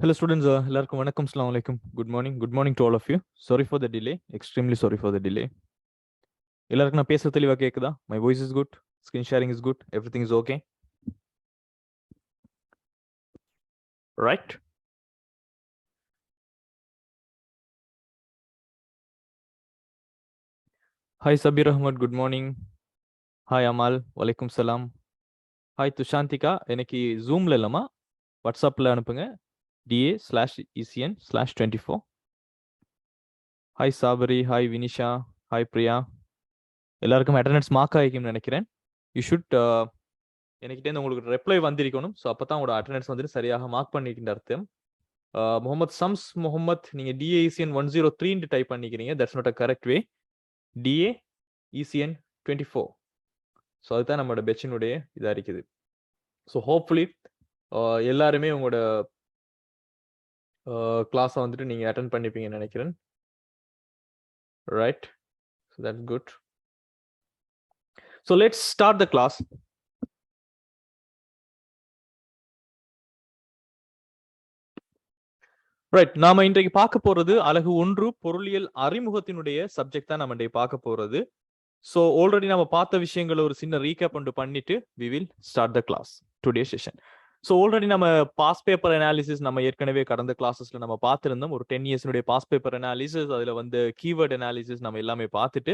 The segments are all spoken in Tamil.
Hello students, எல்லாருக்கும் வணக்கம். Assalamu alaikum. Good morning. Good morning to all of you. Sorry for the delay. Extremely sorry for the delay. எல்லாருக்கும் நான் பேச தெளிவா கேக்குதா? My voice is good. Screen sharing is good. Everything is okay. Right? Hi Sabir Ahmad. Good morning. Hi Amal. Walaikum salam. Hi Tushantika. எனக்கு Zoomல இல்லமா WhatsAppல அனுப்புங்க. DA/ECN/24. Hi Sabari. Hi Vinisha. Hi Priya. எல்லாருக்கும் அட்டெண்டன்ஸ் மார்க் ஆகிக்கும்னு நினைக்கிறேன். You should எனக்கிட்டே உங்களுக்கு ரிப்ளை வந்திருக்கணும். ஸோ அப்போ தான் உங்களோட அட்டெண்டன்ஸ் வந்துட்டு சரியாக மார்க் பண்ணிக்கின்ற அர்த்தம். முகமது சம்ஸ் முகமது நீங்கள் DAECN 103 டைப் பண்ணிக்கிறீங்க. That's not a correct way. DAECN 24. So அதுதான் நம்மளோட பெச்சினுடைய இதாக இருக்குது. ஸோ ஹோப்ஃபுல்லி எல்லாருமே உங்களோட கிளாஸை வந்துட்டு நீங்கள் அட்டென்ட் பண்ணிப்பீங்கன்னு நினைக்கிறேன். Right, so that's good. So let's start the class. Right, நாம இன்றைக்கு பார்க்க போறது அலகு 1 பொருளியல் அறிமுகத்தினுடைய சப்ஜெக்ட் தான் நம்ம இன்றைக்கு பார்க்க போறது. ஸோ ஆல்ரெடி நம்ம பார்த்த விஷயங்களை ஒரு சின்ன ரீகேப் பண்ணிட்டு we will start the class today session. So already நம்ம பாஸ் பேப்பர் அனாலிசிஸ் நம்ம ஏற்கனவே கடந்த கிளாஸஸ்ல நம்ம பார்த்திருந்தோம். ஒரு 10 இயர்ஸ்னுடைய பாஸ் பேப்பர் அனாலிசிஸ், அதுல வந்து கீவேர்ட் அனாலிசிஸ் நம்ம எல்லாமே பார்த்துட்டு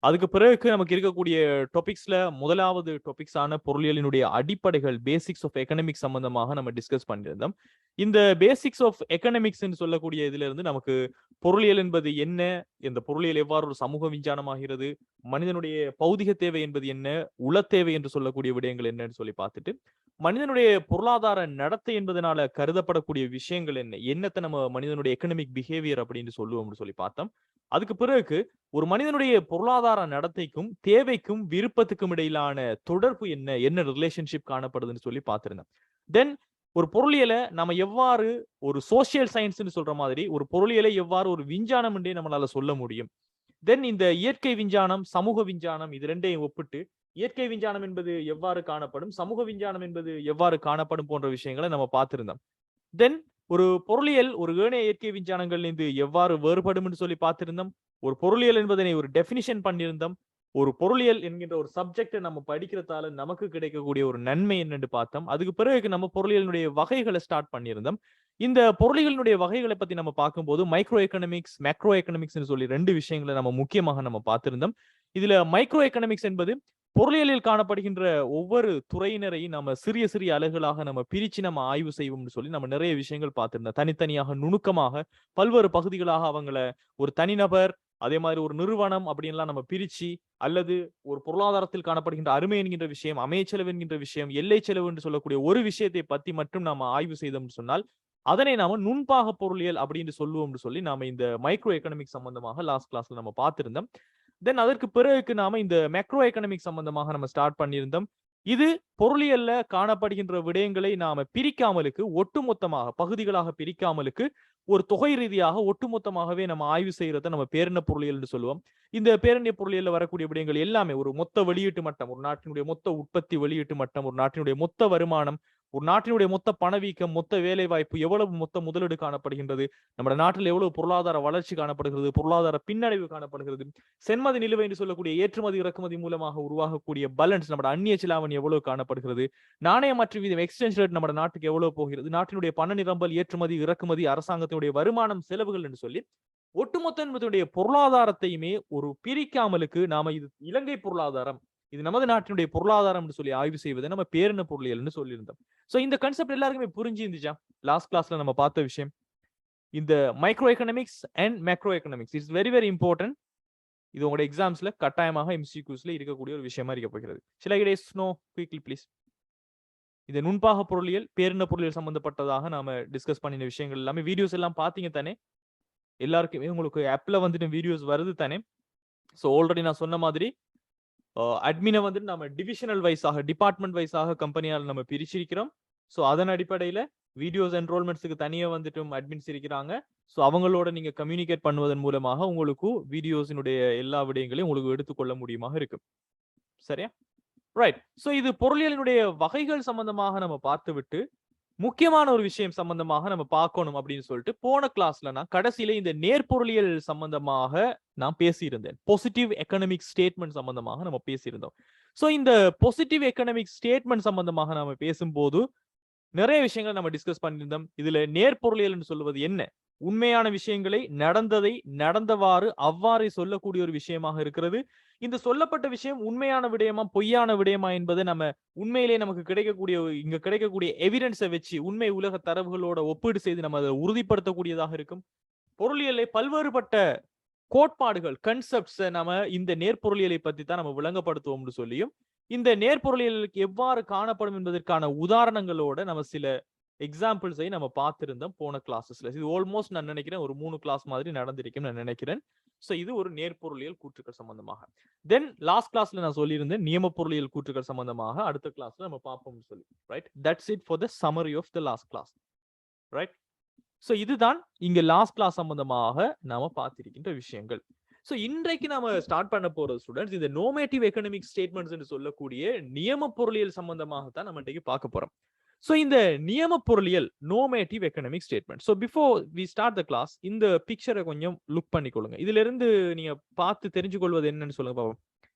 அதுக்கு பிறகு நமக்கு இருக்கக்கூடிய டாபிக்ஸ்ல முதலாவது டாபிக்ஸான பொருளியலினுடைய அடிப்படைகள், பேசிக்ஸ் ஆஃப் எக்கனாமிக்ஸ் சம்பந்தமாக நம்ம டிஸ்கஸ் பண்ணியிருந்தோம். இந்த பேசிக்ஸ் ஆஃப் எக்கனாமிக்ஸ் சொல்லக்கூடிய இதுல இருந்து நமக்கு பொருளியல் என்பது என்ன, இந்த பொருளியல் எவ்வாறு ஒரு சமூக விஞ்ஞானமாகிறது, மனிதனுடைய பௌதிக தேவை என்பது என்ன, உளத்தேவை என்று சொல்லக்கூடிய விடயங்கள் என்னன்னு சொல்லி பார்த்துட்டு, மனிதனுடைய பொருளாதார நடத்தை என்பதனால கருதப்படக்கூடிய விஷயங்கள் என்ன, என்னத்தை நம்ம மனிதனுடைய எக்கனாமிக் பிஹேவியர் அப்படின்னு சொல்லுவோம்னு சொல்லி பார்த்தோம். அதுக்கு பிறகு ஒரு மனிதனுடைய பொருளாதார நடத்தைக்கும் தேவைக்கும் விருப்பத்துக்கும் இடையிலான தொடர்பு என்ன, என்ன ரிலேஷன்ஷிப் காணப்படுதுன்னு சொல்லி பார்த்திருந்தோம். தென் ஒரு பொருளியலை நம்ம எவ்வாறு ஒரு சோசியல் சயின்ஸ்னு சொல்ற மாதிரி ஒரு பொருளியலை எவ்வாறு ஒரு விஞ்ஞானம் என்றே நம்மளால சொல்ல முடியும். தென் இந்த இயற்கை விஞ்ஞானம், சமூக விஞ்ஞானம், இது ரெண்டையும் ஒப்பிட்டு இயற்கை விஞ்ஞானம் என்பது எவ்வாறு காணப்படும், சமூக விஞ்ஞானம் என்பது எவ்வாறு காணப்படும் போன்ற விஷயங்களை நம்ம பார்த்திருந்தோம். தென் ஒரு பொருளியல் ஒரு ஏனைய இயற்கை விஞ்ஞானங்கள் இருந்து எவ்வாறு வேறுபடும் என்று சொல்லி பார்த்திருந்தோம். ஒரு பொருளியல் என்பதனை ஒரு டெபினிஷன் பண்ணியிருந்தோம். ஒரு பொருளியல் என்கின்ற ஒரு சப்ஜெக்டை நம்ம படிக்கிறதால நமக்கு கிடைக்கக்கூடிய ஒரு நன்மை என்னன்னு பார்த்தோம். அதுக்கு பிறகு நம்ம பொருளியலினுடைய வகைகளை ஸ்டார்ட் பண்ணியிருந்தோம். இந்த பொருளியலினுடைய வகைகளை பத்தி நம்ம பார்க்கும்போது மைக்ரோ எக்கனாமிக்ஸ், மேக்ரோ எக்கனாமிக்ஸ் சொல்லி 2 விஷயங்களை நம்ம முக்கியமாக நம்ம பார்த்திருந்தோம். இதுல மைக்ரோ எக்கனாமிக்ஸ் என்பது பொருளியலில் காணப்படுகின்ற ஒவ்வொரு துறையினரையும் நம்ம சிறிய சிறிய அலகுகளாக நம்ம பிரிச்சு நம்ம ஆய்வு செய்வோம்னு சொல்லி நம்ம நிறைய விஷயங்கள் பார்த்திருந்தோம். தனித்தனியாக நுணுக்கமாக பல்வேறு பகுதிகளாக அவங்கள ஒரு தனிநபர், அதே மாதிரி ஒரு நிறுவனம் அப்படின்லாம் நம்ம பிரிச்சு, அல்லது ஒரு பொருளாதாரத்தில் காணப்படுகின்ற அருமை என்கின்ற விஷயம், அமைச்செலவு என்கின்ற விஷயம், எல்லை செலவு என்று சொல்லக்கூடிய ஒரு விஷயத்தை பத்தி மட்டும் நாம ஆய்வு செய்தோம்னு சொன்னால் அதனை நாம நுண்பாக பொருளியல் அப்படின்னு சொல்லுவோம்னு சொல்லி நாம இந்த மைக்ரோ எக்கனாமிக் சம்பந்தமாக லாஸ்ட் கிளாஸ்ல நம்ம பார்த்திருந்தோம். தென் அதற்கு பிறகு நாம இந்த மேக்ரோ எக்கனாமிக் சம்பந்தமாக நம்ம ஸ்டார்ட் பண்ணியிருந்தோம். இது பொருளியல்ல காணப்படுகின்ற விடயங்களை நாம பிரிக்காமலுக்கு, ஒட்டுமொத்தமாக பகுதிகளாக பிரிக்காமலுக்கு ஒரு தொகை ரீதியாக ஒட்டுமொத்தமாகவே நம்ம ஆய்வு செய்யறத நம்ம பேரின பொருளியல் சொல்லுவோம். இந்த பேரின பொருளியல்ல வரக்கூடிய விடயங்கள் எல்லாமே ஒரு மொத்த வெளியீட்டு மட்டம், ஒரு நாட்டினுடைய மொத்த உற்பத்தி வெளியீட்டு மட்டம், ஒரு நாட்டினுடைய மொத்த வருமானம், ஒரு நாட்டினுடைய மொத்த பணவீக்கம், மொத்த வேலை வாய்ப்பு, எவ்வளவு மொத்த முதலீடு காணப்படுகின்றது, நம்ம நாட்டில் எவ்வளவு பொருளாதார வளர்ச்சி காணப்படுகிறது, பொருளாதார பின்னடைவு காணப்படுகிறது, சென்மதி நிலுவை என்று சொல்லக்கூடிய ஏற்றுமதி இறக்குமதி மூலமாக உருவாகக்கூடிய பேலன்ஸ், நம்ம அந்நிய செலாவணி எவ்வளவு காணப்படுகிறது, நாணய மாற்று வீதம் எக்ஸ்சேஞ்ச் ரேட் நம்ம நாட்டுக்கு எவ்வளவு போகிறது, நாட்டினுடைய பண நிரம்பல், ஏற்றுமதி இறக்குமதி, அரசாங்கத்தினுடைய வருமானம், செலவுகள் என்று சொல்லி ஒட்டுமொத்த பொருளாதாரத்தையுமே ஒரு பிரிக்காமலுக்கு நாம இது இலங்கை பொருளாதாரம், இது நமது நாட்டினுடைய பொருளாதாரம் என்று சொல்லி ஆய்வு செய்வதை நம்ம பேரின பொருளியல்னு சொல்லியிருந்தோம். சோ இந்த கான்செப்ட் எல்லாருக்குமே புரிஞ்சு இருந்துச்சா? லாஸ்ட் கிளாஸ்ல நம்ம பார்த்த விஷயம் இந்த micro economics and macro economics it's very very important. இது உங்களோட எக்ஸாம்ஸ்ல கட்டாயமாக MCQஸ்ல இருக்கக்கூடிய ஒரு விஷயமா இருக்க போகிறது. சில இடைஸ் நோ குயிக்லி ப்ளீஸ். இந்த நுண்பாக பொருளியல், பேரின பொருளியல் சம்பந்தப்பட்டதாக நாம டிஸ்கஸ் பண்ணின விஷயங்கள் எல்லாமே வீடியோஸ் எல்லாம் பாத்தீங்க தானே? எல்லாருக்குமே உங்களுக்கு ஆப்ல வந்துட்டு வீடியோஸ் வருது தானே? ஸோ ஆல்ரெடி நான் சொன்ன மாதிரி அட்மினை வந்துட்டு நம்ம டிவிஷனல் வைஸாக, டிபார்ட்மெண்ட் வைஸாக கம்பெனியால் நம்ம பிரிச்சிருக்கிறோம். ஸோ அதன் அடிப்படையில வீடியோஸ் என்ரோல்மெண்ட்ஸுக்கு தனியாக வந்துட்டு அட்மின்ஸ் இருக்கிறாங்க. ஸோ அவங்களோட நீங்க கம்யூனிகேட் பண்ணுவதன் மூலமாக உங்களுக்கு வீடியோஸினுடைய எல்லா விடயங்களையும் உங்களுக்கு எடுத்துக்கொள்ள முடியுமாக இருக்கு. சரியா? ரைட். ஸோ இது பொருளியலினுடைய வகைகள் சம்பந்தமாக நம்ம பார்த்து விட்டு முக்கியமான ஒரு விஷயம் சம்பந்தமாக நம்ம பார்க்கணும் அப்படின்னு சொல்லிட்டு போன கிளாஸ்ல நான் கடைசியில இந்த நேர்பொருளியல் சம்பந்தமாக நான் பேசியிருந்தேன். பாசிட்டிவ் எக்கனாமிக் ஸ்டேட்மெண்ட் சம்பந்தமாக நம்ம பேசியிருந்தோம். சோ இந்த பாசிட்டிவ் எக்கனாமிக் ஸ்டேட்மெண்ட் சம்பந்தமாக நம்ம பேசும்போது நிறைய விஷயங்கள் நம்ம டிஸ்கஸ் பண்ணியிருந்தோம். இதுல நேர்பொருளியல் சொல்லுவது என்ன? உண்மையான விஷயங்களை நடந்ததை நடந்தவாறு அவ்வாறே சொல்லக்கூடிய ஒரு விஷயமாக இருக்கிறது. இந்த சொல்லப்பட்ட விஷயம் உண்மையான விடயமா பொய்யான விடயமா என்பதை நம்ம உண்மையிலே நமக்கு கிடைக்கக்கூடிய இங்க கிடைக்கக்கூடிய எவிடன்ஸை வச்சு உண்மை உலக தரவுகளோட ஒப்பீடு செய்து நம்ம அதை உறுதிப்படுத்தக்கூடியதாக இருக்கும். பொருளியலை பல்வேறுபட்ட கோட்பாடுகள் கன்செப்ட்ஸை நம்ம இந்த நேர்பொருளியலை பத்தி தான் நம்ம விளங்கப்படுத்துவோம்னு சொல்லியும் இந்த நேர்பொருளியலுக்கு எவ்வாறு காணப்படும் என்பதற்கான உதாரணங்களோட நம்ம சில எக்ஸாம்பிள்ஸை நம்ம பார்த்திருந்தோம் போன கிளாஸஸ்ல. இது ஆல்மோஸ்ட் நான் நினைக்கிறேன் ஒரு 3 கிளாஸ் மாதிரி நடந்திருக்கும் நான் நினைக்கிறேன். சோ இது ஒரு நேர்பொருளியல் கூற்றுக்கள் சம்பந்தமாக. தென் லாஸ்ட் கிளாஸ்ல நான் சொல்லியிருந்தேன் நியம பொருளியல் கூற்றுக்கள் சம்பந்தமாக அடுத்த கிளாஸ்ல நம்ம பார்ப்போம்னு சொல்லி. Right, that's it for the summary of the last class. Right, so இதுதான் இங்க லாஸ்ட் கிளாஸ் சம்பந்தமாக நாம பார்த்திருக்கின்ற விஷயங்கள். சோ இன்றைக்கு நாம ஸ்டார்ட் பண்ண போற ஸ்டூடெண்ட்ஸ் இந்த நோமேட்டிவ் எக்கனாமிக் ஸ்டேட்மெண்ட்ஸ் என்று சொல்லக்கூடிய நியம பொருளியல் சம்பந்தமாக தான் நம்ம இன்றைக்கு பார்க்க போறோம். சோ இந்த நியம பொருளியல் normative economic statement. So before we start the class இந்த பிக்சரை கொஞ்சம் லுக் பண்ணிக்கொள்ளுங்க. இதுல இருந்து நீங்க பார்த்து தெரிஞ்சு கொள்வது என்னன்னு சொல்லுங்க பாப்போம்.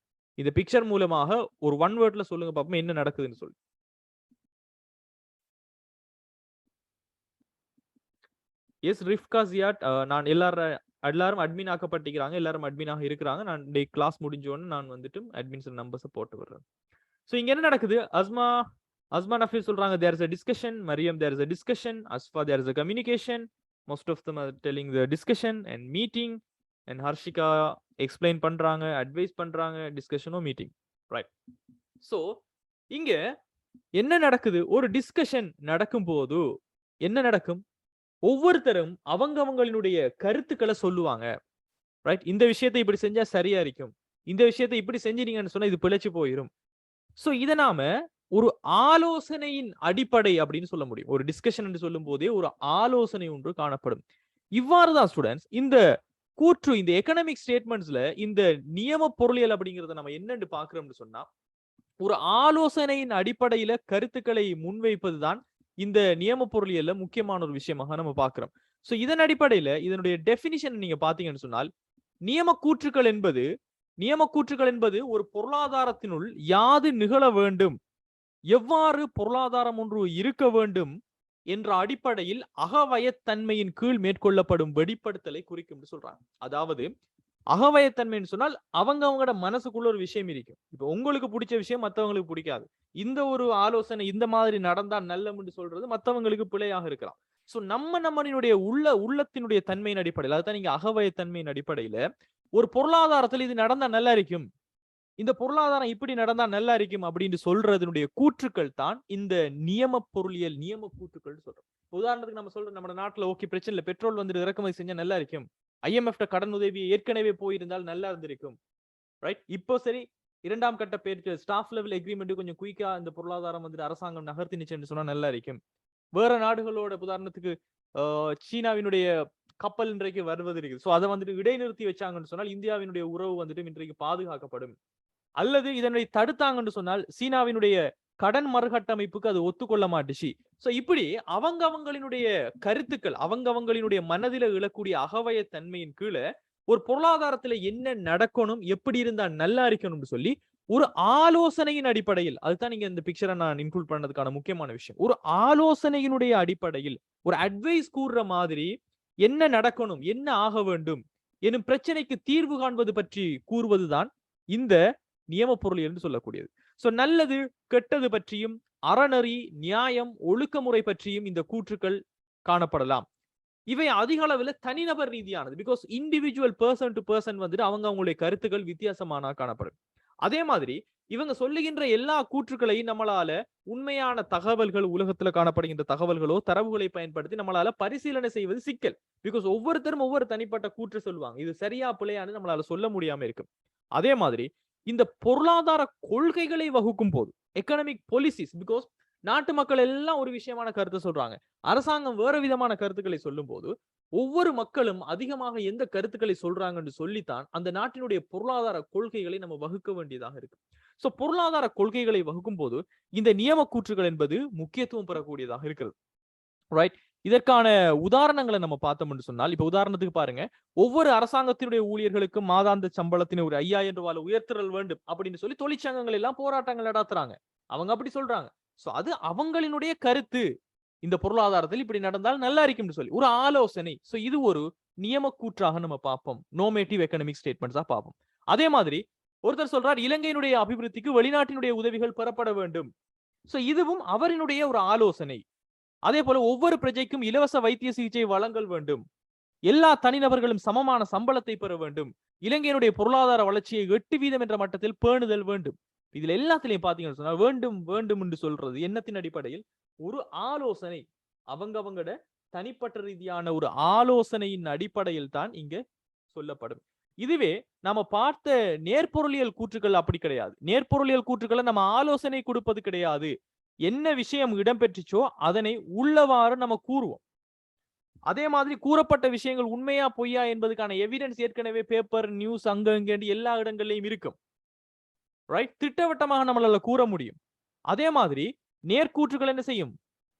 இந்த பிக்சர் மூலமாக ஒரு ஒன் வேர்ட்ல சொல்லுங்க பாப்போம் என்ன நடக்குதுன்னு சொல்லி. எஸ் ரிஃப்கா ஜியாட், நான் எல்லாரும் அட்மின் ஆக்கப்பட்டிருக்கிறாங்க, எல்லாரும் அட்மினாக இருக்கிறாங்க. நான் டே கிளாஸ் முடிஞ்சோன்னு நான் வந்துட்டு அட்மின்ஸ் நம்பர்ஸை போட்டு விடுறேன். ஸோ இங்க என்ன நடக்குது? அஸ்மா நஃபீஸ் சொல்றாங்க there is a discussion, Mariam there is a discussion, Asfa there is a communication, most of them are telling the discussion and meeting, and Harshika explain பண்றாங்க, அட்வைஸ் பண்றாங்க, டிஸ்கஷனோ மீட்டிங். ரைட், ஸோ இங்க என்ன நடக்குது? ஒரு டிஸ்கஷன் நடக்கும் போது என்ன நடக்கும்? ஒவ்வொருத்தரும் அவங்களுடைய கருத்துக்களை சொல்லுவாங்க. ரைட், இந்த விஷயத்தை இப்படி செஞ்சா சரியா இருக்கும், இந்த விஷயத்தை இப்படி செஞ்சீங்கன்னு சொன்னா இது பிழைச்சு போயிடும். சோ இதை நாம ஒரு ஆலோசனையின் அடிப்படை அப்படின்னு சொல்ல முடியும். ஒரு டிஸ்கஷன் என்று சொல்லும் போதே ஒரு ஆலோசனை ஒன்று காணப்படும். இவ்வாறுதான் ஸ்டூடெண்ட்ஸ் இந்த கூற்று இந்த எக்கனாமிக் ஸ்டேட்மெண்ட்ஸ்ல இந்த நியம பொருளியல் அப்படிங்கறத நம்ம என்னன்னு பாக்குறோம்னு சொன்னா ஒரு ஆலோசனையின் அடிப்படையில கருத்துக்களை முன்வைப்பதுதான் இந்த நியம பொருளியல்ல முக்கியமான ஒரு விஷயமாக நம்ம பார்க்கிறோம். சோ இதன் அடிப்படையில இதனுடைய டெபினிஷன் நீங்க பாத்தீங்கன்னு சொன்னால் நியம கூற்றுக்கள் என்பது ஒரு பொருளாதாரத்தினுள் யாது நிகழ வேண்டும், எவ்வாறு பொருளாதாரம் ஒன்று இருக்க வேண்டும் என்ற அடிப்படையில் அகவயத்தன்மையின் கீழ் மேற்கொள்ளப்படும் வெளிப்படுத்தலை குறிக்கும் சொல்றாங்க. அதாவது அகவயத்தன்மைன்னு சொன்னால் அவங்களோட மனசுக்குள்ள ஒரு விஷயம் இருக்கும். இப்ப உங்களுக்கு பிடிச்ச விஷயம் மற்றவங்களுக்கு பிடிக்காது. இந்த ஒரு ஆலோசனை இந்த மாதிரி நடந்தா நல்லம்னு சொல்றது மற்றவங்களுக்கு பிழையாக இருக்கலாம். சோ நம்மளுடைய உள்ளத்தினுடைய தன்மையின் அடிப்படையில் அதுதான் நீங்க அகவயத்தன்மையின் அடிப்படையில ஒரு பொருளாதாரத்தில் இது நடந்தா நல்லா இருக்கும், இந்த பொருளாதாரம் இப்படி நடந்தா நல்லா இருக்கும் அப்படின்னு சொல்றதனுடைய கூற்றுக்கள் தான் இந்த நியம பொருளியல் நியம கூற்றுக்கள் சொல்றோம். உதாரணத்துக்கு நம்ம சொல்றோம் நம்ம நாட்டுல ஓகே பிரச்சனை இல்லை, பெட்ரோல் வந்து இறக்குமதி செஞ்சா நல்லா இருக்கும், IMF கடன் உதவி ஏற்கனவே போயிருந்தால் நல்லா இருந்திருக்கும். ரைட், இப்போ சரி இரண்டாம் கட்ட பேருக்கு ஸ்டாஃப் லெவல் எக்ரிமெண்ட் கொஞ்சம் குயிக்கா இந்த பொருளாதாரம் வந்துட்டு அரசாங்கம் நகர்த்தினுச்சுன்னு சொன்னா நல்லா இருக்கும். வேற நாடுகளோட உதாரணத்துக்கு சீனாவினுடைய கப்பல் இன்றைக்கு வருவது இருக்குது. சோ அதை வந்துட்டு இடைநிறுத்தி வச்சாங்கன்னு சொன்னால் இந்தியாவினுடைய உறவு வந்துட்டு இன்றைக்கு பாதுகாக்கப்படும். அல்லது இதனை தடுத்தாங்கன்னு சொன்னால் சீனாவினுடைய கடன் மறுகட்டமைப்புக்கு அது ஒத்துக்கொள்ள மாட்டுச்சு. சோ இப்படி அவங்களினுடைய கருத்துக்கள் அவங்களினுடைய மனதில எழக்கூடிய அகவய தன்மையின் கீழே ஒரு பொருளாதாரத்துல என்ன நடக்கணும், எப்படி இருந்தா நல்லா இருக்கணும்னு சொல்லி ஒரு ஆலோசனையின் அடிப்படையில், அதுதான் நீங்க இந்த பிக்சரை நான் இன்க்ளூட் பண்ணதுக்கான முக்கியமான விஷயம். ஒரு ஆலோசனையினுடைய அடிப்படையில் ஒரு அட்வைஸ் கூறுற மாதிரி என்ன நடக்கணும், என்ன ஆக வேண்டும் எனும் பிரச்சனைக்கு தீர்வு காண்பது பற்றி கூறுவதுதான் இந்த நியம பொருளியல் என்று சொல்லக்கூடியது. சோ நல்லது கெட்டது பற்றியும் அறநெறி நியாயம் ஒழுக்கமுறை பற்றியும் இந்த கூற்றுக்கள் காணப்படலாம். இவை அதிக அளவுல தனிநபர் ரீதியானது. Because individual person to person வந்துட்டு அவங்களுடைய கருத்துக்கள் வித்தியாசமான காணப்படும். அதே மாதிரி இவங்க சொல்லுகின்ற எல்லா கூற்றுக்களையும் நம்மளால உண்மையான தகவல்கள் உலகத்துல காணப்படுகின்ற தகவல்களோ தரவுகளை பயன்படுத்தி நம்மளால பரிசீலனை செய்வது சிக்கல். பிகாஸ் ஒவ்வொருத்தரும் ஒவ்வொரு தனிப்பட்ட கூற்று சொல்லுவாங்க, இது சரியா பிழையானு நம்மளால சொல்ல முடியாம இருக்கும். அதே மாதிரி இந்த பொருளாதார கொள்கைகளை வகுக்கும் போது எக்கனாமிக் பாலிசிஸ், பிகாஸ் நாட்டு மக்கள் எல்லாம் ஒரு விஷயமான கருத்தை சொல்றாங்க, அரசாங்கம் வேற விதமான கருத்துக்களை சொல்லும் போது ஒவ்வொரு மக்களும் அதிகமாக எந்த கருத்துக்களை சொல்றாங்கன்னு சொல்லித்தான் அந்த நாட்டினுடைய பொருளாதார கொள்கைகளை நம்ம வகுக்க வேண்டியதாக இருக்கு. சோ பொருளாதார கொள்கைகளை வகுக்கும் போது இந்த நியம கூற்றுகள் என்பது முக்கியத்துவம் பெறக்கூடியதாக இருக்கிறது. ரைட். இதற்கான உதாரணங்களை நம்ம பார்த்தோம் என்று சொன்னால், இப்ப உதாரணத்துக்கு பாருங்க, ஒவ்வொரு அரசாங்கத்தினுடைய ஊழியர்களுக்கும் மாதாந்த சம்பளத்தினை ஒரு 5000 ரூபாய் உயர்த்தல் வேண்டும் அப்படின்னு சொல்லி தொழிற்சங்கங்கள் எல்லாம் போராட்டங்கள் நடத்துறாங்க. அவங்க அப்படி சொல்றாங்க. சோ அது அவங்களினுடைய கருத்து. இந்த பொருளாதாரத்தில் இப்படி நடந்தால் நல்லா இருக்கும்னு சொல்லி ஒரு ஆலோசனை. சோ இது ஒரு நியம கூற்றாக நம்ம பார்ப்போம். நோமேட்டிவ் எகனாமிக் ஸ்டேட்மெண்ட்ஸா பார்ப்போம். அதே மாதிரி ஒருத்தர் சொல்றார், இலங்கையினுடைய அபிவிருத்திக்கு வெளிநாட்டினுடைய உதவிகள் பெறப்பட வேண்டும். சோ இதுவும் அவரினுடைய ஒரு ஆலோசனை. அதே போல ஒவ்வொரு பிரஜைக்கும் இலவச வைத்திய சிகிச்சை வழங்கல் வேண்டும். எல்லா தனிநபர்களும் சமமான சம்பளத்தை பெற வேண்டும். இலங்கையினுடைய பொருளாதார வளர்ச்சியை 8% என்ற மட்டத்தில் பேணுதல் வேண்டும். இதுல எல்லாத்திலையும் பாத்தீங்கன்னு சொன்னா வேண்டும் வேண்டும் என்று சொல்றது என்னத்தின் அடிப்படையில்? ஒரு ஆலோசனை. அவங்கவங்கட தனிப்பட்ட ரீதியான ஒரு ஆலோசனையின் அடிப்படையில் தான் இங்க சொல்லப்படும். இதுவே நாம பார்த்த நேர்பொருளியல் கூற்றுகள் அப்படி கிடையாது. நேர்பொருளியல் கூற்றுக்களை நம்ம ஆலோசனை கொடுப்பது கிடையாது. என்ன விஷயம் இடம்பெற்றுச்சோ அதனை உள்ளவாறு நம்ம கூறுவோம். அதே மாதிரி கூறப்பட்ட விஷயங்கள் உண்மையா பொய்யா என்பதுக்கான எவிடன்ஸ் ஏற்கனவே பேப்பர், நியூஸ் அங்க எல்லா இடங்கள்லயும் இருக்கும். ரைட். திட்டவட்டமாக நம்மளால கூற முடியும். அதே மாதிரி நேர்கூற்றுகள் என்ன செய்யும்?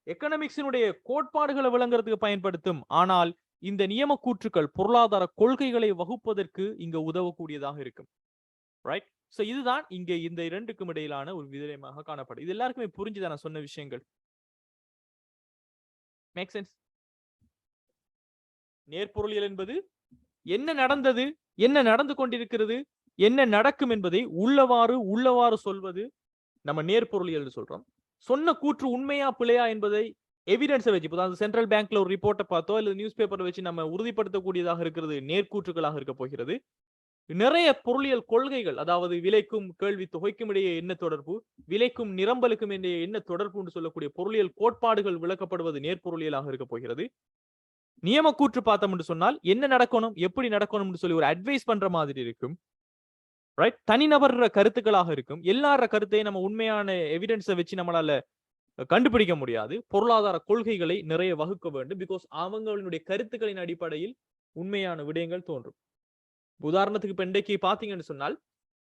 எக்கனாமிக்ஸினுடைய கோட்பாடுகளை விளங்குறதுக்கு பயன்படுத்தும். ஆனால் இந்த நியம கூற்றுக்கள் பொருளாதார கொள்கைகளை வகுப்பதற்கு இங்க உதவக்கூடியதாக இருக்கும். ரைட். சோ இதுதான் இங்க இந்த இரண்டுக்கும் இடையிலான ஒரு விதயமாக காணப்படும். இது எல்லாருக்குமே புரிஞ்சுதான் நான் சொன்ன விஷயங்கள். Make sense? நேர்பொருளியல் என்பது என்ன நடந்தது, என்ன நடந்து கொண்டிருக்கிறது, என்ன நடக்கும் என்பதை உள்ளவாறு சொல்வது நம்ம நேர்பொருளியல் சொல்றோம். சொன்ன கூற்று உண்மையா பிழையா என்பதை எவிடன்ஸை வச்சு, இப்போ சென்ட்ரல் பேங்க்ல ஒரு ரிப்போர்ட்டை பார்த்தோ அல்லது நியூஸ் பேப்பரை வச்சு நம்ம உறுதிப்படுத்தக்கூடியதாக இருக்கிறது நேர்கூற்றுகளாக இருக்க போகிறது. நிறைய பொருளியல் கொள்கைகள், அதாவது விலைக்கும் கேள்வி தொகைக்கும் இடையே என்ன தொடர்பு, விலைக்கும் நிரம்பலுக்கும் இடையே என்ன தொடர்பு என்று சொல்லக்கூடிய பொருளியல் கோட்பாடுகள் விளக்கப்படுவது நேர்பொருளியலாக இருக்க போகிறது. நியம கூற்று பார்த்தோம் என்று சொன்னால் என்ன நடக்கணும், எப்படி நடக்கணும் என்று சொல்லி ஒரு அட்வைஸ் பண்ற மாதிரி இருக்கும். ரைட். தனிநபர் கருத்துக்களாக இருக்கும். எல்லார கருத்தையும் நம்ம உண்மையான எவிடன்ஸை வச்சு நம்மளால கண்டுபிடிக்க முடியாது. பொருளாதார கொள்கைகளை நிறைய வகுக்க வேண்டும். பிகாஸ் அவங்களுடைய கருத்துக்களின் அடிப்படையில் உண்மையான விடயங்கள் தோன்றும். உதாரணத்துக்கு இப்ப இன்றைக்கு பாத்தீங்கன்னு சொன்னால்,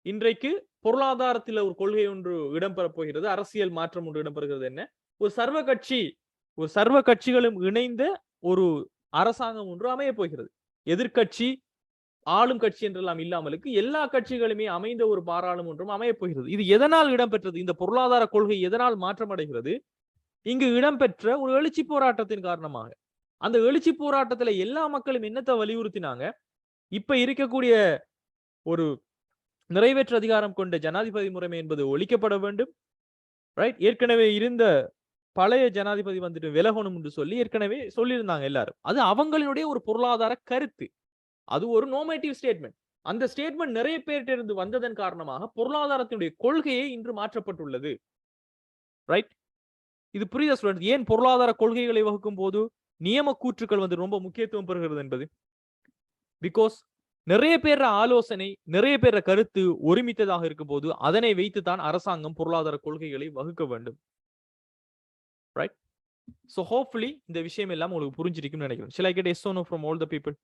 இன்றைக்கு பொருளாதாரத்தில் ஒரு கொள்கை ஒன்று இடம்பெற போகிறது, அரசியல் மாற்றம் ஒன்று இடம்பெறுகிறது. என்ன? ஒரு சர்வ கட்சிகளும் இணைந்த ஒரு அரசாங்கம் ஒன்று அமைய போகிறது. எதிர்கட்சி, ஆளும் கட்சி என்றெல்லாம் இல்லாமலுக்கு எல்லா கட்சிகளுமே அமைந்த ஒரு பாராளுமன்றம் அமைய போகிறது. இது எதனால் இடம்பெற்றது? இந்த பொருளாதார கொள்கை எதனால் மாற்றம் அடைகிறது? இங்கு இடம்பெற்ற ஒரு எழுச்சி போராட்டத்தின் காரணமாக. அந்த எழுச்சி போராட்டத்துல எல்லா மக்களும் என்னத்தை வலியுறுத்தினாங்க? இப்ப இருக்கக்கூடிய ஒரு நிறைவேற்று அதிகாரம் கொண்ட ஜனாதிபதி முறைமை என்பது ஒழிக்கப்பட வேண்டும். ரைட். ஏற்கனவே இருந்த பழைய ஜனாதிபதி வந்துட்டு விலகணும் என்று சொல்லி ஏற்கனவே சொல்லியிருந்தாங்க எல்லாரும். அது அவங்களுடைய ஒரு பொருளாதார கருத்து. அது ஒரு நோமேட்டிவ் ஸ்டேட்மெண்ட். அந்த ஸ்டேட்மெண்ட் நிறைய பேர்கிட்ட இருந்து வந்ததன் காரணமாக பொருளாதாரத்தினுடைய கொள்கையை இன்று மாற்றப்பட்டுள்ளது. ரைட். இது புரியுதா ஸ்டூடெண்ட்? ஏன் பொருளாதார கொள்கைகளை வகுக்கும் போது நியம கூற்றுக்கள் வந்து ரொம்ப முக்கியத்துவம் பெறுகிறது என்பது? பிகாஸ் நிறைய பேர் ஆலோசனை, நிறைய பேர் கருத்து ஒருமித்ததாக இருக்கும் போது அதனை வைத்துதான் அரசாங்கம் பொருளாதார கொள்கைகளை வகுக்க வேண்டும். ரைட். So hopefully இந்த விஷயம் எல்லாம் உங்களுக்கு புரிஞ்சிருக்கும்னு நினைக்கிறேன். Shall I get yes or no from all the people?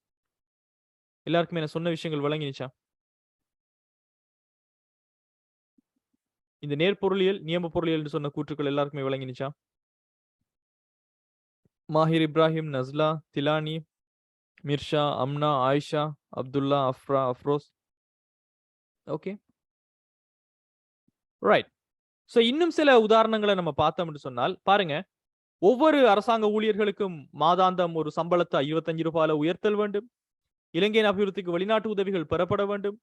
எல்லாருக்குமே நான் சொன்ன விஷயங்கள் விளங்கினுச்சா? இந்த நேர்பொருளியல், நியம பொருளியல் என்று சொன்ன கூற்றுக்கள் எல்லாருக்குமே விளங்கினுச்சா? Mahir Ibrahim, Nasla, Dilani, Mirsha, Amna, Ayesha, Abdullah, Afra, Afroz. Okay, right. So இன்னும் சில உதாரணங்களை நம்ம பார்த்தோம் என்று சொன்னால் பாருங்க, ஒவ்வொரு அரசாங்க ஊழியர்களுக்கும் மாதாந்தம் ஒரு சம்பளத்தை 55 ரூபாயில உயர்த்தல் வேண்டும். இலங்கையின் அபிவிருத்திக்கு வெளிநாட்டு உதவிகள் பெறப்பட வேண்டும்.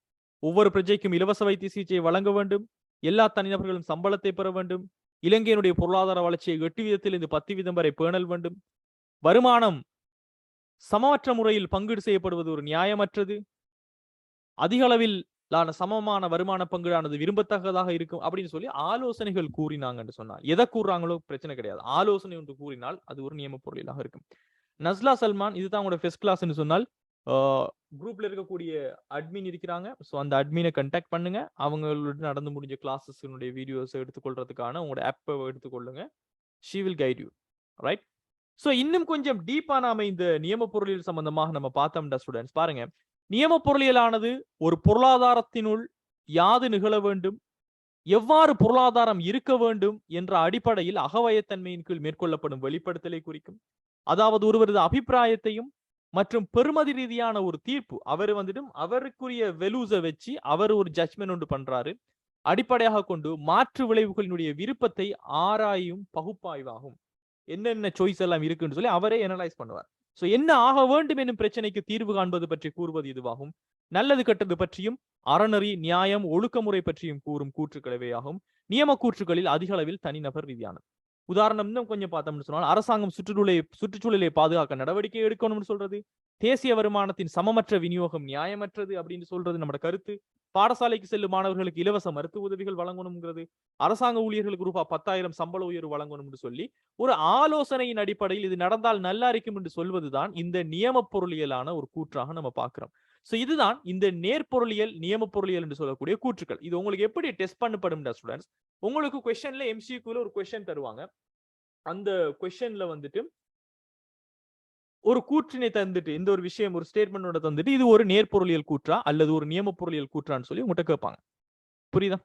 ஒவ்வொரு பிரஜைக்கும் இலவச வைத்திய சிகிச்சை வழங்க வேண்டும். எல்லா தனிநபர்களும் சம்பளத்தை பெற வேண்டும். இலங்கையினுடைய பொருளாதார வளர்ச்சியை 8% இருந்து 10% வரை பேணல் வேண்டும். வருமானம் சமமற்ற முறையில் பங்கீடு செய்யப்படுவது ஒரு நியாயமற்றது. அதிக அளவிலான சமமான வருமான பங்கீடானது விரும்பத்தக்கதாக இருக்கும் அப்படின்னு சொல்லி ஆலோசனைகள் கூறினாங்கன்னு சொன்னா, எதை கூறுறாங்களோ பிரச்சனை கிடையாது. ஆலோசனை ஒன்று கூறினால் அது ஒரு நியம பொருளாக இருக்கும். நஸ்லா சல்மான், இதுதான் உங்களோட ஃபர்ஸ்ட் கிளாஸ்ன்னு சொன்னால் குரூப்ல இருக்கக்கூடிய அட்மின் இருக்கிறாங்க. ஸோ அந்த அட்மினை கண்டாக்ட் பண்ணுங்க. அவங்களோட நடந்து முடிஞ்ச கிளாஸஸ்னுடைய வீடியோஸ் எடுத்துக்கொள்றதுக்கான உங்களோட ஆப்பை எடுத்துக்கொள்ளுங்க. She will guide you. Right. So இன்னும் கொஞ்சம் டீப்பா நாம இந்த நியம பொருளியல் சம்பந்தமாக நம்ம பார்த்தோம்டா ஸ்டூடெண்ட்ஸ். பாருங்க, நியம பொருளியலானது ஒரு பொருளாதாரத்தினுள் யாது நிகழ வேண்டும், எவ்வாறு பொருளாதாரம் இருக்க வேண்டும் என்ற அடிப்படையில் அகவயத்தன்மையின் கீழ் மேற்கொள்ளப்படும் வெளிப்படுத்தலை குறிக்கும். அதாவது ஒருவரது அபிப்பிராயத்தையும் மற்றும் பெருமதி ரீதியான ஒரு தீர்ப்பு, அவர் வந்துட்டு அவருக்குரிய வெலூஸை வச்சு அவர் ஒரு ஜட்ஜ்மெண்ட் ஒன்று பண்றாரு, அடிப்படையாக கொண்டு மாற்று விளைவுகளினுடைய விருப்பத்தை ஆராயும் பகுப்பாய்வாகும். என்னென்ன சாய்ஸ் எல்லாம் இருக்குன்னு சொல்லி அவரே அனலைஸ் பண்ணுவார். சோ என்ன ஆக வேண்டும் என்னும் பிரச்சனைக்கு தீர்வு காண்பது பற்றி கூறுவது இதுவாகும். நல்லது கெட்டது பற்றியும் அறநெறி நியாயம் ஒழுக்கமுறை பற்றியும் கூறும் கூற்றுக்களவே ஆகும். நியம கூற்றுகளில் அதிக அளவில் தனிநபர் ரீதியானது. உதாரணம் இன்னும் கொஞ்சம் பார்த்தோம்னு சொன்னால், அரசாங்கம் சுற்றுச்சூழலை பாதுகாக்க நடவடிக்கை எடுக்கணும்னு சொல்றது, தேசிய வருமானத்தின் சமமற்ற விநியோகம் நியாயமற்றது அப்படின்னு சொல்றது நம்மட கருத்து. பாடசாலைக்கு செல்லும் மாணவர்களுக்கு இலவச மருத்துவ உதவிகள் வழங்கணும்ங்கிறது, அரசாங்க ஊழியர்களுக்கு ரூபாய் 10,000 சம்பள உயர்வு வழங்கணும் சொல்லி ஒரு ஆலோசனையின் அடிப்படையில் இது நடந்தால் நல்லா இருக்கும் என்று சொல்வதுதான் இந்த நியம பொருளியலான ஒரு கூற்றாக நம்ம பார்க்கிறோம். சோ இதுதான் இந்த நேர்பொருளியல் நியம பொருளியல் என்று சொல்லக்கூடிய கூற்றுக்கள். இது உங்களுக்கு எப்படி டெஸ்ட் பண்ணப்படும் ஸ்டூடெண்ட்ஸ், உங்களுக்கு கொஸ்டின்ல MCQல ஒரு கொஸ்டின் தருவாங்க. அந்த கொஸ்டின்ல வந்துட்டு ஒரு கூற்றினை தந்துட்டு, இந்த ஒரு விஷயம் ஒரு ஸ்டேட்மெண்டோட தந்துட்டு இது ஒரு நேர்பொருளியல் கூற்றா அல்லது ஒரு நியம பொருளியல் கூற்றான்னு சொல்லி உங்கள்கிட்ட கேட்பாங்க. புரியுதா?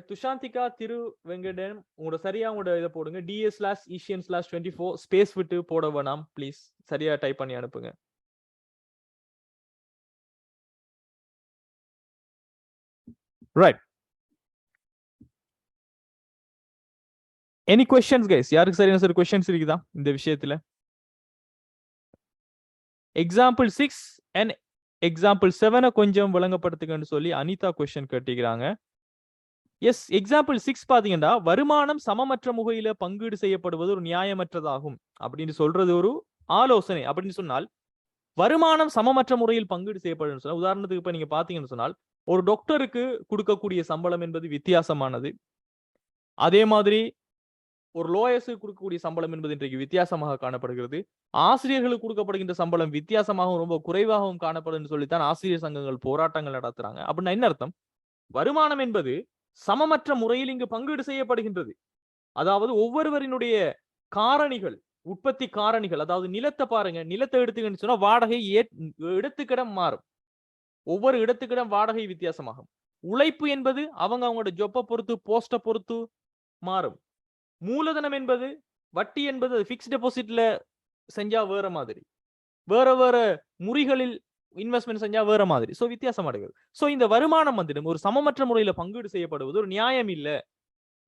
துஷாந்திகா திரு வெங்கடன், உங்களோட சரியா உங்களோட இதை போடுங்க. DS/ECN/24 ஸ்பேஸ் விட்டு போட வேணாம் ப்ளீஸ். சரியா டைப் பண்ணி அனுப்புங்க. ரைட். Any questions guys? யாருக்கு சரியான சார் क्वेश्चंस இருக்குதா இந்த விஷயத்துல? எக்ஸாம்பிள் 6 and எக்ஸாம்பிள் 7 கொஞ்சம் விளங்கப்படுத்துங்கன்னு சொல்லி அனிதா क्वेश्चन கேட்டிருக்காங்க. எஸ், எக்ஸாம்பிள் 6 பாத்தீங்கன்னா, வருமானம் சமமற்ற முறையில பங்கீடு செய்யப்படுவது ஒரு நியாயமற்றதாகும் அப்படின்னு சொல்றது ஒரு ஆலோசனை. அப்படின்னு சொன்னால், வருமானம் சமமற்ற முறையில் பங்கீடு செய்யப்படும் சொன்னால், உதாரணத்துக்கு இப்ப நீங்க பாத்தீங்கன்னு சொன்னால், ஒரு டாக்டருக்கு கொடுக்கக்கூடிய சம்பளம் என்பது வித்தியாசமானது. அதே மாதிரி ஒரு லோயர்ஸுக்கு கொடுக்கக்கூடிய சம்பளம் என்பது இன்றைக்கு வித்தியாசமாக காணப்படுகிறது. ஆசிரியர்களுக்கு கொடுக்கப்படுகின்ற சம்பளம் வித்தியாசமாகவும் ரொம்ப குறைவாகவும் காணப்படும் சொல்லித்தான் ஆசிரியர் சங்கங்கள் போராட்டங்கள் நடத்துறாங்க. அப்படின்னா என்ன அர்த்தம்? வருமானம் என்பது சமமற்ற முறையில் இங்கு பங்கீடு செய்யப்படுகின்றது. அதாவது ஒவ்வொருவரினுடைய காரணிகள், உற்பத்தி காரணிகள், அதாவது நிலத்தை பாருங்க, நிலத்தை எடுத்துக்கிட்டு சொன்னா வாடகை இடத்துக்கிடம் மாறும். ஒவ்வொரு இடத்துக்கிடம் வாடகை வித்தியாசமாகும். உழைப்பு என்பது அவங்களோட ஜொப்பை பொறுத்து, போஸ்ட பொறுத்து மாறும். மூலதனம் என்பது, வட்டி என்பது பிக்ஸ்ட் டெபாசிட்ல செஞ்சா வேற மாதிரி, வேற வேற முறைகளில் இன்வெஸ்ட்மெண்ட் செஞ்சா வேற மாதிரி. சோ வித்தியாசம் அடைகிறது. சோ இந்த வருமானம் வந்துட்டு ஒரு சமமற்ற முறையில பங்கீடு செய்யப்படுவது ஒரு நியாயம் இல்ல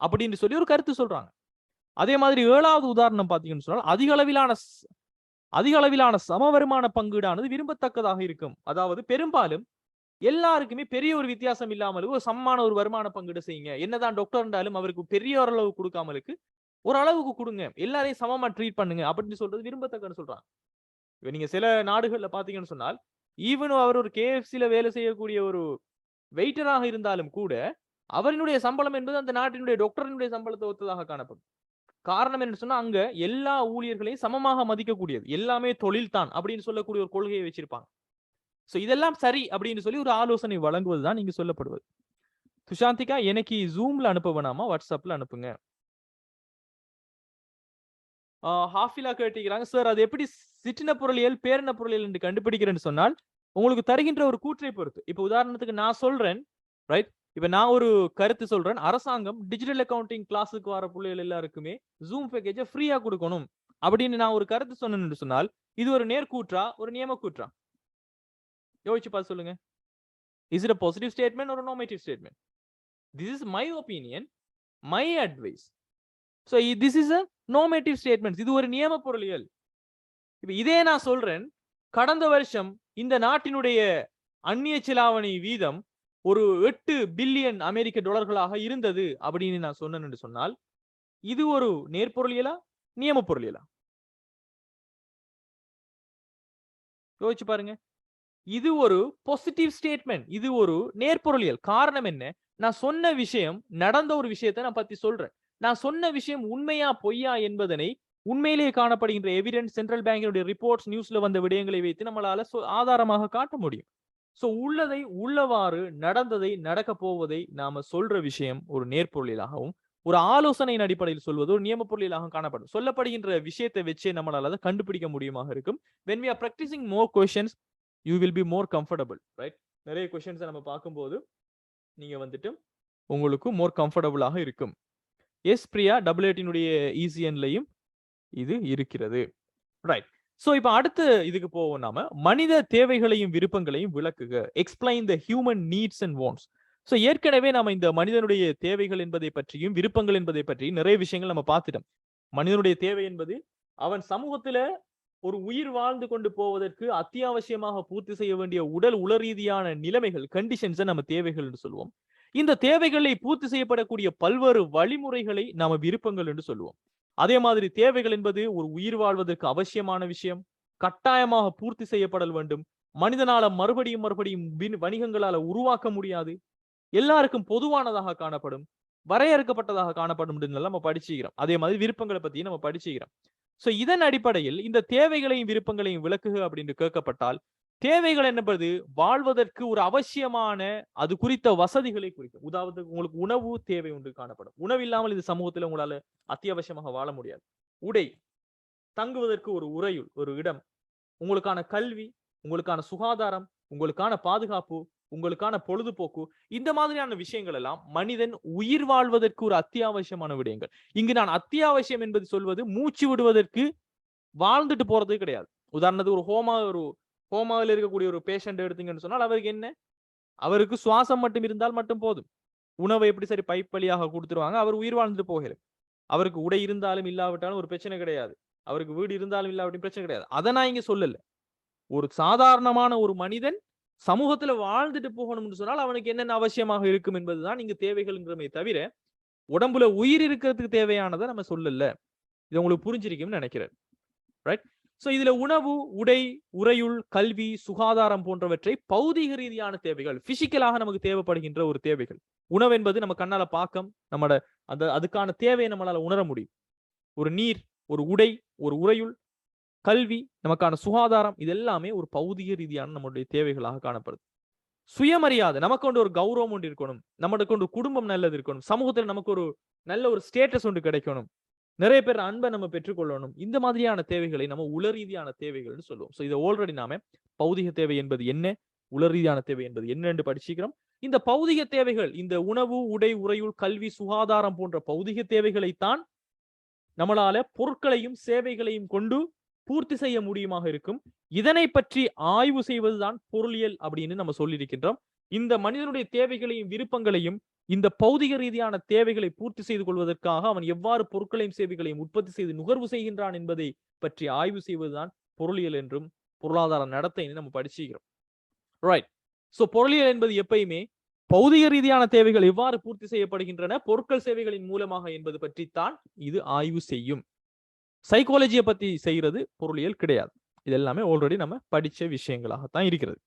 அப்படின்னு சொல்லி ஒரு கருத்து சொல்றாங்க. அதே மாதிரி 7வது உதாரணம் பாத்தீங்கன்னு சொன்னால், அதிக அளவிலான சம வருமான பங்கீடானது விரும்பத்தக்கதாக இருக்கும். அதாவது பெரும்பாலும் எல்லாருக்குமே பெரிய ஒரு வித்தியாசம் இல்லாமல் ஒரு சமமான ஒரு வருமான பங்கீடு செய்யுங்க. என்னதான் டாக்டர் இருந்தாலும் அவருக்கு பெரிய ஓரளவு கொடுக்காமலுக்கு ஒரு அளவுக்கு கொடுங்க, எல்லாரையும் சமமா ட்ரீட் பண்ணுங்க அப்படின்னு சொல்றது விரும்பத்தக்கன்னு சொல்றாங்க. இப்ப நீங்க சில நாடுகள்ல பாத்தீங்கன்னு சொன்னால், ஈவன் அவர் ஒரு KFCல வேலை செய்யக்கூடிய ஒரு வெயிட்டராக இருந்தாலும் கூட அவரினுடைய சம்பளம் என்பது அந்த நாட்டினுடைய டாக்டரினுடைய சம்பளத்தை ஒத்ததாக காணப்படும். காரணம் என்ன சொன்னா, அங்க எல்லா ஊழியர்களையும் சமமாக மதிக்கக்கூடியது, எல்லாமே தொழில் தான் அப்படின்னு சொல்லக்கூடிய ஒரு கொள்கையை வச்சிருப்பாங்க. சோ இதெல்லாம் சரி அப்படின்னு சொல்லி ஒரு ஆலோசனை வழங்குவதுதான் நீங்க சொல்லப்படுவது. சுஷாந்திகா, எனக்கு ஜூம்ல அனுப்ப வேணாமா, வாட்ஸ்அப்ல அனுப்புங்க. ஹாஃபிலா கேட்டிருக்கிறாங்க, சார் அது எப்படி சிற்றின பொருளியல் பேரின பொருளியல் என்று கண்டுபிடிக்கிறேன்னு சொன்னால், உங்களுக்கு தருகின்ற ஒரு கூற்றை பொறுத்து. இப்ப உதாரணத்துக்கு நான் சொல்றேன், ரைட்? இப்ப நான் ஒரு கருத்து சொல்றேன், அரசாங்கம் டிஜிட்டல் அக்கவுண்டிங் கிளாஸுக்கு வர பிள்ளைகள் எல்லாருக்குமே ஜூம் பேக்கேஜை ஃப்ரீயா கொடுக்கணும் அப்படின்னு நான் ஒரு கருத்து சொன்னேன்னு சொன்னால், இது ஒரு நேர்கூற்றா ஒரு நியம கூற்றா? யோசிச்சு பார்த்து சொல்லுங்க. Is it a positive statement or a normative statement? This is my opinion, my advice. So this is a normative statement. இது ஒரு நியம பொருளியல். இப்ப இதே நான் சொல்றேன், கடந்த வருஷம் இந்த நாட்டினுடைய அந்நிய செலாவணி வீதம் ஒரு 8 பில்லியன் அமெரிக்க டாலர்களாக இருந்தது அப்படின்னு நான் சொன்னேன் என்று சொன்னால், இது ஒரு நேர்பொருளியலா நியம பொருளியலா? யோசிச்சு பாருங்க. இது ஒரு பாசிட்டிவ் ஸ்டேட்மெண்ட், இது ஒரு நேர்பொருளியல். காரணம் என்ன? நான் சொன்ன விஷயம், நடந்த ஒரு விஷயத்தை நான் பத்தி சொல்றேன். நான் சொன்ன விஷயம் உண்மையா பொய்யா என்பதனை உண்மையிலேயே காணப்படுகின்ற எவிடன்ஸ், சென்ட்ரல் பேங்கினுடைய ரிப்போர்ட்ஸ், நியூஸ்ல வந்த விடயங்களை வைத்து நம்மளால ஆதாரமாக காட்ட முடியும். சோ உள்ளதை உள்ளவாறு, நடந்ததை நடக்க போவதை நாம சொல்ற விஷயம் ஒரு நேர்பொருளியலாகவும், ஒரு ஆலோசனையின் அடிப்படையில் சொல்வது ஒரு நியம பொருளியலாக காணப்படும். சொல்லப்படுகின்ற விஷயத்தை வச்சே நம்மளால அதை கண்டுபிடிக்க முடியுமாக இருக்கும். when we are practicing more questions, you will be more comfortable, right? நிறைய questions நம்ம பார்க்கும்போது நீங்க வந்துட்டு உங்களுக்கு மோர் கம்ஃபர்டபுளாக இருக்கும். எஸ் பிரியா டபிள்யூடினுடைய ஈசிஎன்லையும் இது இருக்கிறது. ரைட். சோ இப்ப அடுத்து இதுக்கு போவோம் நாம. மனித தேவைகளையும் விருப்பங்களையும் விளக்குக. Explain the human needs and wants. So ஏற்கனவே நாம இந்த மனிதனுடைய தேவைகள் என்பதை பற்றியும் விருப்பங்கள் என்பதை பற்றியும் நிறைய விஷயங்கள் நம்ம பார்த்துட்டோம். மனிதனுடைய தேவை என்பது அவன் சமூகத்துல ஒரு உயிர் வாழ்ந்து கொண்டு போவதற்கு அத்தியாவசியமாக பூர்த்தி செய்ய வேண்டிய உடல் உளரீதியான நிலைமைகள், கண்டிஷன்ஸை நம்ம தேவைகள் என்று சொல்லுவோம். இந்த தேவைகளை பூர்த்தி செய்யப்படக்கூடிய பல்வேறு வழிமுறைகளை நாம விருப்பங்கள் என்று சொல்லுவோம். அதே மாதிரி தேவைகள் என்பது ஒரு உயிர் வாழ்வதற்கு அவசியமான விஷயம், கட்டாயமாக பூர்த்தி செய்யப்படல் வேண்டும். மனிதனால மறுபடியும் வணிகங்களால உருவாக்க முடியாது, எல்லாருக்கும் பொதுவானதாக காணப்படும், வரையறுக்கப்பட்டதாக காணப்படும் நம்ம படிச்சுக்கிறோம். அதே மாதிரி விருப்பங்களை பத்தி நம்ம படிச்சுக்கிறோம். சோ இதன் அடிப்படையில் இந்த தேவைகளையும் விருப்பங்களையும் விளக்குக அப்படின்னு கேட்கப்பட்டால், தேவைகள் என்பது வாழ்வதற்கு ஒரு அவசியமான அது குறித்த வசதிகளை குறிக்கும். உதாரணத்துக்கு உங்களுக்கு உணவு தேவை ஒன்று காணப்படும். உணவு இல்லாமல் இந்த சமூகத்தில் உங்களால அத்தியாவசியமாக வாழ முடியாது. உடை, தங்குவதற்கு ஒரு உறையுள், ஒரு இடம், உங்களுக்கான கல்வி, உங்களுக்கான சுகாதாரம், உங்களுக்கான பாதுகாப்பு, உங்களுக்கான பொழுதுபோக்கு, இந்த மாதிரியான விஷயங்கள் எல்லாம் மனிதன் உயிர் வாழ்வதற்கு ஒரு அத்தியாவசியமான விடயங்கள். இங்கு நான் அத்தியாவசியம் என்பது சொல்வது மூச்சு விடுவதற்கு வாழ்ந்துட்டு போறது கிடையாது. உதாரணத்துக்கு ஒரு ஹோமாவில் இருக்கக்கூடிய ஒரு பேஷண்ட் எடுத்தீங்கன்னு சொன்னால் அவருக்கு என்ன, அவருக்கு சுவாசம் மட்டும் இருந்தால் மட்டும் போதும். உணவை எப்படி சரி பைப் வழியாக கொடுத்துருவாங்க, அவர் உயிர் வாழ்ந்துட்டு போகல. அவருக்கு உடை இருந்தாலும் இல்லாவிட்டாலும் ஒரு பிரச்சனை கிடையாது, அவருக்கு வீடு இருந்தாலும் இல்லாவிட்டாலும் பிரச்சனை கிடையாது. அதை நான் இங்க சொல்லல. ஒரு சாதாரணமான ஒரு மனிதன் சமூகத்துல வாழ்ந்துட்டு போகணும்னு சொன்னால் அவனுக்கு என்னென்ன அவசியமாக இருக்கும் என்பதுதான் இங்க தேவைகள்ங்கிறமே தவிர உடம்புல உயிர் இருக்கிறதுக்கு தேவையானதை நம்ம சொல்லல. இது உங்களுக்கு புரிஞ்சிருக்கும்னு நினைக்கிறேன். ரைட். சோ இதுல உணவு, உடை, உறையுள், கல்வி, சுகாதாரம் போன்றவற்றை பௌதிக ரீதியான தேவைகள், பிசிக்கலாக நமக்கு தேவைப்படுகின்ற ஒரு தேவைகள். உணவு என்பது நம்ம கண்ணால பார்க்கும், நம்மட அதுக்கான தேவையை நம்மளால உணர முடியும். ஒரு நீர், ஒரு உடை, ஒரு உறையுள், கல்வி, நமக்கான சுகாதாரம், இது எல்லாமே ஒரு பௌதிக ரீதியான நம்மளுடைய தேவைகளாக காணப்படுது. சுயமரியாதை, நமக்கு கொண்டு ஒரு கௌரவம் ஒன்று இருக்கணும், நமக்கு கொண்டு குடும்பம் நல்லது இருக்கணும், சமூகத்தில் நமக்கு ஒரு நல்ல ஒரு ஸ்டேட்டஸ் ஒன்று கிடைக்கணும், நிறைய பேர் அன்பை நம்ம பெற்றுக்கொள்ளணும். இந்த மாதிரியான தேவைகளை நம்ம உள ரீதியான தேவைகள்னு சொல்லுவோம். சோ இதை ஆல்ரெடி நாம பௌதிக தேவை என்பது என்ன, உள ரீதியான தேவை என்பது என்னன்னு படிச்சுக்கிறோம். இந்த பௌதிக தேவைகள், இந்த உணவு, உடை, உறையுள், கல்வி, சுகாதாரம் போன்ற பௌதிக தேவைகளைத்தான் நம்மளால பொருட்களையும் சேவைகளையும் கொண்டு பூர்த்தி செய்ய முடியுமாக இருக்கும். இதனை பற்றி ஆய்வு செய்வதுதான் பொருளியல் அப்படின்னு நம்ம சொல்லியிருக்கின்றோம். இந்த மனிதனுடைய தேவைகளையும் விருப்பங்களையும், இந்த பௌதிக ரீதியான தேவைகளை பூர்த்தி செய்து கொள்வதற்காக அவன் எவ்வாறு பொருட்களையும் சேவைகளையும் உற்பத்தி செய்து நுகர்வு செய்கின்றான் என்பதை பற்றி ஆய்வு செய்வதுதான் பொருளியல் என்றும் பொருளாதார நடத்தை நம்ம படிச்சுக்கிறோம். ரைட். சோ பொருளியல் என்பது எப்பயுமே பௌதிக ரீதியான தேவைகள் எவ்வாறு பூர்த்தி செய்யப்படுகின்றன பொருட்கள் சேவைகளின் மூலமாக என்பது பற்றித்தான் இது ஆய்வு செய்யும். சைக்காலஜியை பத்தி செய்யறது பொருளியல் கிடையாது. இது எல்லாமே ஆல்ரெடி நம்ம படிச்ச விஷயங்களாகத்தான் இருக்கிறது.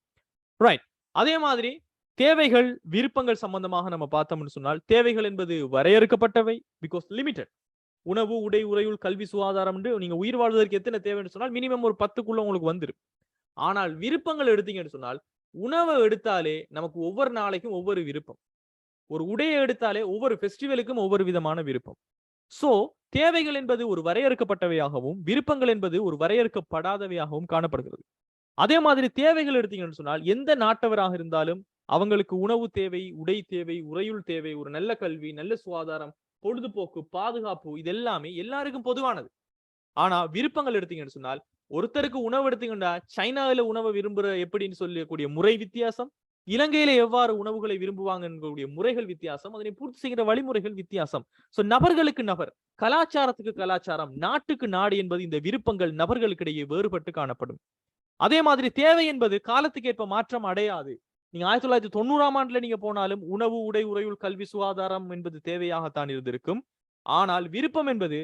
ரைட். அதே மாதிரி தேவைகள், விருப்பங்கள் சம்பந்தமாக நம்ம பார்த்தோம்னு சொன்னால், தேவைகள் என்பது வரையறுக்கப்பட்டவை, பிகாஸ் லிமிட்டட். உணவு, உடை, உறையுள், கல்வி, சுகாதாரம் நீங்க உயிர் வாழ்வதற்கு எத்தனை தேவைன்னு சொன்னால் மினிமம் ஒரு 10க்குள்ள உங்களுக்கு வந்துடும். ஆனால் விருப்பங்கள் எடுத்தீங்கன்னு சொன்னால், உணவை எடுத்தாலே நமக்கு ஒவ்வொரு நாளைக்கும் ஒவ்வொரு விருப்பம், ஒரு உடையை எடுத்தாலே ஒவ்வொரு ஃபெஸ்டிவலுக்கும் ஒவ்வொரு விதமான விருப்பம். சோ தேவைகள் என்பது ஒரு வரையறுக்கப்பட்டவையாகவும் விருப்பங்கள் என்பது ஒரு வரையறுக்கப்படாதவையாகவும் காணப்படுகிறது. அதே மாதிரி தேவைகள் எடுத்தீங்கன்னு சொன்னால் எந்த நாட்டவராக இருந்தாலும் அவங்களுக்கு உணவு தேவை, உடை தேவை, உறையுள் தேவை, ஒரு நல்ல கல்வி, நல்ல சுகாதாரம், பொழுதுபோக்கு, பாதுகாப்பு, இது எல்லாமே எல்லாருக்கும் பொதுவானது. ஆனா விருப்பங்கள் எடுத்தீங்கன்னு சொன்னால் ஒருத்தருக்கு உணவு எடுத்தீங்கன்னா சைனாவில உணவை விரும்புற எப்படின்னு சொல்லக்கூடிய முறை வித்தியாசம், இலங்கையில எவ்வாறு உணவுகளை விரும்புவாங்க என்கூடிய முறைகள் வித்தியாசம், அதனை பூர்த்தி செய்கிற வழிமுறைகள் வித்தியாசம். சோ நபர்களுக்கு நபர், கலாச்சாரத்துக்கு கலாச்சாரம், நாட்டுக்கு நாடு என்பது இந்த விருப்பங்கள் நபர்களுக்கிடையே வேறுபட்டு காணப்படும். அதே மாதிரி தேவை என்பது காலத்துக்கு ஏற்ப மாற்றம் அடையாது. நீங்க 1990ஆம் ஆண்டுல நீங்க போனாலும் உணவு, உடை, உறையுள், கல்வி, சுகாதாரம் என்பது தேவையாகத்தான் இருந்திருக்கும். ஆனால் விருப்பம் என்பது,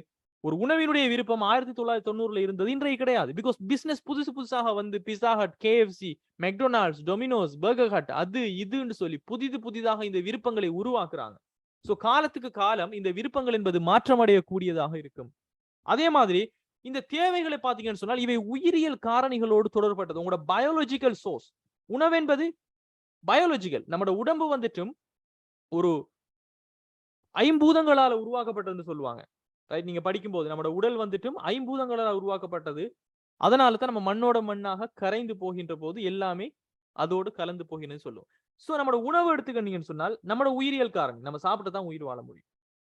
ஒரு உணவினுடைய விருப்பம் 1990ல இருந்தது, இன்றைக்கு கிடையாது. பிகாஸ் பிசினஸ் புதுசாக வந்து pizza hut, KFC, McDonald's, Domino's, burger hut, அது இதுன்னு சொல்லி புதிதாக இந்த விருப்பங்களை உருவாக்குறாங்க. சோ காலத்துக்கு காலம் இந்த விருப்பங்கள் என்பது மாற்றமடையக்கூடியதாக இருக்கும். அதே மாதிரி இந்த தேவைகளை பாத்தீங்கன்னு சொன்னால் இவை உயிரியல் காரணிகளோடு தொடர்பட்டது. உங்களோட பயாலஜிக்கல் சோர்ஸ். உணவு என்பது பயாலஜிக்கல், நம்மளோட உடம்பு வந்துட்டும் ஒரு ஐம்பூதங்களால உருவாக்கப்பட்டதுன்னு சொல்லுவாங்க. ரைட். நீங்க படிக்கும்போது நம்மளோட உடல் வந்துட்டும் ஐம்பூதங்களால் உருவாக்கப்பட்டது. அதனால தான் நம்ம மண்ணோட மண்ணாக கரைந்து போகின்ற போது எல்லாமே அதோடு கலந்து போகின்னு சொல்லுவோம். சோ நம்மளோட உணவு எடுத்துக்கிட்டீங்கன்னு சொன்னால் நம்மளோட உயிரியல் காரணி, நம்ம சாப்பிட்டு தான் உயிர் வாழ முடியும்.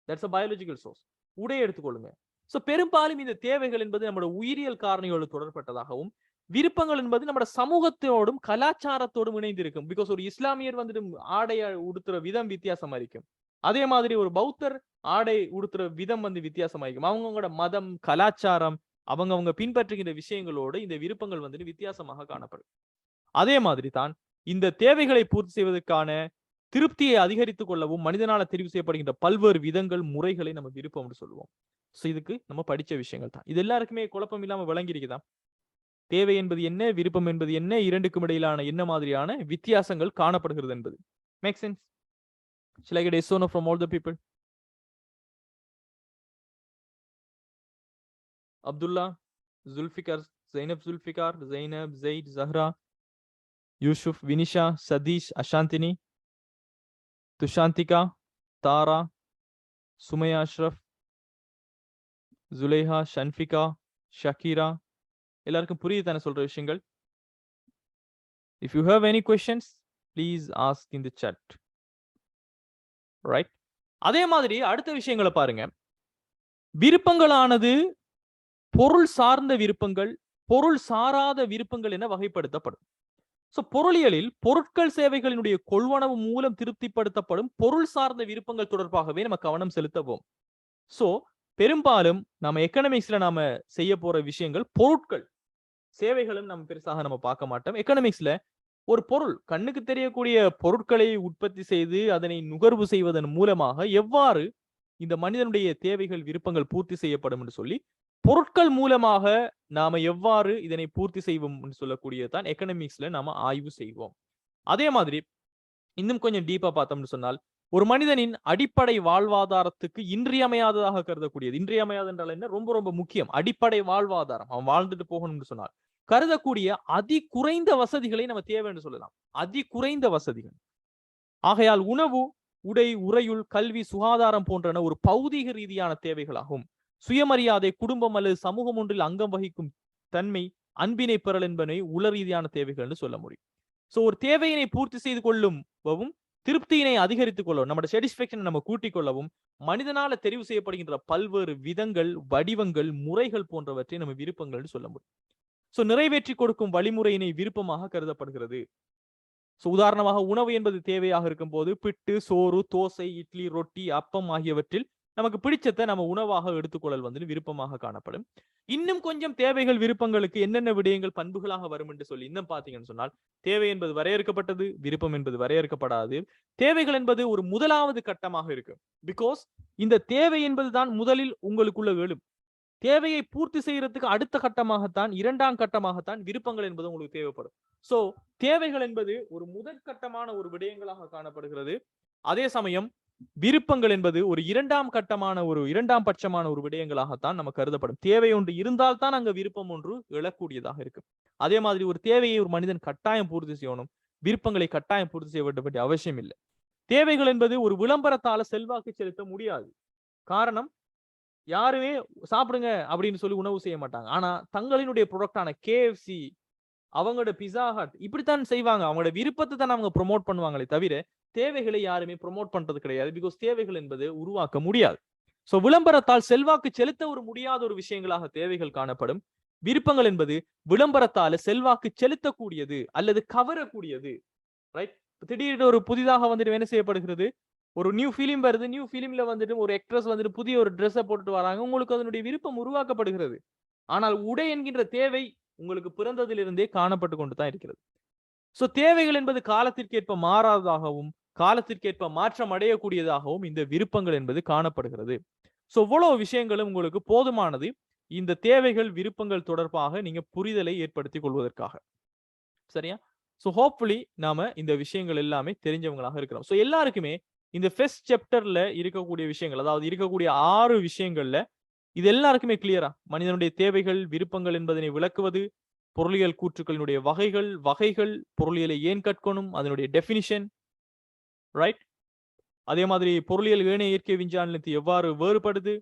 That's a biological source. உடை எடுத்துக்கொள்ளுங்க. சோ பெரும்பாலும் இந்த தேவைகள் என்பது நம்மளோட உயிரியல் காரணிகளோடு தொடர்பட்டதாகவும், விருப்பங்கள் என்பது நம்மளோட சமூகத்தோடும் கலாச்சாரத்தோடும் இணைந்திருக்கும். பிகாஸ் ஒரு இஸ்லாமியர் வந்துட்டு ஆடை உடுத்துற விதம் வித்தியாசமா இருக்கும். அதே மாதிரி ஒரு பௌத்தர் ஆடை உடுத்துற விதம் வந்து வித்தியாசமா இருக்கும். அவங்களோட மதம், கலாச்சாரம், அவங்க பின்பற்றுகின்ற விஷயங்களோடு இந்த விருப்பங்கள் வந்துட்டு வித்தியாசமாக காணப்படும். அதே மாதிரி தான் இந்த தேவைகளை பூர்த்தி செய்வதற்கான திருப்தியை அதிகரித்துக் கொள்ளவும் மனிதனால தெரிவு செய்யப்படுகின்ற பல்வேறு விதங்கள், முறைகளை நம்ம விருப்பம் சொல்லுவோம். சோ இதுக்கு நம்ம படிச்ச விஷயங்கள் தான். இது எல்லாருக்குமே குழப்பம் இல்லாம விளங்கி இருக்குதா? தேவை என்பது என்ன, விருப்பம் என்பது என்ன, இரண்டுக்கும் இடையிலான என்ன மாதிரியான வித்தியாசங்கள் காணப்படுகிறது என்பது. Make sense? Shall I get a yes or no from all the people? Abdullah, Zulfikar, Zainab Zulfikar, Zainab, Zaid, Zahra, Yusuf, Vinisha, Sadish, Ashantini, Tushantika, Tara, Sumaya Ashraf, Zuleha, Shanfika, Shakira. எல்லாருக்கும் புரியுது தானே சொல்ற விஷயங்கள்? If you have any questions, please ask in the chat. Right? அதே மாதிரி அடுத்த விஷயங்களை பாருங்க. விருப்பங்களானது பொருள் சார்ந்த விருப்பங்கள், பொருள் சாராத விருப்பங்கள் என வகைப்படுத்தப்படும். சோ பொருளியலில் பொருட்கள் சேவைகளினுடைய கொள்வனவு மூலம் திருப்திப்படுத்தப்படும் பொருள் சார்ந்த விருப்பங்கள் தொடர்பாகவே நம்ம கவனம் செலுத்துவோம். சோ பெரும்பாலும் நம்ம எக்கனாமிக்ஸ்ல நாம செய்ய போற விஷயங்கள் பொருட்கள், சேவைகளும் நம்ம பெருசாக நம்ம பார்க்க மாட்டோம். எக்கனாமிக்ஸ்ல ஒரு பொருள், கண்ணுக்கு தெரியக்கூடிய பொருட்களை உற்பத்தி செய்து அதனை நுகர்வு செய்வதன் மூலமாக எவ்வாறு இந்த மனிதனுடைய தேவைகள், விருப்பங்கள் பூர்த்தி செய்யப்படும் என்று சொல்லி, பொருட்கள் மூலமாக நாம எவ்வாறு இதனை பூர்த்தி செய்வோம் சொல்லக்கூடியதான் எக்கனாமிக்ஸ்ல நாம ஆய்வு செய்வோம். அதே மாதிரி இன்னும் கொஞ்சம் டீப்பா பார்த்தோம்னு சொன்னால், ஒரு மனிதனின் அடிப்படை வாழ்வாதாரத்துக்கு இன்றியமையாததாக கருதக்கூடியது, இன்றியமையாத என்றால் என்ன, ரொம்ப ரொம்ப முக்கியம், அடிப்படை வாழ்வாதாரம், அவன் வாழ்ந்துட்டு போகணும்னு சொன்னால் கருதக்கூடிய அதி குறைந்த வசதிகளை நம்ம தேவை என்று சொல்லலாம். அதி குறைந்த வசதிகள். ஆகையால் உணவு, உடை, உறையுள், கல்வி, சுகாதாரம் போன்றன ஒரு பௌதீக ரீதியான தேவைகளாகும். சுயமரியாதை, குடும்பம் அல்லது சமூகம் ஒன்றில் அங்கம் வகிக்கும் தன்மை, அன்பினை பெறல் என்பனை உள ரீதியான தேவைகள் என்று சொல்ல முடியும். சோ ஒரு தேவையினை பூர்த்தி செய்து கொள்ளவும், திருப்தியினை அதிகரித்துக் கொள்ளவும், நம்மளோட சாட்டிஸ்பேக்ஷனை நம்ம கூட்டிக் கொள்ளவும் மனிதனால தெரிவு செய்யப்படுகின்ற பல்வேறு விதங்கள், வடிவங்கள், முறைகள் போன்றவற்றை நம்ம விருப்பங்கள் என்று சொல்ல முடியும். சோ நிறைவேற்றி கொடுக்கும் வழிமுறையினை விருப்பமாக கருதப்படுகிறது. சோ உதாரணமாக உணவு என்பது தேவையாக இருக்கும் போது பிட்டு, சோறு, தோசை, இட்லி, ரொட்டி, அப்பம் ஆகியவற்றில் நமக்கு பிடிச்சதை நம்ம உணவாக எடுத்துக்கொள்ளல் வந்து விருப்பமாக காணப்படும். இன்னும் கொஞ்சம் தேவைகள், விருப்பங்களுக்கு என்னென்ன விடயங்கள் பண்புகளாக வரும் என்று சொல்லி இன்னும் பாத்தீங்கன்னு சொன்னால், தேவை என்பது வரையறுக்கப்பட்டது, விருப்பம் என்பது வரையறுக்கப்படாது. தேவைகள் என்பது ஒரு முதலாவது கட்டமாக இருக்கு. பிகாஸ் இந்த தேவை என்பதுதான் முதலில் உங்களுக்குள்ள எழும். தேவையை பூர்த்தி செய்யறதுக்கு அடுத்த கட்டமாகத்தான், இரண்டாம் கட்டமாகத்தான் விருப்பங்கள் என்பது உங்களுக்கு தேவைப்படும். சோ தேவைகள் என்பது ஒரு முதற்கட்டமான ஒரு விடயங்களாக காணப்படுகிறது. அதே சமயம் விருப்பங்கள் என்பது ஒரு இரண்டாம் பட்சமான ஒரு விடயங்களாகத்தான் நம்ம கருதப்படும். தேவை ஒன்று இருந்தால்தான் அங்க விருப்பம் ஒன்று எழக்கூடியதாக இருக்கு. அதே மாதிரி ஒரு தேவையை ஒரு மனிதன் கட்டாயம் பூர்த்தி செய்யணும், விருப்பங்களை கட்டாயம் பூர்த்தி செய்ய வேண்டிய அவசியம் இல்லை. தேவைகள் என்பது ஒரு விளம்பரத்தால செல்வாக்கு செலுத்த முடியாது. காரணம், யாருமே சாப்பிடுங்க அப்படின்னு சொல்லி உணவு செய்ய மாட்டாங்க. ஆனா தங்களினுடைய ப்ராடக்டான KFC, அவங்களோட பிஸா ஹட் இப்படித்தான் செய்வாங்க. அவங்களோட விருப்பத்தை தான் அவங்க ப்ரொமோட் பண்ணுவாங்களே தவிர தேவைகளை யாருமே ப்ரொமோட் பண்றது கிடையாது. பிகாஸ் தேவைகள் என்பது உருவாக்க முடியாது. சோ விளம்பரத்தால் செல்வாக்கு செலுத்த ஒரு முடியாத ஒரு விஷயங்களாக தேவைகள் காணப்படும். விருப்பங்கள் என்பது விளம்பரத்தால செல்வாக்கு செலுத்தக்கூடியது அல்லது கவரக்கூடியது. ரைட்? திடீர்னு ஒரு புதிதாக வந்துட்டு என்ன செய்யப்படுகிறது, ஒரு நியூ பிலிம் வருது, நியூ பிலிம்ல வந்துட்டு ஒரு ஆக்ட்ரஸ் வந்துட்டு புதிய ஒரு ட்ரெஸ்ஸை போட்டுட்டு வராங்க, உங்களுக்கு அதனுடைய விருப்பம் உருவாக்கப்படுகிறது. ஆனால் உடை என்கின்ற தேவை உங்களுக்கு பிறந்ததிலிருந்தே காணப்பட்டு கொண்டு தான் இருக்கிறது. சோ தேவைகள் என்பது காலத்திற்கேற்ப மாறாததாகவும் காலத்திற்கேற்ப மாற்றம் அடையக்கூடியதாகவும் இந்த விருப்பங்கள் என்பது காணப்படுகிறது. சோ இவ்வளவு விஷயங்களும் உங்களுக்கு போதுமானது இந்த தேவைகள், விருப்பங்கள் தொடர்பாக நீங்க புரிதலை ஏற்படுத்திக் கொள்வதற்காக. சரியா? சோ ஹோப்ஃபுல்லி நாம இந்த விஷயங்கள் எல்லாமே தெரிஞ்சவங்களாக இருக்கிறோம். சோ எல்லாருக்குமே இந்த ஃபர்ஸ்ட் சாப்டர்ல இருக்கக்கூடிய விஷயங்கள், அதாவது இருக்கக்கூடிய 6 விஷயங்கள்ல இது எல்லாருக்குமே கிளியரா, மனிதனுடைய தேவைகள், விருப்பங்கள் என்பதனை விளக்குவது, பொருளியல் கூற்றுக்களினுடைய வகைகள், பொருளியலை ஏன் கற்கணும், அதனுடைய டெபினிஷன், ரைட்? அதே மாதிரி பொருளியல் ஏனைய இயற்கை விஞ்ஞானத்தை எவ்வாறு வேறுபடுது,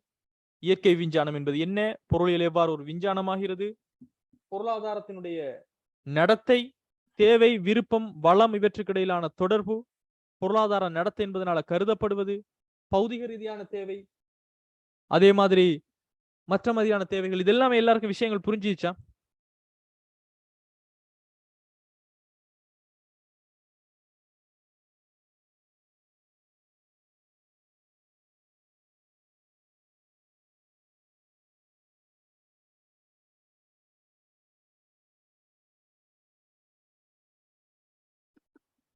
இயற்கை விஞ்ஞானம் என்பது என்ன, பொருளியல் எவ்வாறு ஒரு விஞ்ஞானமாகிறது, பொருளாதாரத்தினுடைய நடத்தை, தேவை, விருப்பம், வளம் இவற்றுக்கு இடையிலான தொடர்பு, பொருளாதார நடத்தை என்பதனால கருதப்படுவது, பௌதிக ரீதியான தேவை, அதே மாதிரி மற்ற மாதிரியான தேவைகள், இது எல்லாமே எல்லாருக்கும் விஷயங்கள் புரிஞ்சிச்சா?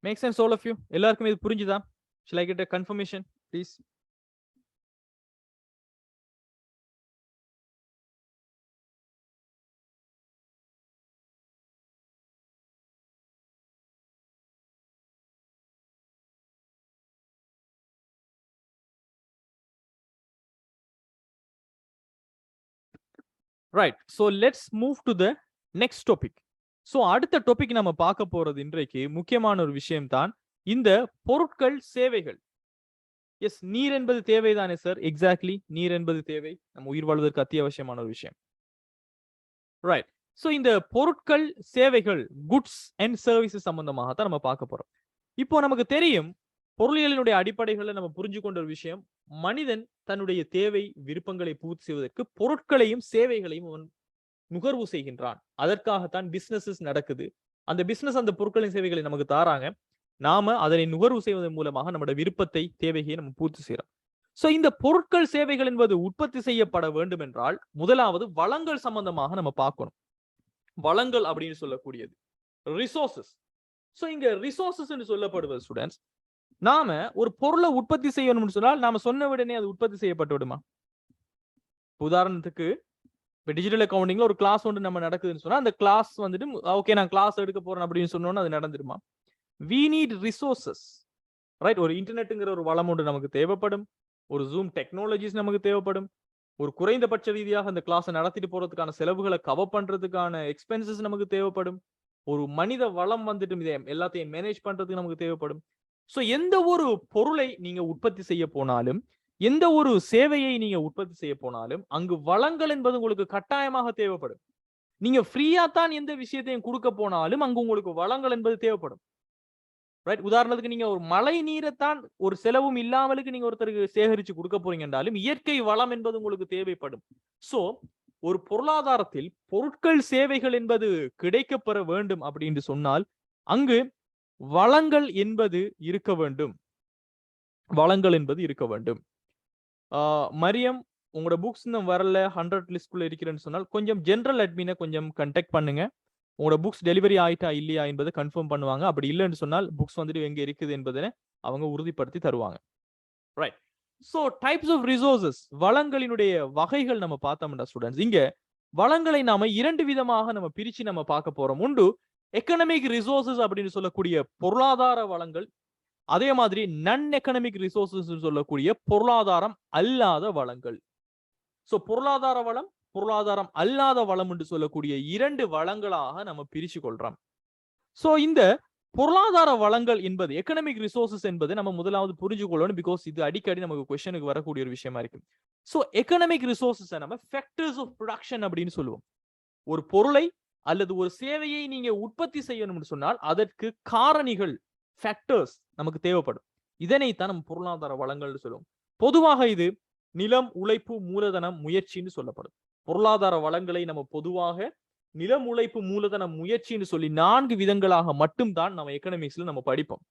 Make sense all of you? எல்லாருக்கும் இது புரிஞ்சுதா? Shall I get a confirmation please? Right, so let's move to the next topic. So அடுத்த டாபிக் நம்ம பார்க்க போறது இன்றைக்கு முக்கியமான ஒரு விஷயம் தான் இந்த பொருட்கள், சேவைகள். எஸ், நீர் என்பது தேவைதானே சார்? எக்ஸாக்ட்லி, நீர் என்பது தேவை, நம்ம உயிர் வாழ்வதற்கு அத்தியாவசியமான ஒரு விஷயம். ரைட், சோ இந்த பொருட்கள், சேவைகள், குட்ஸ் அண்ட் சர்வீசஸ் சம்பந்தமாக தான் நம்ம பார்க்க போறோம். இப்போ நமக்கு தெரியும், பொருளியலினுடைய அடிப்படைகளை நம்ம புரிஞ்சு கொண்ட ஒரு விஷயம், மனிதன் தன்னுடைய தேவை, விருப்பங்களை பூர்த்தி செய்வதற்கு பொருட்களையும் சேவைகளையும் அவன் நுகர்வு செய்கின்றான். அதற்காகத்தான் பிசினஸ் நடக்குது. அந்த பிசினஸ் அந்த பொருட்களின் சேவைகளை நமக்கு தாராங்க. நாம அதனை நுகர்வு செய்வதன் மூலமாக நம்முடைய விருப்பத்தை, தேவையை நம்ம பூர்த்தி செய்யறோம். சோ இந்த பொருட்கள், சேவைகள் என்பது உற்பத்தி செய்யப்பட வேண்டும் என்றால் முதலாவது வளங்கள் சம்பந்தமாக நம்ம பார்க்கணும். வளங்கள் அப்படின்னு சொல்லக்கூடியது ரிசோர்சஸ். சோ இங்க ரிசோர்சஸ் என்று சொல்லப்படுவது ஸ்டூடெண்ட்ஸ், நாம ஒரு பொருளை உற்பத்தி செய்யணும்னு சொன்னால் நாம சொன்ன உடனே அது உற்பத்தி செய்யப்பட்டு விடுமா? உதாரணத்துக்கு இப்போ டிஜிட்டல் அக்கௌண்டிங்ல ஒரு கிளாஸ் ஒன்று நம்ம நடக்குதுன்னு சொன்னா அந்த கிளாஸ் வந்துட்டு ஓகே நான் கிளாஸ் எடுக்க போறேன் அப்படின்னு சொன்னோன்னா அது நடந்துருமா? we need resources, right? ஒரு இன்டர்நெட்ங்கிற ஒரு வளம் ஒன்று நமக்கு தேவைப்படும், ஒரு ஜூம் டெக்னாலஜிஸ் நமக்கு தேவைப்படும், ஒரு குறைந்தபட்ச ரீதியாக அந்த கிளாஸை நடத்திட்டு போறதுக்கான செலவுகளை கவர் பண்றதுக்கான எக்ஸ்பென்சஸ் நமக்கு தேவைப்படும், ஒரு மனித வளம் வந்துட்டு எல்லாத்தையும் மேனேஜ் பண்றதுக்கு நமக்கு தேவைப்படும். சோ எந்த ஒரு பொருளை நீங்க உற்பத்தி செய்ய போனாலும், எந்த ஒரு சேவையை நீங்க உற்பத்தி செய்ய போனாலும் அங்கு வளங்கள் என்பது உங்களுக்கு கட்டாயமாக தேவைப்படும். நீங்க ஃப்ரீயா தான் எந்த விஷயத்தையும் கொடுக்க போனாலும் அங்கு உங்களுக்கு வளங்கள் என்பது தேவைப்படும். ரைட், உதாரணத்துக்கு நீங்க ஒரு மழை நீரைத்தான் ஒரு செலவும் இல்லாமலுக்கு நீங்க ஒருத்தருக்கு சேகரிச்சு கொடுக்க போறீங்க என்றாலும் இயற்கை வளம் என்பது உங்களுக்கு தேவைப்படும். சோ ஒரு பொருளாதாரத்தில் பொருட்கள், சேவைகள் என்பது கிடைக்கப்பெற வேண்டும் அப்படின்னு சொன்னால் அங்கு வளங்கள் என்பது இருக்க வேண்டும். வளங்கள் என்பது இருக்க வேண்டும். மரியம், உங்களோட புக்ஸ் இன்னும் வரல, 100 லிஸ்ட்குள்ள இருக்கிறேன்னு சொன்னால் கொஞ்சம் ஜெனரல் அட்மினை கொஞ்சம் கண்டெக்ட் பண்ணுங்க. உங்களோட புக்ஸ் டெலிவரி ஆயிட்டா இல்லையா என்பதை கன்ஃபார்ம் பண்ணுவாங்க. அப்படி இல்லைன்னு சொன்னால் புக்ஸ் வந்துட்டு எங்க இருக்குது என்பதை அவங்க உறுதிப்படுத்தி தருவாங்க. Right, so types of resources, வளங்களினுடைய வகைகள் நம்ம பார்த்தோம்னா ஸ்டூடெண்ட்ஸ், இங்க வளங்களை நாம 2 விதமாக நம்ம பிரிச்சு நம்ம பார்க்க போறோம். உண்டு எக்கனாமிக் ரிசோர்சஸ் அப்படின்னு சொல்லக்கூடிய பொருளாதார வளங்கள், அதே மாதிரி நன் எக்கனாமிக் ரிசோர்சஸ் சொல்லக்கூடிய பொருளாதாரம் அல்லாத வளங்கள். சோ பொருளாதார வளம், பொருளாதாரம் அல்லாத வளம் என்று சொல்லக்கூடிய 2 வளங்களாக நம்ம பிரிச்சு கொள்றோம். சோ இந்த பொருளாதார வளங்கள் என்பது, எக்கனாமிக் ரிசோர்சஸ் என்பது நம்ம முதலாவது புரிஞ்சு கொள்ளணும். பிகாஸ் இது அடிக்கடி நமக்கு கொஸ்டினுக்கு வரக்கூடிய ஒரு விஷயமா இருக்கு. சோ எக்கனாமிக் ரிசோர்சஸ் நம்ம ஃபேக்டர்ஸ் ஆஃப் ப்ரொடக்ஷன் அப்படின்னு சொல்லுவோம். ஒரு பொருளை அல்லது ஒரு சேவையை நீங்க உற்பத்தி செய்யணும்னு சொன்னால் அதற்கு காரணிகள், ஃபேக்டர்ஸ் நமக்கு தேவைப்படும். இதனைத்தான் நம்ம பொருளாதார வளங்கள்னு சொல்லுவோம். பொதுவாக இது நிலம், உழைப்பு, மூலதனம், முயற்சின்னு சொல்லப்படும். பொருளாதார வளங்களை நம்ம பொதுவாக நிலம், உழைப்பு, மூலதனம், முயற்சின்னு சொல்லி 4 விதங்களாக மட்டும்தான் நம்ம எக்கனாமிக்ஸ்ல நம்ம படிப்போம்.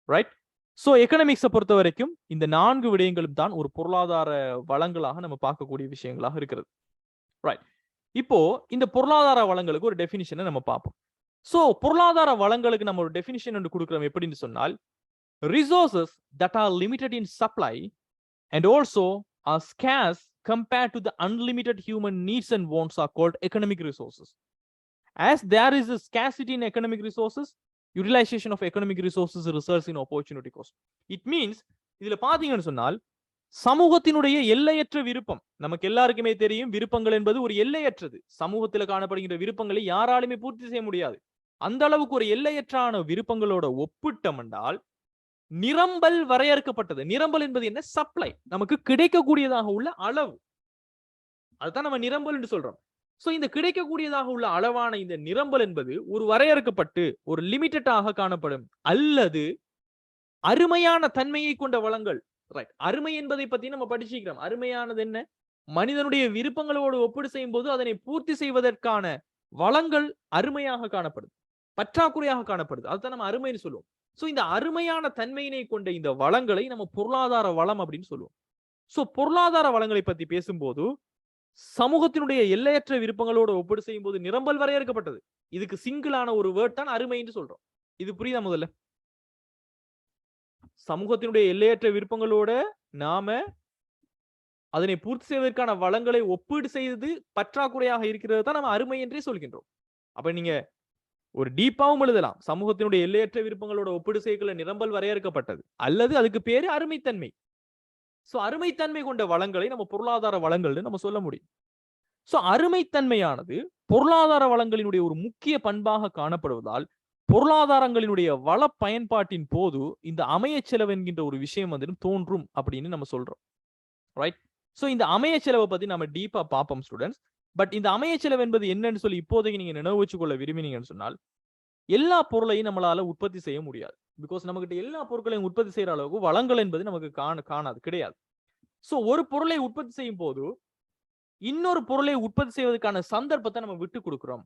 ரைட், சோ எக்கனாமிக்ஸை பொறுத்த வரைக்கும் இந்த 4 விடயங்களும் தான் ஒரு பொருளாதார வளங்களாக நம்ம பார்க்கக்கூடிய விஷயங்களாக இருக்கிறது. ரைட், இப்போ இந்த பொருளாதார வளங்களுக்கு ஒரு டெபினிஷனை நம்ம பார்ப்போம். சோ பொருளாதார வளங்களுக்கு நம்ம ஒரு டெபினிஷன் ஒன்று கொடுக்கிறோம். எப்படின்னு சொன்னால், resources that are limited in supply and also are scarce compared to the unlimited human needs and wants are called economic resources. As there is a scarcity in economic resources, utilization of economic resources results in opportunity cost. It means இதுல பாத்தீங்கன்னு சொன்னால் சமூகத்தினுடைய எல்லையற்ற விருப்பம், நமக்கு எல்லாருக்குமே தெரியும் விருப்பங்கள் என்பது ஒரு எல்லையற்றது. சமூகத்தில் காணப்படுகின்ற விருப்பங்களை யாராலுமே பூர்த்தி செய்ய முடியாது. அந்த அளவுக்கு ஒரு எல்லையற்றான விருப்பங்களோட ஒப்பிட்டம் என்றால் நிரம்பல் வரையறுக்கப்பட்டது. நிரம்பல் என்பது என்ன? சப்ளை, நமக்கு கிடைக்கக்கூடியதாக உள்ள அளவு. அதுதான் நம்ம நிரம்பல் என்று சொல்றோம். சோ இந்த கிடைக்கக்கூடியதாக உள்ள அளவான இந்த நிரம்பல் என்பது ஒரு வரையறுக்கப்பட்டு ஒரு லிமிட்டடாக காணப்படும் அல்லது அருமையான தன்மையை கொண்ட வளங்கள். ரைட், அருமை என்பதை பத்தி நம்ம படிச்சுக்கிறோம். அருமையானது என்ன? மனிதனுடைய விருப்பங்களோடு ஒப்பீடு செய்யும் போது அதனை பூர்த்தி செய்வதற்கான வளங்கள் அருமையாக காணப்படுது, பற்றாக்குறையாக காணப்படுது. அதுதான் நம்ம அருமைன்னு சொல்லுவோம். சோ இந்த அருமையான தன்மையினை கொண்ட இந்த வளங்களை நம்ம பொருளாதார வளம் அப்படின்னு சொல்லுவோம். சோ பொருளாதார வளங்களை பத்தி பேசும்போது சமூகத்தினுடைய எல்லையற்ற விருப்பங்களோடு ஒப்பீடு செய்யும் போது நிரம்பல் வரையறுக்கப்பட்டது. இதுக்கு சிங்கிளான ஒரு வேர்ட் தான் அருமை என்று சொல்றோம். இது புரியுதா? முதல்ல சமூகத்தினுடைய எல்லையற்ற விருப்பங்களோட நாம அதனை பூர்த்தி செய்வதற்கான வளங்களை ஒப்பீடு செய்து பற்றாக்குறையாக இருக்கிறது தான் நம்ம அருமை என்றே சொல்கின்றோம். அப்ப நீங்க ஒரு டீப்பாவும் எழுதலாம், சமூகத்தினுடைய எல்லையற்ற விருப்பங்களோட ஒப்பீடு செய்யல நிரம்பல் வரையறுக்கப்பட்டது, அல்லது அதுக்கு பேரு அருமைத்தன்மை. சோ அருமைத்தன்மை கொண்ட வளங்களை நம்ம பொருளாதார வளங்கள்னு நம்ம சொல்ல முடியும். சோ அருமைத்தன்மையானது பொருளாதார வளங்களினுடைய ஒரு முக்கிய பண்பாக காணப்படுவதால் பொருளாதாரங்களினுடைய வள பயன்பாட்டின் போது இந்த அமைய செலவு என்கின்ற ஒரு விஷயம் வந்து தோன்றும் அப்படின்னு நம்ம சொல்றோம். ரைட். சோ இந்த அமைய செலவை பத்தி நம்ம டீப்பா பார்ப்போம் ஸ்டூடெண்ட்ஸ். பட் இந்த அமைய செலவு என்பது என்னன்னு சொல்லி இப்போதைக்கு நீங்க நினைவு வச்சுக்கொள்ள விரும்பினீங்கன்னு சொன்னால், எல்லா பொருளையும் நம்மளால உற்பத்தி செய்ய முடியாது. பிகாஸ் நம்மகிட்ட எல்லா பொருட்களையும் உற்பத்தி செய்யற அளவுக்கு வளங்கள் என்பது நமக்கு காணாது, கிடையாது. சோ ஒரு பொருளை உற்பத்தி செய்யும் போது இன்னொரு பொருளை உற்பத்தி செய்வதற்கான சந்தர்ப்பத்தை நம்ம விட்டு கொடுக்கிறோம்.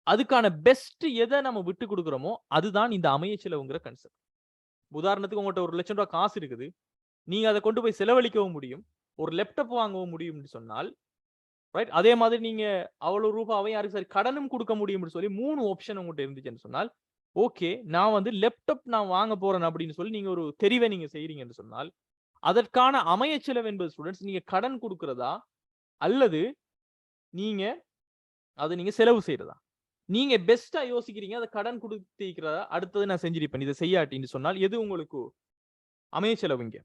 அதுக்கான பெஸ்ட் எதை நம்ம விட்டு கொடுக்குறோமோ அதுதான் இந்த அமைய செலவுங்கிற கன்செப்ட். உதாரணத்துக்கு உங்கள்கிட்ட 1 லட்சம் ரூபாய் காசு இருக்குது, நீங்க அதை கொண்டு போய் செலவழிக்கவும் முடியும், ஒரு லேப்டாப் வாங்கவும் முடியும் சொன்னால், ரைட், அதே மாதிரி நீங்க அவ்வளவு ரூபாவை யாருக்கு சரி கடனும் கொடுக்க முடியும் சொல்லி 3 ஆப்ஷன் உங்கள்கிட்ட இருந்துச்சுன்னு சொன்னால், ஓகே நான் வந்து லேப்டாப் நான் வாங்க போறேன் அப்படின்னு சொல்லி நீங்க ஒரு தெரிவை நீங்க செய்றீங்கன்னு சொன்னால், அதற்கான அமைய செலவு என்பது ஸ்டூடெண்ட்ஸ் நீங்க கடன் கொடுக்கிறதா அல்லது நீங்க அதை நீங்க செலவு செய்யறதா? நீங்க பெஸ்டா யோசிக்கிறீங்க, அதை கடன் கொடுத்திருக்கிறதா, அடுத்தது நான் செஞ்சிருப்பேன் இதை செய்யாட்டின்னு சொன்னால் எது உங்களுக்கு அமைய செலவுங்க?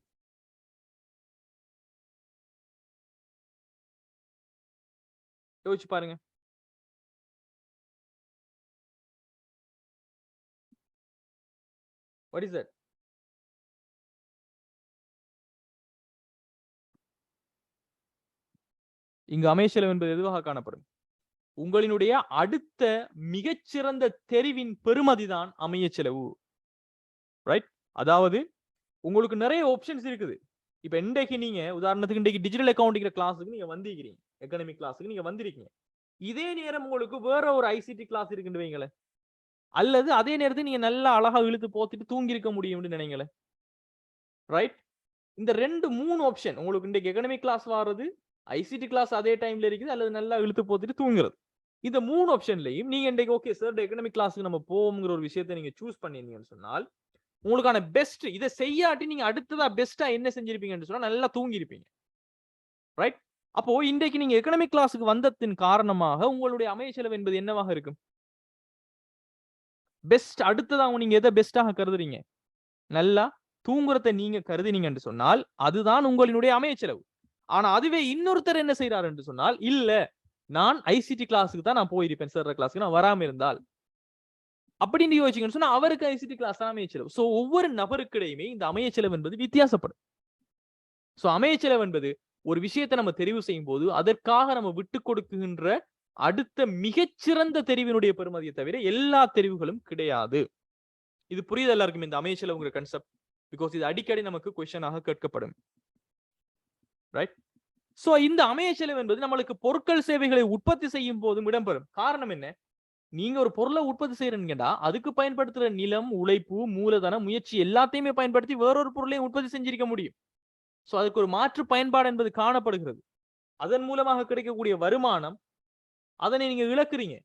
யோசிச்சு பாருங்க. What is that? இங்கு அமைய செலவு என்பது எதுவாக காணப்படும்? உங்களினுடைய அடுத்த மிகச்சிறந்த தெரிவின் பெருமதிதான் அமைய செலவு. ரைட். அதாவது உங்களுக்கு நிறைய ஆப்ஷன்ஸ் இருக்குது. இப்ப இன்றைக்கு நீங்க உதாரணத்துக்கு இன்றைக்கு டிஜிட்டல் அக்கவுண்டிங் கிளாஸுக்கு நீங்க வந்திருக்கீங்க, எக்கனாமிக் கிளாஸுக்கு நீங்க வந்திருக்கீங்க. இதே நேரம் உங்களுக்கு வேற ஒரு ஐசிடி கிளாஸ் இருக்குன்னு வைங்களேன், அல்லது அதே நேரத்துக்கு நீங்க நல்லா அழகா இழுத்து போத்திட்டு தூங்கி இருக்க முடியும்னு நினைங்களேன். ரைட். இந்த 2-3 ஆப்ஷன் உங்களுக்கு இன்றைக்கு எக்கனாமிக் கிளாஸ் வர்றது, ஐசிடி கிளாஸ் அதே டைம்ல இருக்குது, அல்லது நல்லா இழுத்து போத்திட்டு தூங்குறது. இந்த 3 ஆப்ஷன்லயும் நீங்க இன்றைக்கு ஓகே சார் எக்கனாமிக் கிளாஸுக்கு நம்ம போவோம்ங்கிற ஒரு விஷயத்தை நீங்க சூஸ் பண்ணிருந்தீங்கன்னு சொன்னால், உங்களுக்கான பெஸ்ட் இதை செய்யாட்டி நீங்க அடுத்ததா பெஸ்டா என்ன செஞ்சிருப்பீங்கன்னு சொன்னா நல்லா தூங்கி இருப்பீங்க. ரைட். அப்போ இன்றைக்கு நீங்க எக்கனாமிக் கிளாஸுக்கு வந்ததின் காரணமாக உங்களுடைய அமைய செலவு என்பது என்னவாக இருக்கும்? பெஸ்ட் அடுத்ததா நீங்க எதை பெஸ்டாக கருதுறீங்க? நல்லா தூங்குறத நீங்க கருதினீங்கன்னு சொன்னால் அதுதான் உங்களுடைய அமைய செலவு. ஆனா அதுவே இன்னொருத்தர் என்ன செய்யறாரு என்று சொன்னால், இல்ல நான் ஐசிடி கிளாஸுக்கு தான் நான் போயிருப்பேன் சார் கிளாஸுக்கு நான் வராம இருந்தால் அப்படின்னு யோசிச்சீங்கன்னு சொன்னா அவருக்கு ஐசிடி கிளாஸ் தான் அமைய செலவு. சோ ஒவ்வொரு நபருக்கிடையுமே இந்த அமைய செலவு என்பது வித்தியாசப்படும். சோ அமைய செலவு என்பது ஒரு விஷயத்தை நம்ம தெரிவு செய்யும் போது அதற்காக நம்ம விட்டு கொடுக்கின்ற அடுத்த மிகச்சிறந்த தெரிவினுடைய பெருமதியை தவிர எல்லா தெரிவுகளும் கிடையாது. இது புரியுது எல்லாருக்கும் இந்த அமைய செலவுங்கிற கான்செப்ட்? பிகாஸ் இது அடிக்கடி நமக்கு கொஸ்டினாக கேட்கப்படும். ரைட். சோ இந்த அமைய செலவு என்பது நம்மளுக்கு பொருட்கள் சேவைகளை உற்பத்தி செய்யும் போதும் இடம்பெறும். காரணம் என்ன? நீங்க ஒரு பொருளை உற்பத்தி செய்யறீங்கடா, அதுக்கு பயன்படுத்துற நிலம், உழைப்பு, மூலதனம், முயற்சி எல்லாத்தையுமே பயன்படுத்தி வேறொரு பொருளையும் உற்பத்தி செஞ்சிருக்க முடியும். சோ அதுக்கு ஒரு மாற்று பயன்பாடு என்பது காணப்படுகிறது. அதன் மூலமாக கிடைக்கக்கூடிய வருமானம் அதனை நீங்க இழக்கிறீங்க.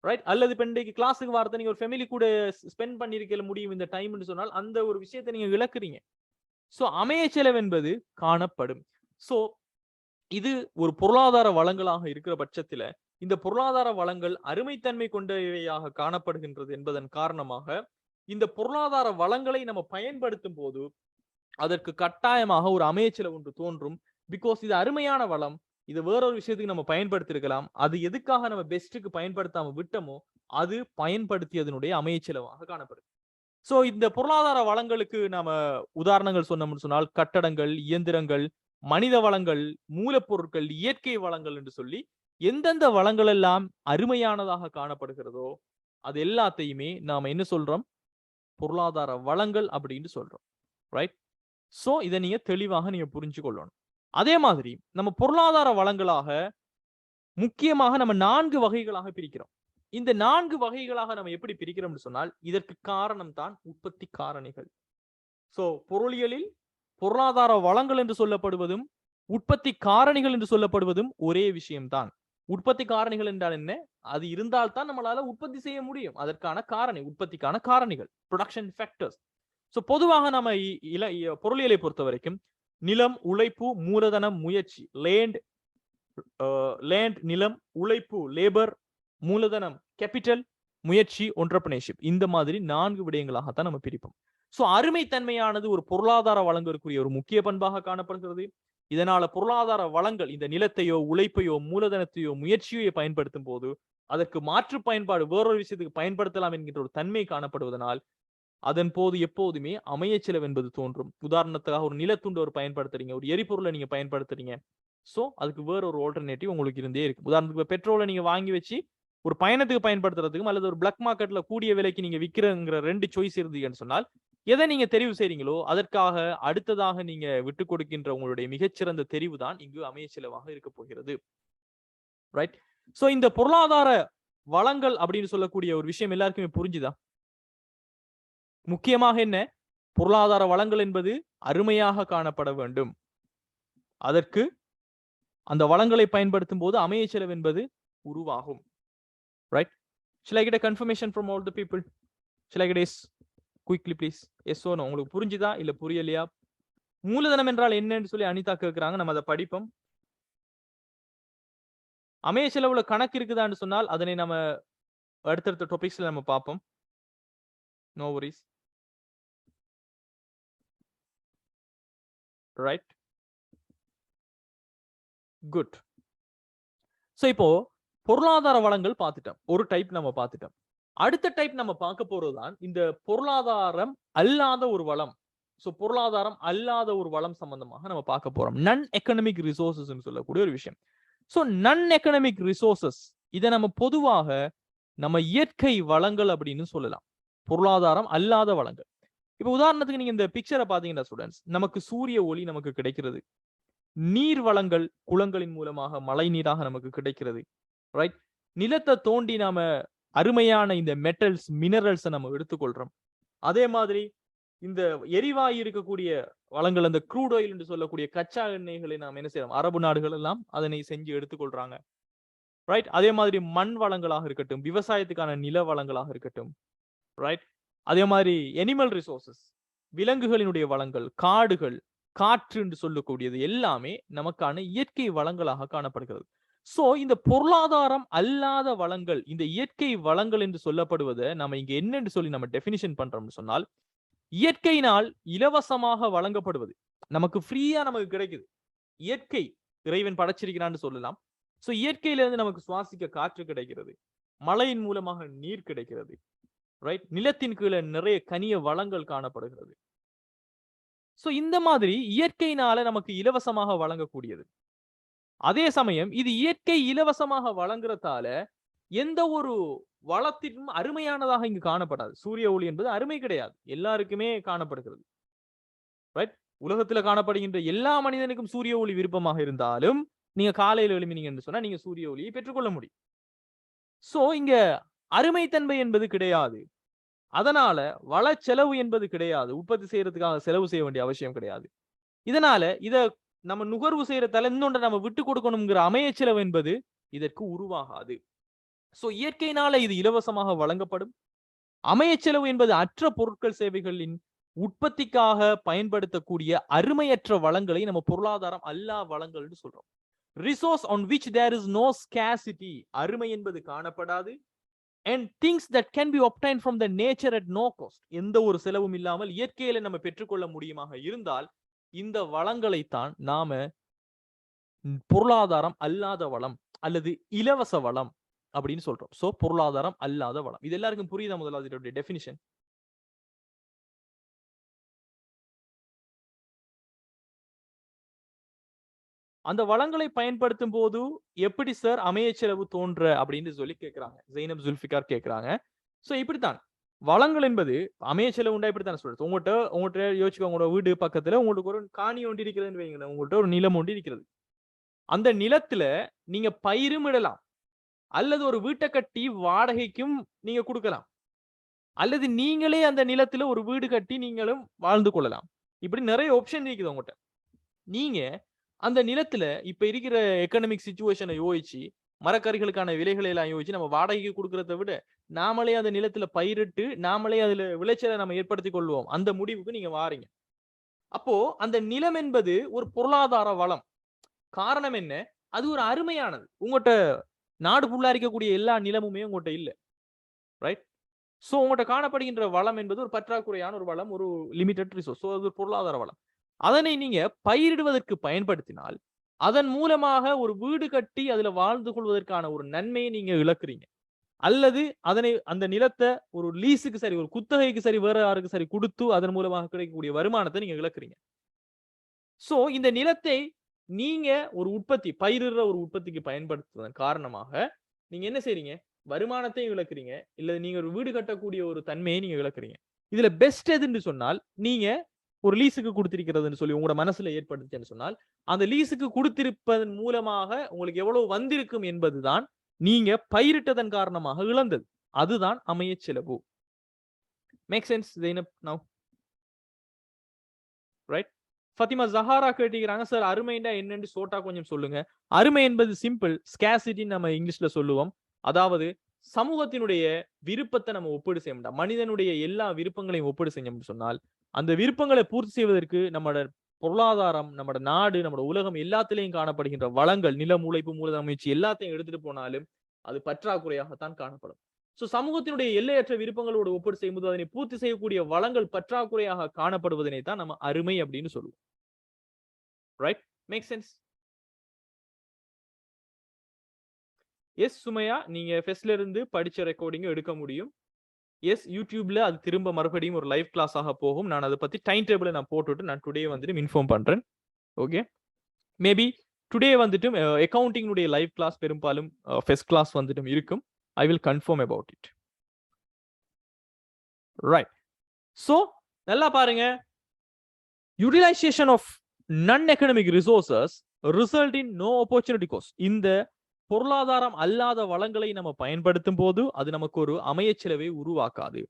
ரைட். அல்லது இப்ப இன்றைக்கு கிளாஸுக்கு வாரத்தை நீங்க ஒரு ஃபேமிலி கூட ஸ்பெண்ட் பண்ணிருக்க முடியும் இந்த டைம்னு சொன்னால் அந்த ஒரு விஷயத்தை நீங்க இழக்கிறீங்க. சோ அமைய செலவு என்பது காணப்படும். சோ இது ஒரு பொருளாதார வளங்களாக இருக்கிற பட்சத்துல இந்த பொருளாதார வளங்கள் அருமைத்தன்மை கொண்டவையாக காணப்படுகின்றது என்பதன் காரணமாக இந்த பொருளாதார வளங்களை நம்ம பயன்படுத்தும் போது அதற்கு கட்டாயமாக ஒரு அமைய செலவு ஒன்று தோன்றும். பிகாஸ் இது அருமையான வளம், இது வேறொரு விஷயத்துக்கு நம்ம பயன்படுத்தி இருக்கலாம், அது எதுக்காக நம்ம பெஸ்ட்டுக்கு பயன்படுத்தாம விட்டோமோ அது பயன்படுத்தியதனுடைய அமைய செலவாக காணப்படும். சோ இந்த பொருளாதார வளங்களுக்கு நாம உதாரணங்கள் சொன்னோம்னு சொன்னால் கட்டடங்கள், இயந்திரங்கள், மனித வளங்கள், மூலப்பொருட்கள், இயற்கை வளங்கள் என்று சொல்லி எந்தெந்த வளங்கள் எல்லாம் அருமையானதாக காணப்படுகிறதோ அது எல்லாத்தையுமே நாம என்ன சொல்றோம்? பொருளாதார வளங்கள் அப்படின்னு சொல்றோம். ரைட்? சோ இதை நீங்க தெளிவாக நீங்க புரிஞ்சு கொள்ளணும். அதே மாதிரி நம்ம பொருளாதார வளங்களாக முக்கியமாக நம்ம 4 வகைகளாக பிரிக்கிறோம். இந்த 4 வகைகளாக நம்ம எப்படி பிரிக்கிறோம்னு சொன்னால் இதற்கு காரணம் தான் உற்பத்தி காரணிகள். சோ பொருளியலில் பொருளாதார வளங்கள் என்று சொல்லப்படுவதும் உற்பத்தி காரணிகள் என்று சொல்லப்படுவதும் ஒரே விஷயம்தான். உற்பத்தி காரணிகள் என்றால் என்ன? அது இருந்தால்தான் நம்மளால உற்பத்தி செய்ய முடியும். அதற்கான காரணி, உற்பத்திக்கான காரணிகள், ப்ரொடக்ஷன் ஃபேக்டர்ஸ். சோ பொதுவாக நம்ம பொருளியலை பொறுத்த வரைக்கும் நிலம், உழைப்பு, மூலதனம், முயற்சி, லேண்ட் நிலம், உழைப்பு லேபர், மூலதனம் கேபிட்டல், முயற்சி என்டர்பிரினர்ஷிப், இந்த மாதிரி 4 விடயங்களாகத்தான் நம்ம பிரிப்போம். சோ அருமைத்தன்மையானது ஒரு பொருளாதார வளங்களுக்குரிய ஒரு முக்கிய பண்பாக காணப்படுகிறது. இதனால பொருளாதார வளங்கள் இந்த நிலத்தையோ உழைப்பையோ மூலதனத்தையோ முயற்சியோ பயன்படுத்தும் போது அதற்கு மாற்று பயன்பாடு வேறொரு விஷயத்துக்கு பயன்படுத்தலாம் என்கின்ற ஒரு தன்மை காணப்படுவதனால் அதன் போது எப்போதுமே அமைய செலவு என்பது தோன்றும். உதாரணத்துக்காக ஒரு நிலத்துண்டு ஒரு பயன்படுத்துறீங்க, ஒரு எரிபொருளை நீங்க பயன்படுத்துறீங்க. சோ அதுக்கு வேற ஒரு ஆல்டர்னேட்டிவ் உங்களுக்கு இருந்தே இருக்கு. உதாரணத்துக்கு பெட்ரோலை நீங்க வாங்கி வச்சு ஒரு பயணத்துக்கு பயன்படுத்துறதுக்கும் அல்லது ஒரு பிளாக் மார்க்கெட்ல கூடிய விலைக்கு நீங்க விற்கிறங்கிற 2 சாய்ஸ் இருந்தீங்கன்னு சொன்னால் எதை நீங்க தெரிவு செய்றீங்களோ அதற்காக அடுத்ததாக நீங்க விட்டு கொடுக்கின்ற உங்களுடைய மிகச்சிறந்த தெரிவு தான் இங்கு அமைய செலவாக இருக்க போகிறது. ரைட்? சோ இந்த பொருளாதார வளங்கள் அப்படின்னு சொல்லக்கூடிய ஒரு விஷயம் எல்லாருக்குமே புரிஞ்சுதா? முக்கியமாக என்ன? பொருளாதார வளங்கள் என்பது அருமையாக காணப்பட வேண்டும். அதற்கு அந்த வளங்களை பயன்படுத்தும் போது அமைய செலவு என்பது உருவாகும். Right? Shall I get a confirmation from all the people? Shall I get yes? Quickly please. Yes or no? உங்களுக்கு புரிஞ்சுதா இல்ல புரியலையா? மூலதனம் என்றால் என்னன்னு சொல்லி அனிதா கேக்குறாங்க. நம்ம அதை படிப்போம். அமைய செலவுல கணக்கு இருக்குதான்னு சொன்னால் அதனை நம்ம அடுத்தடுத்த டாபிக்ஸ்ல நம்ம பார்ப்போம். No worries. Right? Good. So இப்போ பொருளாதார வளங்கள் பார்த்துட்டோம். ஒரு டைப் நம்ம பார்த்துட்டோம். அடுத்த டைப் நம்ம பார்க்க போறதுதான் இந்த பொருளாதாரம் அல்லாத ஒரு வளம். சோ பொருளாதாரம் அல்லாத ஒரு வளம் சம்பந்தமாக நம்ம பார்க்க போறோம். நான் எக்கனாமிக் ரிசோர்சஸ் சொல்லக்கூடிய ஒரு விஷயம். சோ நான் எக்கனாமிக் ரிசோர்சஸ் இதை நம்ம பொதுவாக நம்ம இயற்கை வளங்கள் அப்படின்னு சொல்லலாம். பொருளாதாரம் அல்லாத வளங்கள். இப்ப உதாரணத்துக்கு நீங்க இந்த பிக்சரை பாத்தீங்கன்னா ஸ்டூடெண்ட்ஸ், நமக்கு சூரிய ஒளி நமக்கு கிடைக்கிறது. நீர் வளங்கள் குளங்களின் மூலமாக மழை நீராக நமக்கு கிடைக்கிறது. ரைட்? நிலத்தை தோண்டி நாம அருமையான இந்த மெட்டல்ஸ் மினரல்ஸ் நம்ம எடுத்துக்கொள்றோம். அதே மாதிரி இந்த எரிவாயு இருக்கக்கூடிய வளங்கள், அந்த க்ரூட் ஆயில் என்று சொல்லக்கூடிய கச்சா எண்ணெய்களை நாம் என்ன செய்யறோம்? அரபு நாடுகள் எல்லாம் அதனை செஞ்சு எடுத்துக்கொள்றாங்க. ரைட்? அதே மாதிரி மண் வளங்களாக இருக்கட்டும், விவசாயத்துக்கான நில வளங்களாக இருக்கட்டும். ரைட்? அதே மாதிரி எனிமல் ரிசோர்சஸ், விலங்குகளினுடைய வளங்கள், காடுகள், காற்று என்று சொல்லக்கூடியது எல்லாமே நமக்கான இயற்கை வளங்களாக காணப்படுகிறது. சோ இந்த பொருளாதாரம் அல்லாத வளங்கள், இந்த இயற்கை வளங்கள் என்று சொல்லப்படுவதை நம்ம இங்க என்னன்னு சொல்லி நம்ம டெபினிஷன் பண்றோம்னு சொன்னால், இயற்கையினால் இலவசமாக வழங்கப்படுவது, நமக்கு ஃப்ரீயா நமக்கு கிடைக்குது. இயற்கை இறைவன் படைச்சிருக்கிறான்னு சொல்லலாம். சோ இயற்கையிலிருந்து நமக்கு சுவாசிக்க காற்று கிடைக்கிறது, மழையின் மூலமாக நீர் கிடைக்கிறது. ரைட்? நிலத்தின் கீழே நிறைய கனிய வளங்கள் காணப்படுகிறது. சோ இந்த மாதிரி இயற்கையினால நமக்கு இலவசமாக வழங்கக்கூடியது. அதே சமயம் இது இயற்கை இலவசமாக வழங்குறதால எந்த ஒரு வளத்திலும் அருமையானதாக இங்கு காணப்படாது. சூரிய ஒளி என்பது அருமை கிடையாது, எல்லாருக்குமே காணப்படுகிறது. ரைட்? உலகத்துல காணப்படுகின்ற எல்லா மனிதனுக்கும் சூரிய ஒளி விருப்பமாக இருந்தாலும் நீங்க காலையில எழுமினீங்க என்று சொன்னா நீங்க சூரிய ஒளியை பெற்றுக்கொள்ள முடியும். சோ இங்க அருமைத்தன்மை என்பது கிடையாது. அதனால வள செலவு என்பது கிடையாது. உற்பத்தி செய்யறதுக்காக செலவு செய்ய வேண்டிய அவசியம் கிடையாது. இதனால இத நம்ம நுகர்வு செய்யறதால இன்னொன்று நம்ம விட்டு கொடுக்கணுங்கிற அமைய செலவு என்பது இதற்கு உருவாகாது. சோ இயற்கையினால இது இலவசமாக வழங்கப்படும். அமைய செலவு என்பது அற்ற பொருட்கள் சேவைகளின் உற்பத்திக்காக பயன்படுத்தக்கூடிய அருமையற்ற வளங்களை நம்ம பொருளாதாரம் அல்லா வளங்கள் சொல்றோம். Resource on which there is no scarcity, அருமை என்பது காணப்படாது. and things that can be obtained from the nature at no cost, எந்த ஒரு செலவும் இல்லாமல் இயற்கையில நம்ம பெற்றுக்கொள்ள முடியுமாக இருந்தால் இந்த வளங்களைத்தான் நாம பொருளாதாரம் அல்லாத வளம் அல்லது இலவச வளம் அப்படின்னு சொல்றோம். சோ பொருளாதாரம் அல்லாத வளம். இது எல்லாருக்கும் புரியுதா? முதலாவது இதோட டெஃபினிஷன். அந்த வளங்களை பயன்படுத்தும் போது எப்படி சார் அமைய செலவு தோன்ற அப்படின்னு சொல்லி கேட்கிறாங்க. ஜெய்னப் ஜுல்ஃபிகார் கேட்கிறாங்க. சோ இப்படித்தான் வளங்கள் என்பது அமைய செலவு உண்டா இப்படித்தான் சொல்றது. உங்கள்கிட்ட யோசிச்சுக்கோங்க, உங்களோட வீடு பக்கத்துல உங்களுக்கு ஒரு காணி ஒன்று இருக்கிறதுன்னு வைங்களேன், உங்கள்கிட்ட ஒரு நிலம் ஒன்று இருக்கிறது. அந்த நிலத்துல நீங்க பயிரும் இடலாம், அல்லது ஒரு வீட்டை கட்டி வாடகைக்கும் நீங்க கொடுக்கலாம், அல்லது நீங்களே அந்த நிலத்துல ஒரு வீடு கட்டி நீங்களும் வாழ்ந்து கொள்ளலாம். இப்படி நிறைய ஆப்ஷன் இருக்குது உங்கள்கிட்ட. நீங்க அந்த நிலத்துல இப்ப இருக்கிற எக்கனாமிக் சிச்சுவேஷனை யோசிச்சு, மரக்கறிகளுக்கான விலைகளை எல்லாம் யோசிச்சு நம்ம வாடகைக்கு கொடுக்கறதை விட நாமளே அந்த நிலத்துல பயிரிட்டு நாமளே அதுல விளைச்சலை நம்ம ஏற்படுத்திக் கொள்வோம், அந்த முடிவுக்கு நீங்க வாரீங்க. அப்போ அந்த நிலம் என்பது ஒரு பொருளாதார வளம். காரணம் என்ன? அது ஒரு அருமையானது. உங்கள்கிட்ட நாடு ஃபுல்லா இருக்கக்கூடிய எல்லா நிலமுமே உங்கள்கிட்ட இல்ல, ரைட்? சோ உங்கள்கிட்ட காணப்படுகின்ற வளம் என்பது ஒரு பற்றாக்குறையான ஒரு வளம், ஒரு லிமிடெட் ரிசோர்ஸ். அது ஒரு பொருளாதார வளம். அதனை நீங்க பயிரிடுவதற்கு பயன்படுத்தினால் அதன் மூலமாக ஒரு வீடு கட்டி அதுல வாழ்ந்து கொள்வதற்கான ஒரு நன்மையை நீங்க இழக்கிறீங்க. அல்லது அந்த நிலத்தை ஒரு லீஸுக்கு சரி, ஒரு குத்தகைக்கு சரி, வேற யாருக்கு சரி கொடுத்து அதன் மூலமாக கிடைக்கக்கூடிய வருமானத்தை நீங்க இழக்கிறீங்க. சோ இந்த நிலத்தை நீங்க ஒரு பயிரிடுற ஒரு உற்பத்திக்கு பயன்படுத்துவதன் காரணமாக நீங்க என்ன செய்றீங்க? வருமானத்தையும் இழக்கிறீங்க, இல்ல நீங்க ஒரு வீடு கட்டக்கூடிய ஒரு தன்மையை நீங்க இழக்கிறீங்க. இதுல பெஸ்ட் எதுன்னு சொன்னால், நீங்க ஒரு லீஸுக்கு கொடுத்திருக்கிறதுன்னு சொல்லி உங்களோட மனசுல ஏற்படுத்துன்னு சொன்னால், அந்த லீஸுக்கு கொடுத்திருப்பதன் மூலமாக உங்களுக்கு எவ்வளவு வந்திருக்கும் என்பதுதான் நீங்க பயிரிட்டதன் காரணமாக இழந்தது. அதுதான் அமைய செலவு. Make sense Zainab now? Right? Fathima Zahara கேட்டிருக்காங்க, சார் அருமைண்டா என்னன்னு ஷார்ட்டா கொஞ்சம் சொல்லுங்க. அருமை என்பது சிம்பிள், ஸ்கேசிட்டி நம்ம இங்கிலீஷ்ல சொல்லுவோம். அதாவது சமூகத்தினுடைய விருப்பத்தை நம்ம ஒப்பீடு செய்ய முடியாது. மனிதனுடைய எல்லா விருப்பங்களையும் ஒப்பீடு செய்ய சொன்னால் அந்த விருப்பங்களை பூர்த்தி செய்வதற்கு நம்மளோட பொருளாதாரம், நம்மளோட நாடு, நம்மளோட உலகம் எல்லாத்திலையும் காணப்படுகின்ற வளங்கள், நிலம், உழைப்பு, மூலதன முயற்சி எல்லாத்தையும் எடுத்துட்டு போனாலும் அது பற்றாக்குறையாகத்தான் காணப்படும். சோ சமூகத்தினுடைய எல்லையற்ற விருப்பங்களோடு ஒப்பீடு செய்யும்போது அதனை பூர்த்தி செய்யக்கூடிய வளங்கள் பற்றாக்குறையாக காணப்படுவதனை தான் நம்ம அருமை அப்படின்னு சொல்லுவோம். Right? Make sense? Yes Sumaiya, நீங்க ஃபெஸ்ட்ல இருந்து படிச்ச ரெக்கார்டிங் எடுக்க முடியும். எஸ் யூடியூப்ல அது திரும்ப மறுபடியும் ஒரு லைவ் கிளாஸ் ஆக போகும். நான் அதை பத்தி டைம் டேபிளை நான் போட்டுட்டு நான் டுடே வந்துட்டு இன்ஃபார்ம் பண்றேன். ஓகே, மேபி டுடே வந்துட்டு அக்கவுண்டிங் லைவ் கிளாஸ் பெரும்பாலும் ஃபெஸ்ட் கிளாஸ் வந்துட்டு இருக்கும். I will confirm about it. Right? So நல்லா பாருங்க, utilisation of non economic resources result in no opportunity cost. இந்த பொருளாதாரம் அல்லாத வளங்களை நம்ம பயன்படுத்தும் போது அது நமக்கு ஒரு அமைய செலவை உருவாக்காது.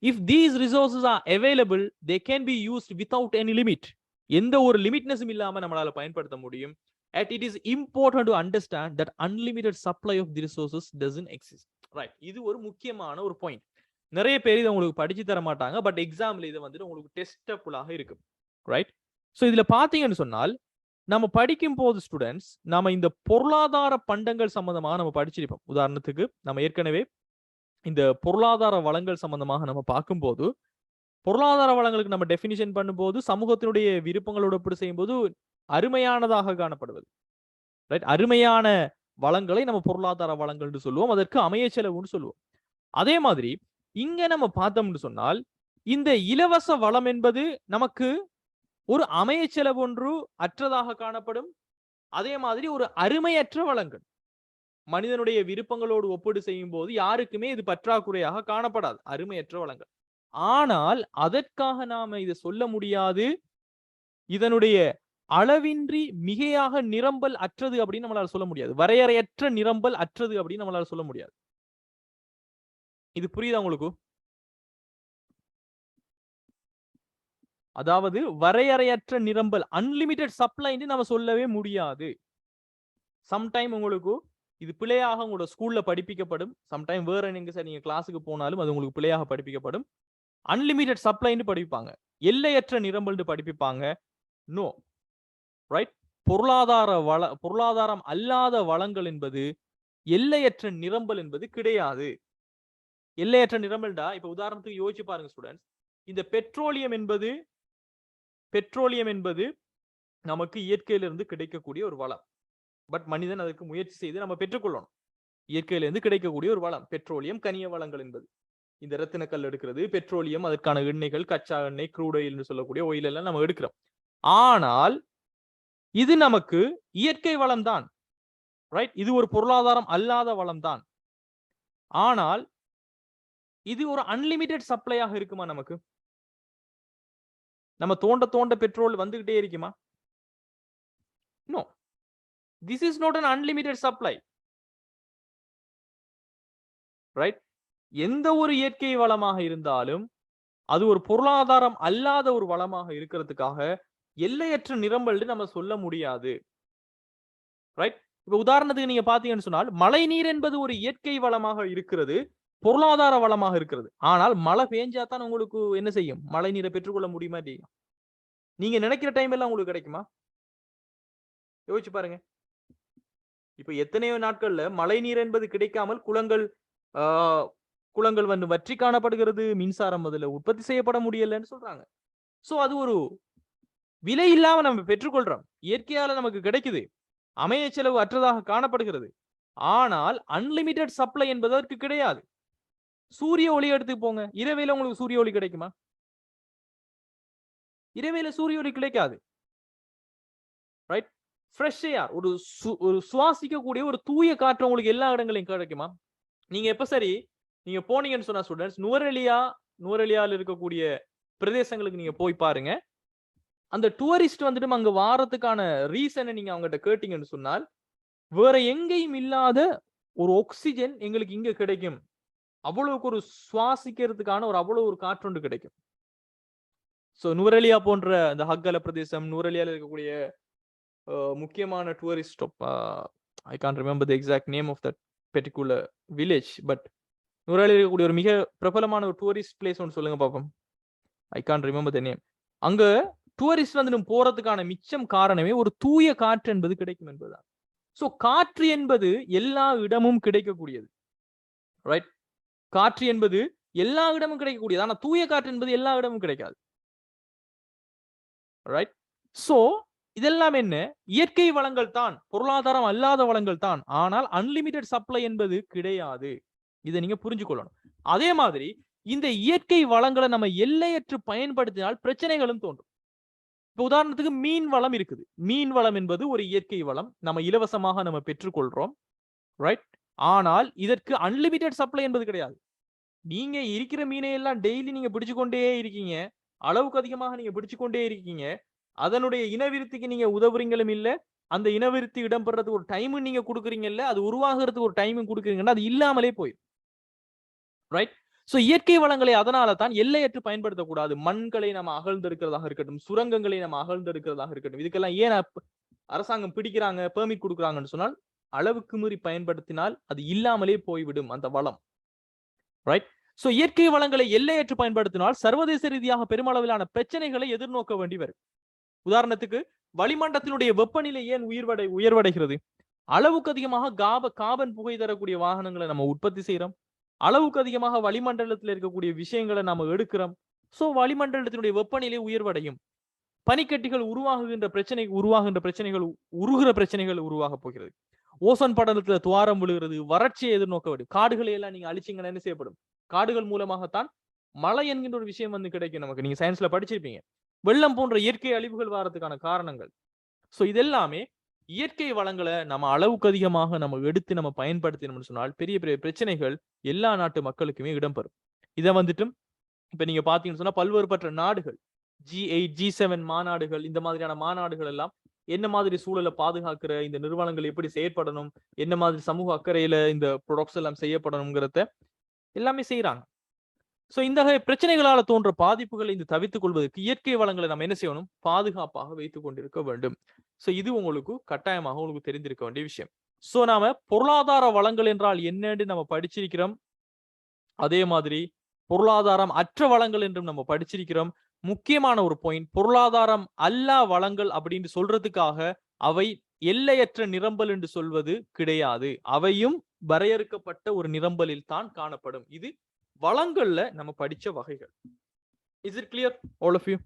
If these resources are available they can be used without any limit. எந்த ஒரு லிமிட்னஸும் இல்லாம நம்மளால பயன்படுத்த முடியும். At it is important to understand that unlimited supply of the resources doesn't exist. Right? இது ஒரு முக்கியமான ஒரு பாயிண்ட். நிறைய பேர் இதை உங்களுக்கு படிச்சு தர மாட்டாங்க, பட் எக்ஸாம்ல இது வந்துட்டு உங்களுக்கு டெஸ்டபுளாக இருக்கும். ரைட்? சோ இதுல பாத்தீங்கன்னு சொன்னால் நம்ம படிக்கும் போது ஸ்டூடெண்ட்ஸ் நாம இந்த பொருளாதார பண்டங்கள் சம்பந்தமாக நம்ம படிச்சிருப்போம். உதாரணத்துக்கு நம்ம ஏற்கனவே இந்த பொருளாதார வளங்கள் சம்பந்தமாக நம்ம பார்க்கும்போது பொருளாதார வளங்களுக்கு நம்ம டெபினிஷன் பண்ணும்போது சமூகத்தினுடைய விருப்பங்களோடு ஒப்பீடு செய்யும் போது அருமையானதாக காணப்படுவது. ரைட்? அருமையான வளங்களை நம்ம பொருளாதார வளங்கள் சொல்லுவோம், அதற்கு அமைய செலவுன்னு சொல்லுவோம். அதே மாதிரி இங்க நம்ம பார்த்தோம்னு சொன்னால் இந்த இலவச வளம் என்பது நமக்கு ஒரு அமைய செலவு ஒன்று அற்றதாக காணப்படும். அதே மாதிரி ஒரு அருமையற்ற வளங்கள் மனிதனுடைய விருப்பங்களோடு ஒப்பீடு செய்யும் போது யாருக்குமே இது பற்றாக்குறையாக காணப்படாது, அருமையற்ற வளங்கள். ஆனால் அதற்காக நாம இதை சொல்ல முடியாது, இதனுடைய அளவின்றி மிகையாக நிரம்பல் அற்றது அப்படின்னு நம்மளால சொல்ல முடியாது. வரையறையற்ற நிரம்பல் அற்றது அப்படின்னு நம்மளால சொல்ல முடியாது. இது புரியுதா உங்களுக்கு? அதாவது வரையறையற்ற நிரம்பல், அன்லிமிட்டெட் சப்ளைன்னு நம்ம சொல்லவே முடியாது. சம்டைம் உங்களுக்கு இது பிழையாக உங்களோட ஸ்கூல்ல படிப்பிக்கப்படும், சம்டைம் வேற எங்க சார் நீங்க கிளாஸுக்கு போனாலும் அது உங்களுக்கு பிழையாக படிப்பிக்கப்படும். அன்லிமிட்டெட் சப்ளைன்னு படிப்பாங்க, எல்லையற்ற நிரம்பல்னு படிப்பிப்பாங்க. நோ. ரைட்? பொருளாதாரம் அல்லாத வளங்கள் என்பது எல்லையற்ற நிரம்பல் என்பது கிடையாது. எல்லையற்ற நிரம்பல்டா இப்ப உதாரணத்துக்கு யோசிச்சு பாருங்க ஸ்டூடெண்ட்ஸ், இந்த பெட்ரோலியம் என்பது நமக்கு இயற்கையிலிருந்து கிடைக்கக்கூடிய ஒரு வளம். பட் மனிதன் அதற்கு முயற்சி செய்து நம்ம பெற்றுக்கொள்ளணும். இயற்கையிலிருந்து கிடைக்கக்கூடிய ஒரு வளம் பெட்ரோலியம், கனிய வளங்கள் என்பது. இந்த ரத்தினக்கல் எடுக்கிறது பெட்ரோலியம், அதற்கான எண்ணெய்கள், கச்சா எண்ணெய், க்ரூட் ஆயில் என்று சொல்லக்கூடிய ஆயில் எல்லாம் நம்ம எடுக்கிறோம். ஆனால் இது நமக்கு இயற்கை வளம் தான், ரைட்? இது ஒரு பொருளாதாரம் அல்லாத வளம் தான். ஆனால் இது ஒரு அன்லிமிட்டெட் சப்ளையாக இருக்குமா? நமக்கு நம்ம தோண்ட தோண்ட பெட்ரோல் வந்துகிட்டே இருக்குமா? No, this is not an unlimited supply, ரைட்? எந்த ஒரு இயற்கை வளமாக இருந்தாலும் அது ஒரு பொருளாதாரம் அல்லாத ஒரு வளமாக இருக்கிறதுக்காக எல்லையற்ற நிரம்பல் நம்ம சொல்ல முடியாது, ரைட்? இப்ப உதாரணத்துக்கு நீங்க பாத்தீங்கன்னு சொன்னால் மழை நீர் என்பது ஒரு இயற்கை வளமாக இருக்கிறது, பொருளாதார வளமாக இருக்கிறது. ஆனால் மழை பெஞ்சா தான் உங்களுக்கு என்ன செய்யும்? மழை நீரை பெற்றுக்கொள்ள முடியுமா இல்லையா? நீங்க நினைக்கிற டைம் எல்லாம் உங்களுக்கு கிடைக்குமா? யோசிச்சு பாருங்க. இப்ப எத்தனையோ நாட்கள்ல மழை நீர் என்பது கிடைக்காமல் குளங்கள் வந்து வற்றி காணப்படுகிறது, மின்சாரம் அதுல உற்பத்தி செய்யப்பட முடியலன்னு சொல்றாங்க. சோ அது ஒரு விலை இல்லாம நம்ம பெற்றுக்கொள்றோம், இயற்கையால நமக்கு கிடைக்குது, அமைய செலவு அற்றதாக காணப்படுகிறது. ஆனால் அன்லிமிட்டெட் சப்ளை என்பதற்கு கிடையாது. சூரிய ஒளி எடுத்து போங்க, இரவையில உங்களுக்கு சூரிய ஒளி கிடைக்குமா? இரவையில சூரிய ஒளி கிடைக்காது, ரைட்? ஃப்ரெஷ் ஏர், ஒரு சுவாசிக்கக்கூடிய ஒரு தூய காற்று உங்களுக்கு எல்லா இடங்களையும் கிடைக்குமா? நீங்க எப்ப சரி நீங்க போனீங்கன்னு சொன்னா ஸ்டூடெண்ட்ஸ், நுவரெலியால இருக்கக்கூடிய பிரதேசங்களுக்கு நீங்க போய் பாருங்க. அந்த டூரிஸ்ட் வந்துட்டு அங்க வாரத்துக்கான ரீசனை நீங்க அவங்ககிட்ட கேட்டீங்கன்னு சொன்னால், வேற எங்கேயும் இல்லாத ஒரு ஆக்சிஜன் எங்களுக்கு இங்க கிடைக்கும், அவ்வளவுக்கு ஒரு சுவாசிக்கிறதுக்கான அவ்வளவு ஒரு காற்றொண்டு கிடைக்கும். சோ நுவரெலியா போன்ற அந்த ஹக்கல பிரதேசம், நுவரெலியால இருக்கக்கூடிய முக்கியமான tourist stop, I can't remember the exact name of that particular village, but Nuwara Eliya இருக்கக்கூடிய ஒரு மிக பிரபலமான ஒரு டூரிஸ்ட் பிளேஸ் ஒன்று சொல்லுங்க பாப்போம். ஐ கான்ட் ரிமெம்பர் தி நேம். அங்க டூரிஸ்ட் வந்து போறதுக்கான மிச்சம் காரணமே ஒரு தூய காற்று என்பது கிடைக்கும் என்பதுதான். சோ காற்று என்பது எல்லா இடமும் கிடைக்கக்கூடியது, ரைட்? காற்று என்பது எல்லா இடமும் கிடைக்கக்கூடியது, ஆனா தூய காற்று என்பது எல்லா இடமும் கிடைக்காது, ரைட்? சோ இதெல்லாம் என்ன? இயற்கை வளங்கள் தான், பொருளாதாரம் அல்லாத வளங்கள் தான், ஆனால் அன்லிமிட்டெட் சப்ளை என்பது கிடையாது. இதை நீங்க புரிஞ்சுக்கொள்ளணும். அதே மாதிரி இந்த இயற்கை வளங்களை நம்ம எல்லையற்று பயன்படுத்தினால் பிரச்சனைகளும் தோன்றும். இப்ப உதாரணத்துக்கு மீன் வளம் இருக்குது. மீன் வளம் என்பது ஒரு இயற்கை வளம், நம்ம இலவசமாக நம்ம பெற்றுக்கொள்றோம், ரைட்? ஆனால் இதற்கு அன்லிமிட்டெட் சப்ளை என்பது கிடையாது. நீங்க இருக்கிற மீனை எல்லாம் டெய்லி நீங்க பிடிச்சு கொண்டே இருக்கீங்க, அளவுக்கு அதிகமாக நீங்க பிடிச்சு கொண்டே இருக்கீங்க, அதனுடைய இனவிருத்திக்கு நீங்க உதவுறீங்களும் இல்ல, அந்த இனவிருத்தி இடம்பெறதுக்கு ஒரு டைம் நீங்க கொடுக்குறீங்கல்ல, அது உருவாகிறதுக்கு ஒரு டைம் கொடுக்குறீங்கன்னா அது இல்லாமலே போயிடும், ரைட்? சோ இயற்கை வளங்களை அதனால தான் எல்லையற்று பயன்படுத்தக்கூடாது. மண்களை நம்ம அகழ்ந்தெடுக்கிறதாக இருக்கட்டும், சுரங்கங்களை நம்ம அகழ்ந்தெடுக்கிறதாக இருக்கட்டும், இதுக்கெல்லாம் ஏன் அரசாங்கம் பிடிக்கிறாங்க, பெர்மிட் கொடுக்குறாங்கன்னு சொன்னால், அளவுக்கு மீறி பயன்படுத்தினால் அது இல்லாமலே போய்விடும் அந்த வளம், ரைட்? சோ இயற்கை வளங்களை எல்லையற்று பயன்படுத்தினால் சர்வதேச ரீதியாக பெருமளவிலான பிரச்சனைகளை எதிர்நோக்க வேண்டி வரும். உதாரணத்துக்கு வளிமண்டலத்தினுடைய வெப்பநிலை ஏன் உயர்வடைகிறது? அளவுக்கு அதிகமாக கார்பன் புகை தரக்கூடிய வாகனங்களை நம்ம உற்பத்தி செய்யறோம், அளவுக்கு அதிகமாக வளிமண்டலத்தில் இருக்கக்கூடிய விஷயங்களை நாம எடுக்கிறோம். சோ வளிமண்டலத்தினுடைய வெப்பநிலை உயர்வடையும், பனிக்கட்டிகள் உருகுகிற பிரச்சனைகள் உருவாக போகிறது, ஓசோன் படலத்துல துவாரம் விழுகிறது, வறட்சியை எதிர்நோக்க வேண்டும். காடுகளை எல்லாம் நீங்க அழிச்சீங்கன்னா என்ன செய்யப்படும்? காடுகள் மூலமாகத்தான் மழை என்கின்ற ஒரு விஷயம் வந்து கிடைக்கும் நமக்கு. நீங்க சயின்ஸ்ல படிச்சிருப்பீங்க, வெள்ளம் போன்ற இயற்கை அழிவுகள் வரதுக்கான காரணங்கள். சோ இதெல்லாமே இயற்கை வளங்களை நம்ம அளவுக்கு அதிகமாக நம்ம எடுத்து நம்ம பயன்படுத்தினோம்னு சொன்னால் பெரிய பெரிய பிரச்சனைகள் எல்லா நாட்டு மக்களுக்குமே இடம்பெறும். இதை வந்துட்டு இப்ப நீங்க பாத்தீங்கன்னு சொன்னா பல்வேறுபட்ட நாடுகள், G8 G7 மாநாடுகள், இந்த மாதிரியான மாநாடுகள் எல்லாம் என்ன மாதிரி சூழலை பாதுகாக்கிற இந்த நிறுவனங்கள் எப்படி செயற்படணும், என்ன மாதிரி சமூக அக்கறையில இந்த ப்ராடக்ட்ஸ் எல்லாம் செய்யப்படணுங்கிறத எல்லாமே செய்யறாங்க. சோ இந்த பிரச்சனைகளால தோன்ற பாதிப்புகளை இந்த தவிர்த்துக் கொள்வதற்கு இயற்கை வளங்களை நம்ம என்ன செய்யணும்? பாதுகாப்பாக வைத்துக் கொண்டிருக்க வேண்டும். சோ இது உங்களுக்கு கட்டாயமாக உங்களுக்கு தெரிந்திருக்க வேண்டிய விஷயம். சோ நாம பொருளாதார வளங்கள் என்றால் என்னன்னு நம்ம படிச்சிருக்கிறோம், அதே மாதிரி பொருளாதாரம் அற்ற வளங்கள் என்றும் நம்ம படிச்சிருக்கிறோம். முக்கியமான ஒரு பாயிண்ட், பொருளாதாரம் அல்லா வளங்கள் அப்படின்னு சொல்றதுக்காக அவை எல்லையற்ற நிரம்பல் என்று சொல்வது கிடையாது, அவையும் வரையறுக்கப்பட்ட ஒரு நிரம்பலில் தான் காணப்படும். இது வளங்கள்ல நம்ம படிச்ச வகைகள். Is it clear all of you?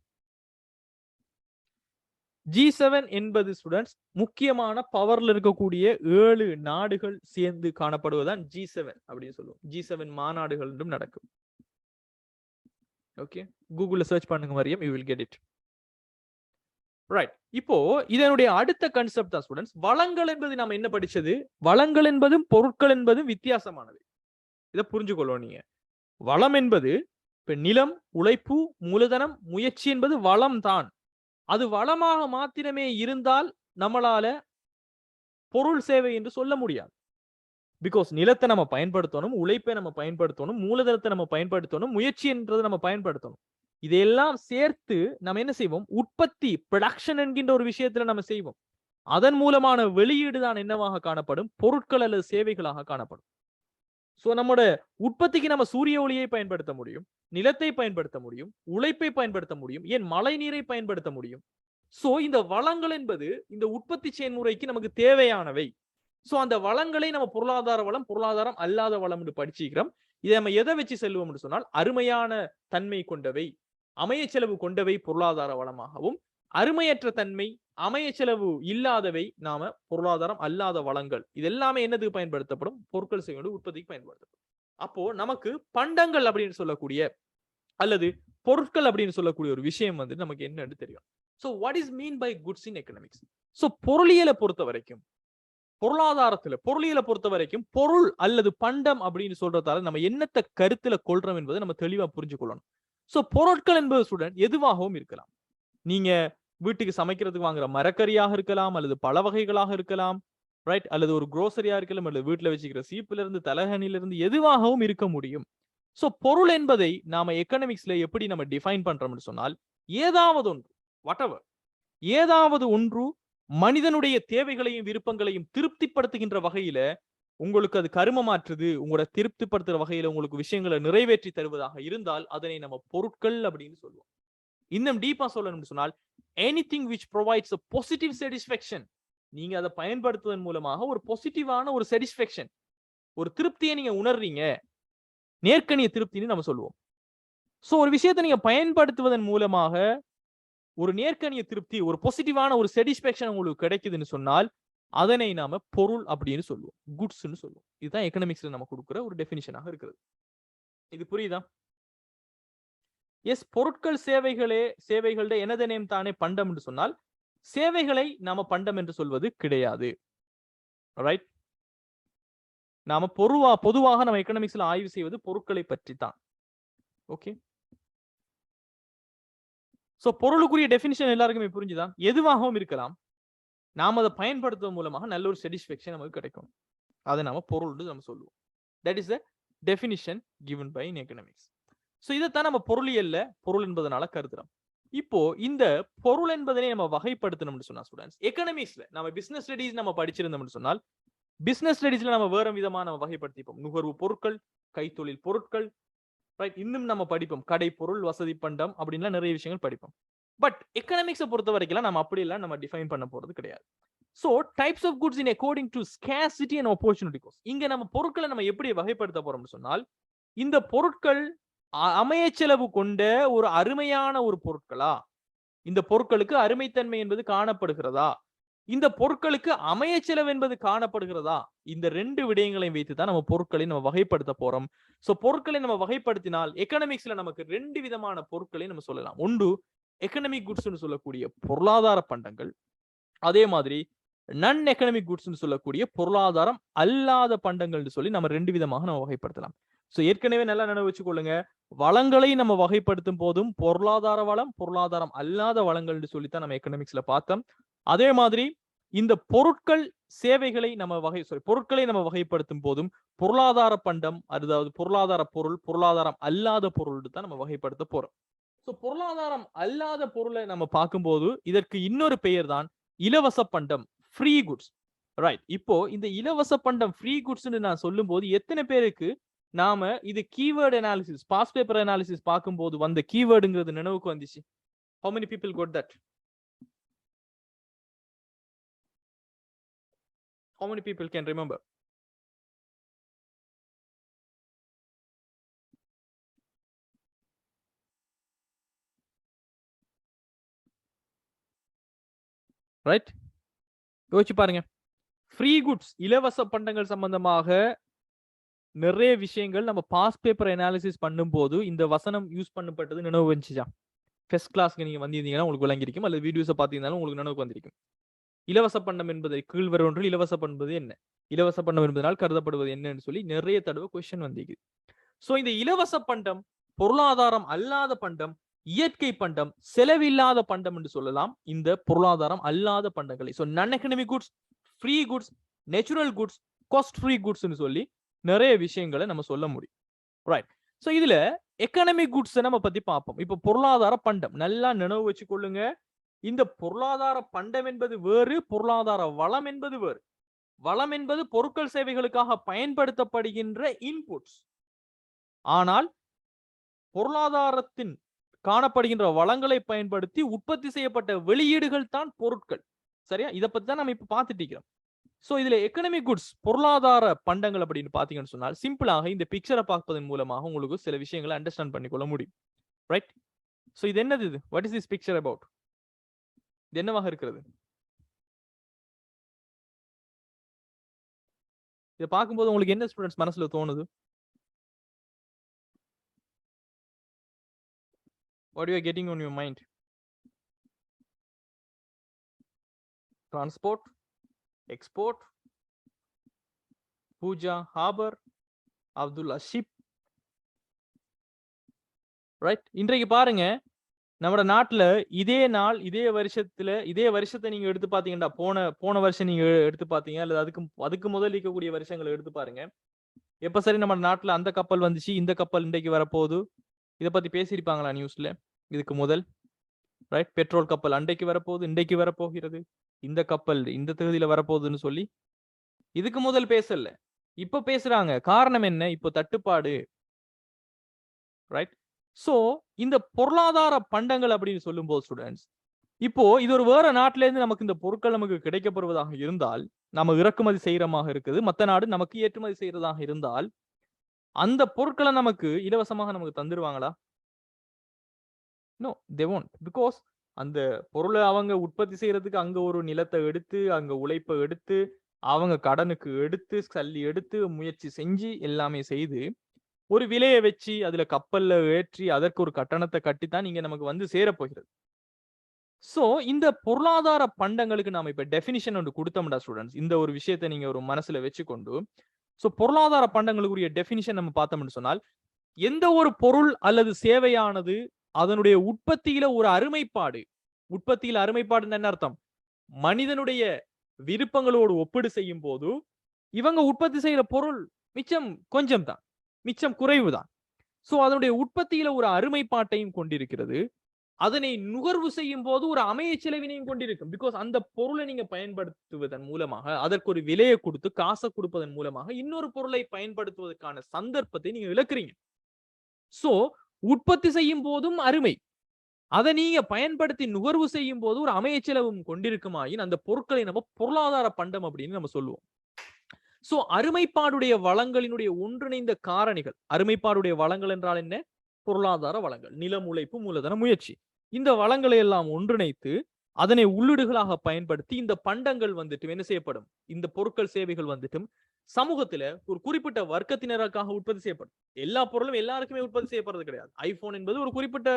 G7 என்பது ஸ்டூடெண்ட்ஸ் முக்கியமான பவர்ல இருக்கக்கூடிய 7 நாடுகள் சேர்ந்து காணப்படுவதுதான் G7 அப்படின்னு சொல்லுவோம். G7 மாநாடுகள் என்றும் நடக்கும். ஓகே, கூகுள்ல சர்ச் பண்ணுங்க Mariam, you will get it. Right. இப்போ இதனுடைய அடுத்த கான்செப்ட் தான் ஸ்டூடெண்ட்ஸ், வளங்கள் என்பது நாம என்ன படிச்சது? வளங்கள் என்பதும் பொருட்கள் என்பதும் வித்தியாசமானது. இதை புரிஞ்சுக்கொள்ளும் நீங்க. வளம் என்பது இப்ப நிலம், உழைப்பு, மூலதனம், முயற்சி என்பது வளம் தான். அது வளமாக மாத்திரமே இருந்தால் நம்மளால பொருள் சேவை என்று சொல்ல முடியாது. பிகாஸ் நிலத்தை நம்ம பயன்படுத்தணும், உழைப்பை நம்ம பயன்படுத்தணும், மூலதனத்தை நம்ம பயன்படுத்தணும், முயற்சி என்றதை நம்ம பயன்படுத்தணும். இதையெல்லாம் சேர்த்து நம்ம என்ன செய்வோம்? உற்பத்தி, ப்ரொடக்ஷன் என்கின்ற ஒரு விஷயத்துல நம்ம செய்வோம். அதன் மூலமான வெளியீடு தான் என்னவாக காணப்படும்? பொருட்கள் அல்லது சேவைகளாக காணப்படும். சோ நம்மோட உற்பத்திக்கு நம்ம சூரிய ஒளியை பயன்படுத்த முடியும், நிலத்தை பயன்படுத்த முடியும், உழைப்பை பயன்படுத்த முடியும், ஏன் மழை நீரை பயன்படுத்த முடியும். சோ இந்த வளங்கள் என்பது இந்த உற்பத்தி செயல்முறைக்கு நமக்கு தேவையானவை. சோ அந்த வளங்களை நம்ம பொருளாதார வளம், பொருளாதாரம் அல்லாத வளம் என்று படிச்சுக்கிறோம். இதை நம்ம எதை வச்சு செல்வோம் என்று சொன்னால், அருமையான தன்மை கொண்டவை, அமைய செலவு கொண்டவை பொருளாதார வளமாகவும், அருமையற்ற தன்மை, அமைய செலவு இல்லாதவை நாம பொருளாதாரம் அல்லாத வளங்கள். இது எல்லாமே என்னதுக்கு பயன்படுத்தப்படும்? பொருட்கள் செய்ய உற்பத்திக்கு பயன்படுத்தப்படும். அப்போ நமக்கு பண்டங்கள் அப்படின்னு சொல்லக்கூடிய அல்லது பொருட்கள் அப்படின்னு சொல்லக்கூடிய ஒரு விஷயம் வந்து நமக்கு என்னன்னு தெரியும். So what is mean by goods in economics? So பொருளியலை பொறுத்த வரைக்கும், பொருளாதாரத்துல பொருளியலை பொறுத்த வரைக்கும் பொருள் அல்லது பண்டம் அப்படின்னு சொல்றதால நம்ம என்னத்தை கருத்துல கொள்றோம் என்பதை நம்ம தெளிவா புரிஞ்சு கொள்ளணும். சோ பொருட்கள் என்பது ஸ்டூடெண்ட் எதுவாகவும் இருக்கலாம். நீங்க வீட்டுக்கு சமைக்கிறதுக்கு வாங்குற மரக்கறியாக இருக்கலாம், அல்லது பல வகைகளாக இருக்கலாம், ரைட், அல்லது ஒரு குரோசரியா இருக்கலாம், அல்லது வீட்டுல வச்சுக்கிற சீப்புல இருந்து தலகணில இருந்து எதுவாகவும் இருக்க முடியும். சோ பொருள் என்பதை நாம எக்கனாமிக்ஸ்ல எப்படி நம்ம டிஃபைன் பண்றோம்னு சொன்னால், ஏதாவது ஒன்று, வாட்டெவர், ஏதாவது ஒன்று மனிதனுடைய தேவைகளையும் விருப்பங்களையும் திருப்திப்படுத்துகின்ற வகையில உங்களுக்கு அது கருமமாற்றுது, உங்களோட திருப்திப்படுத்துற வகையில உங்களுக்கு விஷயங்களை நிறைவேற்றி தருவதாக இருந்தால் அதனை நம்ம பொருட்கள் அப்படின்னு சொல்லுவோம். இன்னும் டீப்பா சொல்லணும்னு சொன்னால், anything which provides a positive satisfaction, நீங்க அதை பயன்படுத்துவதன் மூலமாக ஒரு பாசிட்டிவான ஒரு satisfaction, ஒரு திருப்தியை நீங்க உணர்றீங்க, நேர்க்கணிய திருப்தின்னு நம்ம சொல்லுவோம். சோ ஒரு விஷயத்தை நீங்க பயன்படுத்துவதன் மூலமாக ஒரு நேர்க்கணிய திருப்தி, ஒரு பாசிட்டிவான ஒரு satisfaction உங்களுக்கு கிடைக்குதுன்னு சொன்னால் அதனை நாம பொருள் அப்படின்னு சொல்லுவோம், குட்ஸ்ன்னு சொல்லுவோம். இதுதான் எக்கனாமிக்ஸ்ல நம்ம கொடுக்கிற ஒரு டெஃபினிஷனாக இருக்கிறது. இது புரியுதா? எஸ், பொருட்கள் சேவைகளே எனது நேம் தானே பண்டம் என்று சொன்னால், சேவைகளை நாம பண்டம் என்று சொல்வது கிடையாது. ரைட், நாம பொதுவாக நம்ம எக்கனாமிக்ஸ்ல ஆய்வு செய்வது பொருட்களை பற்றி தான். ஓகே, சோ பொருளுக்குரிய டெஃபினிஷன் எல்லாருக்குமே புரிஞ்சுதா? எதுவாகவும் இருக்கலாம், நாம அதை பயன்படுத்துவதன் மூலமாக நல்ல ஒரு சாட்டிஸ்ஃபேக்ஷன் நமக்கு கிடைக்கும், அதை நாம பொருள்னு நம்ம சொல்லுவோம். That is the definition given by in economics. So இதைத்தான் நம்ம பொருளியல்ல பொருள் என்பதனால கருதுறோம். இப்போ இந்த பொருள் என்பதனை நம்ம வகைப்படுத்தணும்னு சொன்னா ஸ்டூடெண்ட்ஸ், எக்கனாமிக்ஸ்ல நம்ம பிசினஸ் ஸ்டடீஸ் நம்ம படிச்சிருந்தோம்னு சொன்னால், பிசினஸ் ஸ்டடீஸ்ல நம்ம வேற விதமா நம்ம வகைப்படுத்திப்போம். நுகர்வு பொருட்கள், கைத்தொழில் பொருட்கள், ரைட், இன்னும் நம்ம படிப்போம் கடை பொருள், வசதி பண்டம் அப்படின்லாம் நிறைய விஷயங்கள் படிப்போம். பட் எக்கனாமிக்ஸை பொறுத்த வரைக்கும் நம்ம அப்படியெல்லாம் நம்ம டிஃபைன் பண்ண போறது கிடையாது. So types of goods in according to scarcity and opportunity cost. இங்க நம்ம பொருட்களை நம்ம எப்படி வகைப்படுத்த போறோம்னு சொன்னால், இந்த பொருட்கள் அமைய செலவு கொண்ட ஒரு அருமையான ஒரு பொருட்களா, இந்த பொருட்களுக்கு அருமைத்தன்மை என்பது காணப்படுகிறதா, இந்த பொருட்களுக்கு அமைய செலவு என்பது காணப்படுகிறதா, இந்த ரெண்டு விடயங்களையும் வைத்து தான் நம்ம பொருட்களை நம்ம வகைப்படுத்த போறோம். சோ பொருட்களை நம்ம வகைப்படுத்தினால் எக்கனாமிக்ஸ்ல நமக்கு ரெண்டு விதமான பொருட்களை நம்ம சொல்லலாம். ஒன்று எக்கனாமிக் குட்ஸ் சொல்லக்கூடிய பொருளாதார பண்டங்கள், அதே மாதிரி நன் எக்கனாமிக் குட்ஸ் சொல்லக்கூடிய பொருளாதாரம் அல்லாத பண்டங்கள் சொல்லி நம்ம ரெண்டு விதமாக நம்ம வகைப்படுத்தலாம். சோ ஏற்கனவே நல்லா நினைவு வச்சுக்கொள்ளுங்க, வளங்களை நம்ம வகைப்படுத்தும் போதும் பொருளாதார வளம், பொருளாதாரம் அல்லாத வளங்கள் சொல்லித்தான் நம்ம எக்கனாமிக்ஸ்ல பார்த்தோம். அதே மாதிரி இந்த பொருட்கள் சேவைகளை நம்ம பொருட்களை நம்ம வகைப்படுத்தும் போதும் பொருளாதார பண்டம், அதாவது பொருளாதார பொருள், பொருளாதாரம் அல்லாத பொருள் தான் நம்ம வகைப்படுத்த போறோம். சோ பொருளாதாரம் அல்லாத பொருளை நம்ம பார்க்கும்போது இதற்கு இன்னொரு பெயர் தான் இலவச பண்டம், ஃப்ரீ குட்ஸ். ரைட், இப்போ இந்த இலவச பண்டம் ஃப்ரீ குட்ஸ் நான் சொல்லும் போது எத்தனை பேருக்கு நாம இது keyword analysis, pass paper analysis பார்க்கும்போது வந்த கீவேர்டுங்கிறது நினைவுக்கு வந்துச்சு? How many people got that? How many people can remember? Right, யோசிச்சு பாருங்க. ஃப்ரீ குட்ஸ், இலவச பண்டங்கள் சம்பந்தமாக நிறைய விஷயங்கள் நம்ம பாஸ் பேப்பர் அனாலிசிஸ் பண்ணும்போது இந்த வசனம் யூஸ் பண்ணப்பட்டது நினைவு வந்துச்சா? ஃபர்ஸ்ட் கிளாஸ்க்கு நீங்க வந்திருந்தீங்கன்னா உங்களுக்கு விளங்கியிருக்கும், அல்லது வீடியோஸை பார்த்திருந்தாலும் உங்களுக்கு நினைவுக்கு வந்திருக்கும். இலவச பண்டம் என்பதை கீழ்வரும் ஒன்றில் இலவச பண்பது என்ன, இலவச பண்டம் என்பதனால் கருதப்படுவது என்னன்னு சொல்லி நிறைய தடவை கொஸ்டின் வந்திருக்கு. சோ இந்த இலவச பண்டம், பொருளாதாரம் அல்லாத பண்டம், இயற்கை பண்டம், செலவில்லாத பண்டம் என்று சொல்லலாம் இந்த பொருளாதாரம் அல்லாத பண்டங்களை. சோ நான் economic goods, free goods, natural goods, cost free goods சொல்லி நிறைய விஷயங்களை நம்ம சொல்ல முடியும். ரைட். சோ இதுல எக்கனாமிக் குட்ஸ் நம்ம பத்தி பார்ப்போம். இப்ப பொருளாதார பண்டம் நல்லா நினைவு வச்சு கொள்ளுங்க. இந்த பொருளாதார பண்டம் என்பது வேறு, பொருளாதார வளம் என்பது வேறு. வளம் என்பது பொருட்கள் சேவைகளுக்காக பயன்படுத்தப்படுகின்ற இன்புட்ஸ். ஆனால் பொருளாதாரத்தின் காணப்படுகின்ற வளங்களை பயன்படுத்தி உற்பத்தி செய்யப்பட்ட வெளியீடுகள் தான் பொருட்கள். சரியா? இதை பத்தி தான் நம்ம இப்ப பார்த்துட்டு இருக்கிறோம். சோ இதுல எக்கனாமிக் குட்ஸ், பொருளாதார பண்டங்கள் அப்படின்னு பாத்தீங்கன்னு சொன்னால் சிம்பிளாக இந்த பிக்சரை பார்ப்பதன் மூலமாக உங்களுக்கு சில விஷயங்களை அண்டர்ஸ்டாண்ட் பண்ணிக்கொள்ள முடியும். ரைட்? சோ இது என்னது? இது what is this picture about? இது என்னவாக இருக்கிறது? இதை பார்க்கும்போது உங்களுக்கு என்ன ஸ்டூடெண்ட்ஸ் மனசுல தோணுது? What you are getting on your mind? Transport, export, Pooja harbor, Abdullah ship. Right? இன்றைக்கு பாருங்க, நம்ம நாட்டுல இதே நாள் இதே வருஷத்தை நீங்க எடுத்து பாத்தீங்கன்னா, போன வருஷம் நீங்க எடுத்து பாத்தீங்க, அல்லது அதுக்கு முதல் இருக்கக்கூடிய வருஷங்களை எடுத்து பாருங்க. எப்ப சரி நம்ம நாட்டுல அந்த கப்பல் வந்துச்சு, இந்த கப்பல் இன்றைக்கு வரப்போகுது, இதை பத்தி பேசியிருப்பாங்களா நியூஸ்ல இதுக்கு முதல்? ரைட்? பெட்ரோல் கப்பல் அன்றைக்கு வரப்போகுது, இன்றைக்கு வரப்போகிறது, இந்த கப்பல் இந்த தேதியில வரப்போகுதுன்னு சொல்லி இதுக்கு முதல் பேசல, இப்ப பேசுறாங்க. காரணம் என்ன? இப்போ தட்டுப்பாடு. ரைட்? சோ இந்த பொருளாதார பண்டங்கள் அப்படின்னு சொல்லும் போது ஸ்டூடெண்ட்ஸ், இப்போ இது ஒரு வேற நாட்டில இருந்து நமக்கு இந்த பொருட்கள் நமக்கு கிடைக்கப்படுவதாக இருந்தால், நம்ம இறக்குமதி செய்யறமாக இருக்குது, மத்த நாடு நமக்கு ஏற்றுமதி செய்யறதாக இருந்தால், அந்த பொருட்களை நமக்கு இலவசமாக நமக்கு தந்துருவாங்களா? No, they won't. பிகாஸ் அந்த பொருளை அவங்க உற்பத்தி செய்யறதுக்கு அங்க ஒரு நிலத்தை எடுத்து, அங்க உழைப்பை எடுத்து, அவங்க கடனுக்கு எடுத்து, சல்லி எடுத்து, முயற்சி செஞ்சு எல்லாமே செய்து ஒரு விலையை வச்சு அதுல கப்பல்ல ஏற்றி அதற்கு ஒரு கட்டணத்தை கட்டித்தான் இங்க நமக்கு வந்து சேரப்போகிறது. சோ இந்த பொருளாதார பண்டங்களுக்கு நாம இப்ப டெபினிஷன் ஒன்று கொடுத்தோம்டா ஸ்டூடெண்ட்ஸ். இந்த ஒரு விஷயத்தை நீங்க ஒரு மனசுல வச்சுக்கொண்டு, சோ பொருளாதார பண்டங்களுக்குரிய டெபினிஷன் நம்ம பார்த்தோம்னு சொன்னால், எந்த ஒரு பொருள் அல்லது சேவையானது அதனுடைய உற்பத்தியில ஒரு அருமைப்பாடு, உற்பத்தியில அருமைப்பாடு என்ன அர்த்தம்? மனிதனுடைய விருப்பங்களோடு ஒப்பீடு செய்யும் போது இவங்க உற்பத்தி செய்யற பொருள் மிச்சம் கொஞ்சம் தான், மிச்சம் குறைவுதான். சோ அதனுடைய உற்பத்தியில ஒரு அருமைப்பாட்டையும் கொண்டிருக்கிறது, அதனை நுகர்வு செய்யும் போது ஒரு அமைய செலவினையும் கொண்டிருக்கும். பிகாஸ் அந்த பொருளை நீங்க பயன்படுத்துவதன் மூலமாக, அதற்கு ஒரு விலையை கொடுத்து காசை கொடுப்பதன் மூலமாக இன்னொரு பொருளை பயன்படுத்துவதற்கான சந்தர்ப்பத்தை நீங்க இழக்கிறீங்க. சோ உற்பத்தி செய்யும் போதும் அருமை, அதை நீங்க பயன்படுத்தி நுகர்வு செய்யும் போது ஒரு அமைய செலவும் கொண்டிருக்குமாயின் அந்த பொருட்களை நம்ம பொருளாதார பண்டம் அப்படின்னு நம்ம சொல்லுவோம். சோ அருமைப்பாடுடைய வளங்களினுடைய ஒன்றிணைந்த காரணிகள், அருமைப்பாடுடைய வளங்கள் என்றால் என்ன? பொருளாதார வளங்கள், நிலம், உழைப்பு, மூலதன, முயற்சி. இந்த வளங்களை எல்லாம் ஒன்றிணைத்து அதனை உள்ளீடுகளாக பயன்படுத்தி இந்த பண்டங்கள் வந்துட்டு என்ன செய்யப்படும்? இந்த பொருட்கள் சேவைகள் வந்துட்டு சமூகத்துல ஒரு குறிப்பிட்ட வர்க்கத்தினருக்காக உற்பத்தி செய்யப்படும். எல்லா பொருளும் எல்லாருக்குமே உற்பத்தி செய்யப்படுறது கிடையாது. ஐபோன் என்பது ஒரு குறிப்பிட்ட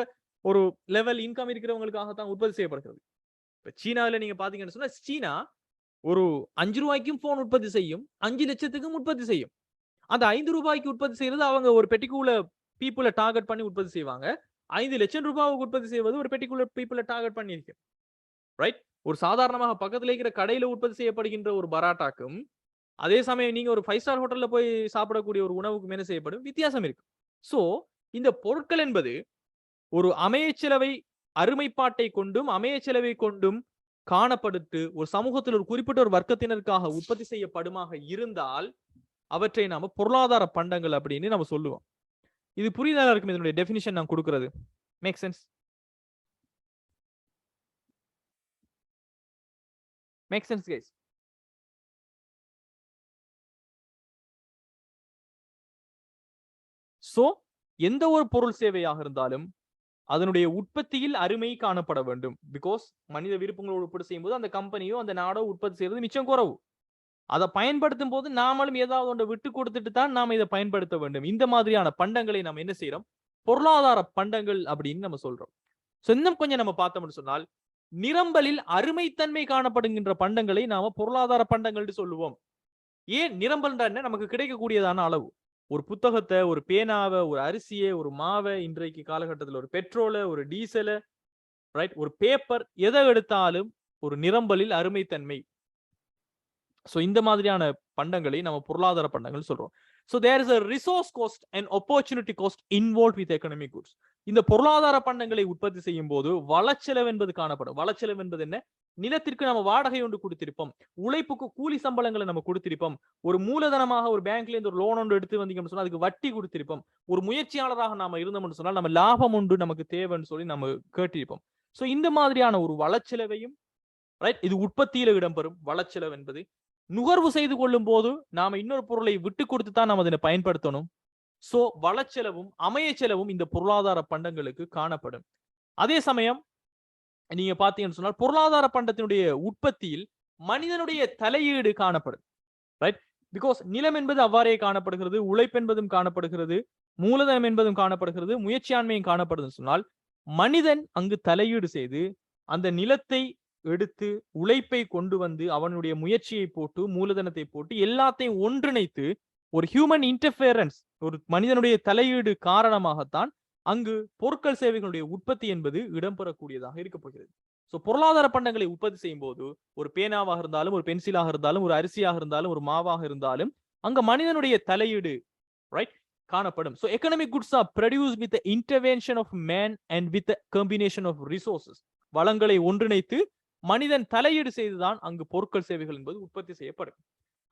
ஒரு லெவல் இன்கம் இருக்கிறவங்களுக்காக தான் உற்பத்தி செய்யப்படுகிறது. இப்ப சீனாவில நீங்க பாத்தீங்கன்னு சொன்னா, சீனா ஒரு 5 ரூபாய்க்கும் போன் உற்பத்தி செய்யும், 5 லட்சத்துக்கும் உற்பத்தி செய்யும். அந்த 5 ரூபாய்க்கு உற்பத்தி செய்யறது அவங்க ஒரு பெர்டிகுலர் பீப்புளை டார்கெட் பண்ணி உற்பத்தி செய்வாங்க. 5 லட்சம் ரூபாய்க்கு உற்பத்தி செய்வது ஒரு பெர்டிகுலர் பீப்புளை டார்கெட் பண்ணி இருக்கு. ரைட்? ஒரு சாதாரணமாக பக்கத்துல இருக்கிற கடையில உற்பத்தி செய்யப்படுகின்ற ஒரு பராட்டாக்கும், அதே சமயம் நீங்க ஒரு 5 ஸ்டார் ஹோட்டல்ல போய் சாப்பிடக்கூடிய ஒரு உணவுக்கு என்ன செய்யப்படும்? வித்தியாசம் இருக்கு. சோ இந்த பொருட்கள் என்பது ஒரு அமைய செலவை, அருமைப்பாட்டை கொண்டும் அமைய செலவை கொண்டும் காணப்படுத்து ஒரு சமூகத்தில் ஒரு குறிப்பிட்ட ஒரு வர்க்கத்தினருக்காக உற்பத்தி செய்யப்படுமாக இருந்தால் அவற்றை நாம பொருளாதார பண்டங்கள் அப்படின்னு நம்ம சொல்லுவோம். இது புரியுதா இருக்கும்? இதனுடைய டெபினிஷன் நான் கொடுக்கிறது make sense? Make sense guys? So எந்த ஒரு பொருள் சேவையாக இருந்தாலும் அதனுடைய உற்பத்தியில் அருமை காணப்பட வேண்டும். பிகாஸ் மனித விருப்பங்களோடு உற்பத்தி செய்யும் போது அந்த கம்பெனியோ அந்த நாடோ உற்பத்தி செய்யறது மிச்சம் குறவு. அதை பயன்படுத்தும் போது நாமளும் ஏதாவது ஒன்றை விட்டு கொடுத்துட்டு தான் நாம இதை பயன்படுத்த வேண்டும். இந்த மாதிரியான பண்டங்களை நம்ம என்ன செய்யறோம்? பொருளாதார பண்டங்கள் அப்படின்னு நம்ம சொல்றோம். இன்னும் கொஞ்சம் நம்ம பார்த்தோம்னு சொன்னால் நிரம்பலில் அருமைத்தன்மை காணப்படுகின்ற பண்டங்களை நாம பொருளாதார பண்டங்கள் சொல்லுவோம். ஏன் நிரம்பல்ன்றா என்ன? நமக்கு கிடைக்கக்கூடியதான அளவு. ஒரு புத்தகத்தை, ஒரு பேனாவை, ஒரு அரிசியை, ஒரு மாவை, இன்றைக்கு காலகட்டத்தில் ஒரு பெட்ரோலை, ஒரு டீசலை, ரைட், ஒரு பேப்பர், எதை எடுத்தாலும் ஒரு நிரம்பலில் அருமைத்தன்மை. சோ இந்த மாதிரியான பண்டங்களை நம்ம பொருளாதார பண்டங்கள் சொல்றோம். So there is a resource cost and opportunity cost involved with economic goods. இந்த பொருளாதார பண்டங்களை உற்பத்தி செய்யும் போது வளச்செலவு என்பது காணப்படும். வளச்செலவு என்பது என்ன? நிலத்திற்கு நம்ம வாடகை ஒன்று கொடுத்திருப்போம், உழைப்புக்கு கூலி சம்பளங்களை நம்ம கொடுத்திருப்போம், ஒரு மூலதனமாக ஒரு பேங்க்ல இருந்து ஒரு லோன் ஒன்று எடுத்து வந்தீங்கன்னு சொன்னா அதுக்கு வட்டி கொடுத்திருப்போம், ஒரு முயற்சியாளராக நாம இருந்தோம்னு சொன்னால் நம்ம லாபம் ஒன்று நமக்கு தேவைன்னு சொல்லி நம்ம கேட்டிருப்போம். சோ இந்த மாதிரியான ஒரு வளச்செலவையும், ரைட், இது உற்பத்தியில இடம்பெறும் வளச்செலவு என்பது. நுகர்வு செய்து கொள்ளும் போது நாம இன்னொரு பொருளை விட்டு கொடுத்து தான் நம்ம அதனை பயன்படுத்தணும். சோ வளச்செலவும் அமைய செலவும் இந்த பொருளாதார பண்டங்களுக்கு காணப்படும். அதே சமயம் நீங்க பாத்தீங்கன்னு சொன்னால் பொருளாதார பண்டத்தினுடைய உற்பத்தியில் மனிதனுடைய தலையீடு காணப்படும். ரைட், பிகாஸ் நிலம் என்பது அவ்வாறே காணப்படுகிறது, உழைப்பு என்பதும் காணப்படுகிறது, மூலதனம் என்பதும் காணப்படுகிறது, முயற்சியாண்மையும் காணப்படுதுன்னு சொன்னால் மனிதன் அங்கு தலையீடு செய்து அந்த நிலத்தை எடுத்து உழைப்பை கொண்டு வந்து அவனுடைய முயற்சியை போட்டு மூலதனத்தை போட்டு எல்லாத்தையும் ஒன்றிணைத்து ஒரு ஹியூமன் இன்டர்ஃபியரன்ஸ், ஒரு மனிதனுடைய தலையீடு காரணமாகத்தான் அங்கு பொருட்கள் சேவைகளுடைய உற்பத்தி என்பது இடம்பெறக்கூடியதாக இருக்க போகிறது. சோ பொருளாதார பண்டங்களை உற்பத்தி செய்யும் போது ஒரு பேனாவாக இருந்தாலும், ஒரு பென்சிலாக இருந்தாலும், ஒரு அரிசியாக இருந்தாலும், ஒரு மாவாக இருந்தாலும் அங்க மனிதனுடைய தலையீடு, ரைட், காணப்படும். So economic goods are produced with the intervention of man and with the combination of resources. வளங்களை ஒன்றிணைத்து மனிதன் தலையீடு செய்துதான் அங்கு பொருட்கள் சேவைகள் என்பது உற்பத்தி செய்யப்படும்.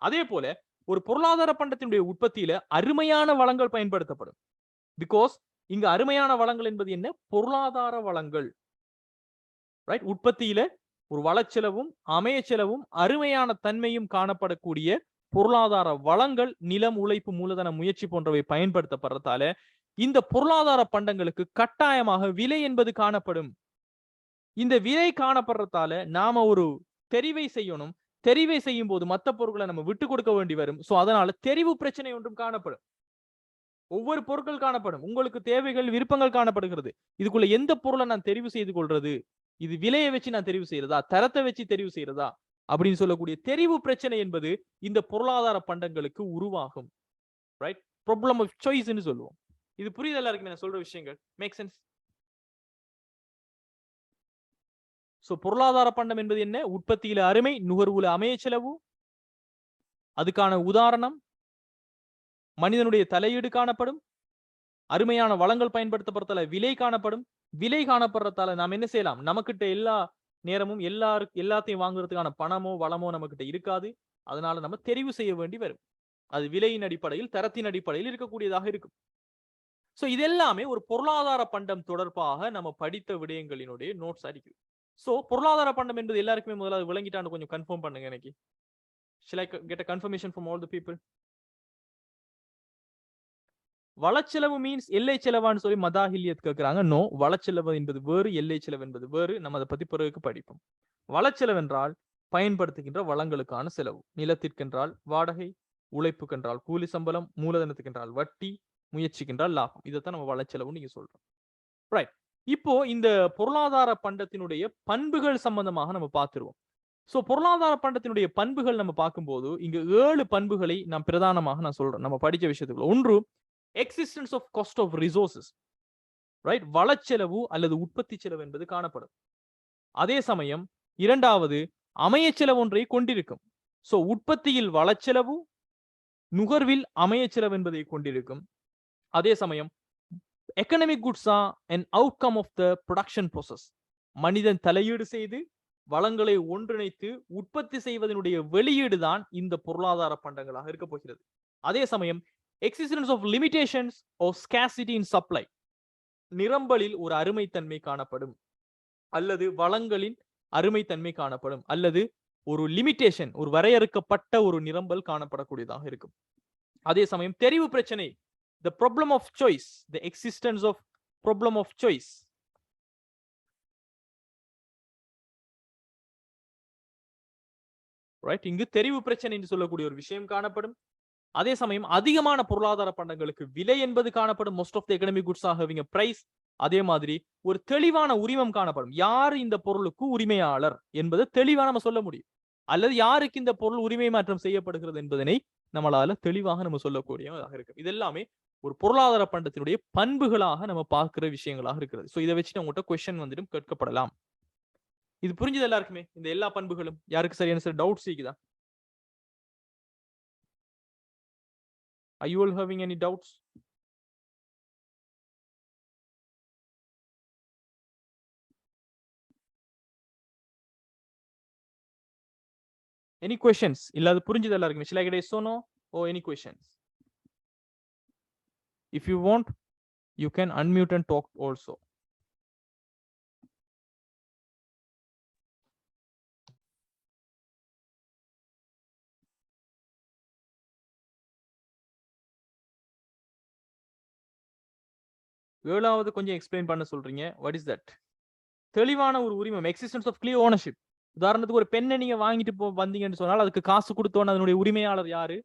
அதே போல ஒரு பொருளாதார பண்டத்தினுடைய உற்பத்தியில அருமையான வளங்கள் பயன்படுத்தப்படும். பிகாஸ் இங்க அருமையான வளங்கள் என்பது என்ன? பொருளாதார வளங்கள். ரைட், உற்பத்தியில ஒரு வளச்செலவும் அமைய செலவும் அருமையான தன்மையும் காணப்படக்கூடிய பொருளாதார வளங்கள், நிலம், உழைப்பு, மூலதன, முயற்சி போன்றவை பயன்படுத்தப்படுறதால இந்த பொருளாதார பண்டங்களுக்கு கட்டாயமாக விலை என்பது காணப்படும். இந்த விலை காணப்படுறதால நாம ஒரு தெரிவை செய்யணும். தெரிவை செய்யும் போது மற்ற பொருட்களை நம்ம விட்டு கொடுக்க வேண்டி வரும். சோ அதனால தெரிவு பிரச்சனை ஒன்றும் காணப்படும். ஒவ்வொரு பொருட்கள் காணப்படும், உங்களுக்கு தேவைகள், விருப்பங்கள் காணப்படுகிறது. இதுக்குள்ள எந்த பொருளை நான் தெரிவு செய்து கொள்றது, இது விலையை வச்சு நான் தெரிவு செய்யறதா, தரத்தை வச்சு தெரிவு செய்யறதா அப்படின்னு சொல்லக்கூடிய தெரிவு பிரச்சனை என்பது இந்த பொருளாதார பண்டங்களுக்கு உருவாகும். ரைட், ப்ராப்ளம் ஆஃப் சாய்ஸ்னு சொல்லுவோம். இது புரியுது எல்லாருக்குமே நான் சொல்ற விஷயங்கள்? Make sense? சோ பொருளாதார பண்டம் என்பது என்ன? உற்பத்தியில அருமை, நுகர்வுல அமைய செலவு. அதுக்கான உதாரணம் மனிதனுடைய தலையீடு காணப்படும், அருமையான வளங்கள் பயன்படுத்தப்படுறதால விலை காணப்படும். விலை காணப்படுறதால நாம் என்ன செய்யலாம்? நமக்கிட்ட எல்லா நேரமும் எல்லாத்தையும் வாங்குறதுக்கான பணமோ வளமோ நமக்கிட்ட இருக்காது. அதனால நம்ம தெரிவு செய்ய வேண்டி வரும். அது விலையின் அடிப்படையில், தரத்தின் அடிப்படையில் இருக்கக்கூடியதாக இருக்கும். சோ இது எல்லாமே ஒரு பொருளாதார பண்டம் தொடர்பாக நம்ம படித்த விடயங்களினுடைய நோட்ஸ் அடிக்குது. சோ பொருளாதார பண்டம் என்பது எல்லாருக்குமே முதல்ல விளங்கிட்டான்னு கொஞ்சம் கன்ஃபார்ம் பண்ணுங்க. எனக்கு shall I get a confirmation from all the people? வளச்செலவு மீன்ஸ் எல்லை செலவான்னு சொல்லி மதாஹிலியத் கேட்கிறாங்க. நோ, வளச்செலவு என்பது வேறு, எல்லை செலவு என்பது வேறு. நம்ம அதை பத்தி பிறகு படிப்போம். வளச்செலவு என்றால் பயன்படுத்துகின்ற வளங்களுக்கான செலவு. நிலத்திற்கென்றால் வாடகை, உழைப்புக்கென்றால் கூலி சம்பளம், மூலதனத்துக்கென்றால் வட்டி, முயற்சிக்கின்றால் லாபம். இதைத்தான் நம்ம வளச்செலவு நீங்க சொல்றோம். ரைட், இப்போ இந்த பொருளாதார பண்டத்தினுடைய பண்புகள் சம்பந்தமாக நம்ம பார்த்துருவோம். சோ பொருளாதார பண்டத்தினுடைய பண்புகள் நம்ம பார்க்கும்போது இங்க 7 பண்புகளை நான் பிரதானமாக நான் சொல்றேன் நம்ம படிச்ச விஷயத்துக்குள்ள. ஒன்று, existence of cost of resources. Right, வளச்செலவு அல்லது உற்பத்தி செலவு என்பது காணப்படும். அதே சமயம் இரண்டாவது, அமைய செலவு ஒன்றை கொண்டிருக்கும். சோ உற்பத்தியில் வளச்செலவு, நுகர்வில் அமைய செலவு என்பதை கொண்டிருக்கும். அதே சமயம் economic goods are an outcome of the production process. மனிதன் தலையீடு செய்து வளங்களை ஒன்றிணைத்து உற்பத்தி செய்வதனுடைய வெளியீடு தான் இந்த பொருளாதார பண்டங்களாக இருக்க போகிறது. அதே சமயம் existence of limitations or scarcity in supply. நிரம்பலில் ஒரு அருமைத்தன்மை காணப்படும், அல்லது வளங்களின் அருமைத்தன்மை காணப்படும், அல்லது ஒரு லிமிடேஷன், ஒரு வரையறுக்கப்பட்ட ஒரு நிரம்பல் காணப்படக்கூடியதாக இருக்கும். அதே சமயம் தெரிவு பிரச்சனை, the problem of choice, the existence of problem of choice. Right, இங்கு தெரிவு பிரச்சனை என்று சொல்லக்கூடிய ஒரு விஷயம் காணப்படும். அதே சமயம் அதிகமான பொருளாதார பண்டங்களுக்கு விலை என்பது காணப்படும். most of the economic goods are having a price. அதே மாதிரி ஒரு தெளிவான உரிமம் காணப்படும். யார் இந்த பொருளுக்கு உரிமையாளர் என்பதை தெளிவா நம்ம சொல்ல முடியும். அல்லது யாருக்கு இந்த பொருள் உரிமை மாற்றம் செய்யப்படுகிறது என்பதனை நம்மளால தெளிவாக நம்ம சொல்லக்கூடியதாக இருக்கு. இது எல்லாமே ஒரு பொருளாதார பண்டத்தினுடைய பண்புகளாக நம்ம பார்க்கிற விஷயங்களாக இருக்கிறது. சோ இதை வச்சு உங்கள்கிட்ட கொஸ்டின் வந்துட்டு கேட்கப்படலாம். இது புரிஞ்சது எல்லாருக்குமே? இந்த எல்லா பண்புகளும் யாருக்கு சரியான சில டவுட்ஸ் இருக்குதா? Are you all having any doubts? Any questions? இல்ல அது புரிஞ்சது எல்லாருக்குமே? Shall I get a yes or no? Or any questions? If you want, you can unmute and talk also. ஏழாவது கொஞ்சம் எக்ஸ்பிளைன் பண்ண சொல்றீங்க. What is that? தெளிவான ஒரு உரிமம், எக்ஸிஸ்டன்ஸ் ஆஃப் கிளியர் ஓனர்ஷிப். உதாரணத்துக்கு ஒரு பெண்ணை நீங்க வாங்கிட்டு வந்தீங்கன்னு சொன்னால் அதுக்கு காசு கொடுத்தோன்னு அதனுடைய உரிமையாளர் யாரு?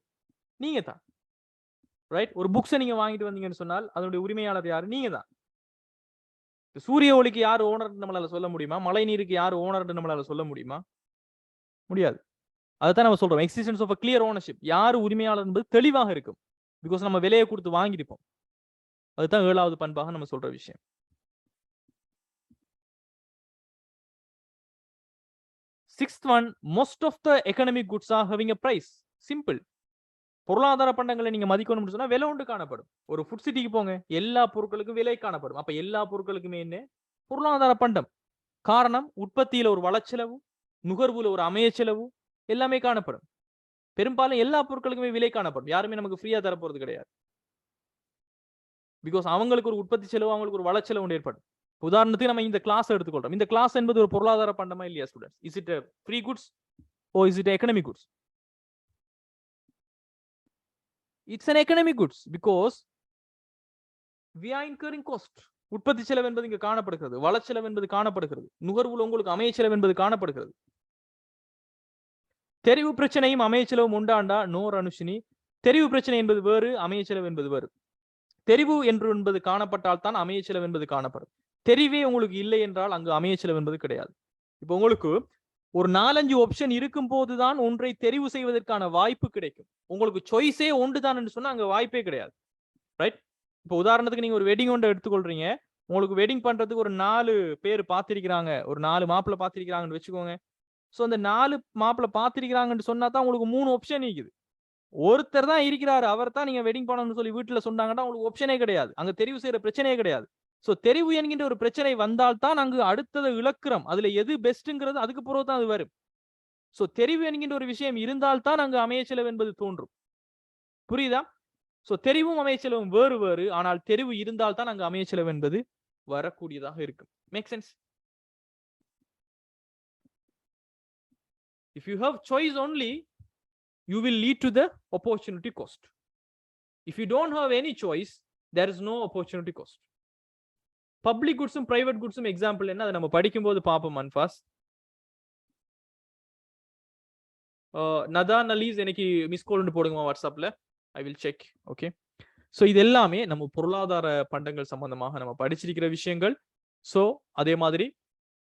நீங்க தான். ரைட்? ஒரு புக்ஸை நீங்க வாங்கிட்டு வந்தீங்கன்னு சொன்னால் அதனுடைய உரிமையாளர் யாரு? நீங்க தான். சூரிய ஒளிக்கு யார் ஓனர் நம்மளால சொல்ல முடியுமா? மழை நீருக்கு யார் ஓனர் நம்மளால சொல்ல முடியுமா? முடியாது. அதைத்தான் நம்ம சொல்றோம், எக்ஸிஸ்டன்ஸ் ஆஃப் கிளியர் ஓனர்ஷிப். யார் உரிமையாளர் என்பது தெளிவாக இருக்கும். பிகாஸ் நம்ம விலையை கொடுத்து வாங்கிருப்போம். அதுதான் ஏழாவது பண்பாக நம்ம சொல்ற விஷயம். Sixth one, most of the economic goods are having a price. Simple. பொருளாதார பண்டங்களை நீங்க மதிக்கணும்னு சொன்னா விலை உண்டு காணப்படும். ஒரு ஃபுட் சிட்டிக்கு போங்க, எல்லா பொருட்களுக்கும் விலை காணப்படும். அப்ப எல்லா பொருட்களுக்குமே என்ன? பொருளாதார பண்டம். காரணம், உற்பத்தியில ஒரு வளச்செலவு, நுகர்வுல ஒரு அமைய செலவு எல்லாமே காணப்படும். பெரும்பாலும் எல்லா பொருட்களுக்குமே விலை காணப்படும். யாருமே நமக்கு ஃப்ரீயா தர போறது கிடையாது. பிகாஸ் அவங்களுக்கு ஒரு உற்பத்தி செலவு, அவங்களுக்கு ஒரு வளச்செலவு ஏற்படும். உதாரணத்துக்கு நம்ம இந்த கிளாஸ் எடுத்துக்கொள்றோம். இந்த கிளாஸ் என்பது ஒரு பொருளாதார பண்டமா இல்லையா students? Is it free goods or is it economic goods? It's an economic goods because we are incurring cost. உற்பத்தி செலவு என்பது இங்க காணப்படுகிறது, வளச்செலவு என்பது காணப்படுகிறது, நுகர்வுல உங்களுக்கு அமைய செலவு என்பது காணப்படுகிறது. தெரிவு பிரச்சனையும் அமைய செலவும் உண்டாண்டா நோ அனுஷினி. தெரிவு பிரச்சனை என்பது வேறு, அமைய செலவு என்பது வேறு. தெரிவு என்பது காணப்பட்டால் தான் அமைய செலவு என்பது காணப்படும். தெரிவே உங்களுக்கு இல்லை என்றால் அங்கு அமைய செலவு என்பது கிடையாது. இப்போ உங்களுக்கு ஒரு 4-5 ஆப்ஷன் இருக்கும் போதுதான் ஒன்றை தெரிவு செய்வதற்கான வாய்ப்பு கிடைக்கும். உங்களுக்கு சாய்ஸே ஒன்று தான் என்று சொன்னா அங்க வாய்ப்பே கிடையாது. ரைட்? இப்போ உதாரணத்துக்கு நீங்க ஒரு வெட்டிங் ஒன்றை எடுத்துக்கொள்றீங்க. உங்களுக்கு வெட்டிங் பண்றதுக்கு ஒரு 4 பேர் பார்த்திருக்கிறாங்க, ஒரு 4 மாப்பிள்ளை பார்த்திருக்கிறாங்கன்னு வச்சுக்கோங்க. சோ அந்த 4 மாப்பிள்ளை பார்த்திருக்கிறாங்கன்னு சொன்னா தான் உங்களுக்கு 3 ஆப்ஷன் இருக்குது. ஒருத்தர் தான் இருக்கிறாரு, அவர் தான் நீங்க வெட்டிங் பண்ணணும்னு சொல்லி வீட்டுல சொன்னாங்கன்னா உங்களுக்கு ஆப்ஷனே கிடையாது. அங்க தெரிவு செய்யற பிரச்சனையே கிடையாது. சோ தெரிவு என்கின்ற ஒரு பிரச்சனை வந்தால் தான் அங்கு அடுத்தது இழக்கிறோம். அதுல எது பெஸ்ட்ங்கிறது அதுக்கு பிறகு தான் அது வரும். சோ தெரிவு என்கின்ற ஒரு விஷயம் இருந்தால் தான் அங்கு அமைய செலவு என்பது தோன்றும். புரியுதா? சோ தெரிவும் அமைய செலவும் வேறு வேறு. ஆனால் தெரிவு இருந்தால் தான் அங்கு அமைய செலவு என்பது வரக்கூடியதாக இருக்கும். Make sense? If you have choice only, you will lead to the opportunity cost. If you don't have any choice, there is no opportunity cost. Public குட்ஸும் பிரைவேட் குட்ஸும் எக்ஸாம்பிள் என்ன? அதை நம்ம படிக்கும்போது பார்ப்போம். அன்பாஸ் நதான் அலீஸ் எனக்கு மிஸ் கால் போடுங்க வாட்ஸ்அப்ல. I will check. Okay. So இது எல்லாமே நம்ம பொருளாதார பண்டங்கள் சம்பந்தமாக நம்ம படிச்சிருக்கிற விஷயங்கள். ஸோ அதே மாதிரி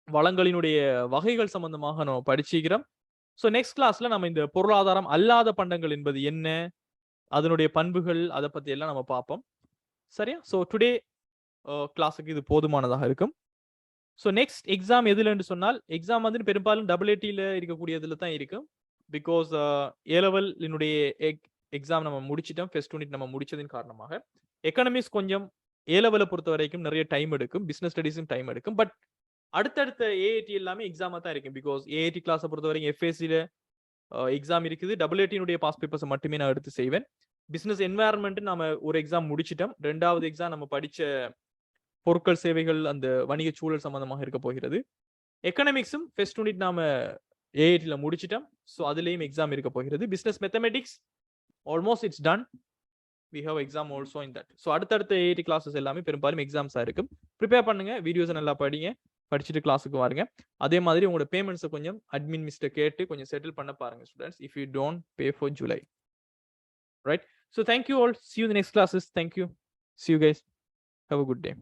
வளங்களினுடைய வகைகள் சம்பந்தமாக நம்ம படிச்சிருக்கிறோம். ஸோ நெக்ஸ்ட் கிளாஸ்ல நம்ம இந்த பொருளாதாரம் அல்லாத பண்டங்கள் என்பது என்ன, அதனுடைய பண்புகள், அதை பத்தி எல்லாம் நம்ம பார்ப்போம். சரியா? ஸோ டுடே கிளாஸுக்கு இது போதுமானதாக இருக்கும். ஸோ நெக்ஸ்ட் எக்ஸாம் எதுலன்னு சொன்னால், எக்ஸாம் வந்து பெரும்பாலும் WATல இருக்கக்கூடியதுல தான் இருக்கும். பிகாஸ் A level எக்ஸாம் நம்ம முடிச்சிட்டோம், ஃபர்ஸ்ட் யூனிட் நம்ம முடிச்சதின் காரணமாக. எக்கனாமிக்ஸ் கொஞ்சம் A level பொறுத்த வரைக்கும் நிறைய டைம் எடுக்கும், பிசினஸ் ஸ்டடீஸும் டைம் எடுக்கும். பட் அடுத்தடுத்த AAT எல்லாமே எக்ஸாமா தான் இருக்கும். பிகாஸ் AAT கிளாஸை பொறுத்த வரைக்கும் FACல எக்ஸாம் இருக்குது. WAT பாஸ் பேப்பர்ஸ் மட்டுமே நான் எடுத்து செய்வேன். பிசினஸ் என்வாயர்மெண்ட் நாம ஒரு எக்ஸாம் முடிச்சிட்டோம். 2வது எக்ஸாம் நம்ம படிச்ச பொருட்கள் சேவைகள் அந்த வணிக சூழல் சம்பந்தமாக இருக்க போகிறது. எக்கனாமிக்ஸும் ஃபர்ஸ்ட் யூனிட் நாம AATல முடிச்சிட்டோம். ஸோ அதுலேயும் எக்ஸாம் இருக்க போகிறது. Business mathematics almost it's done. we have exam also in that. So அடுத்தடுத்த AAT கிளாஸஸ் எல்லாமே பெரும்பாலும் எக்ஸாம்ஸா இருக்கும். ப்ரிப்பேர் பண்ணுங்க, வீடியோஸ் நல்லா படிங்க, படிச்சுட்டு கிளாஸுக்கு வாருங்க. அதே மாதிரி உங்களோட பேமெண்ட்ஸை கொஞ்சம் அட்மின் மிஸ்ட கேட்டு கொஞ்சம் செட்டில் பண்ண பாருங்க students. If you don't pay for July. Right? So thank you all. See you in the next classes. Thank you. See you guys. Have a good day.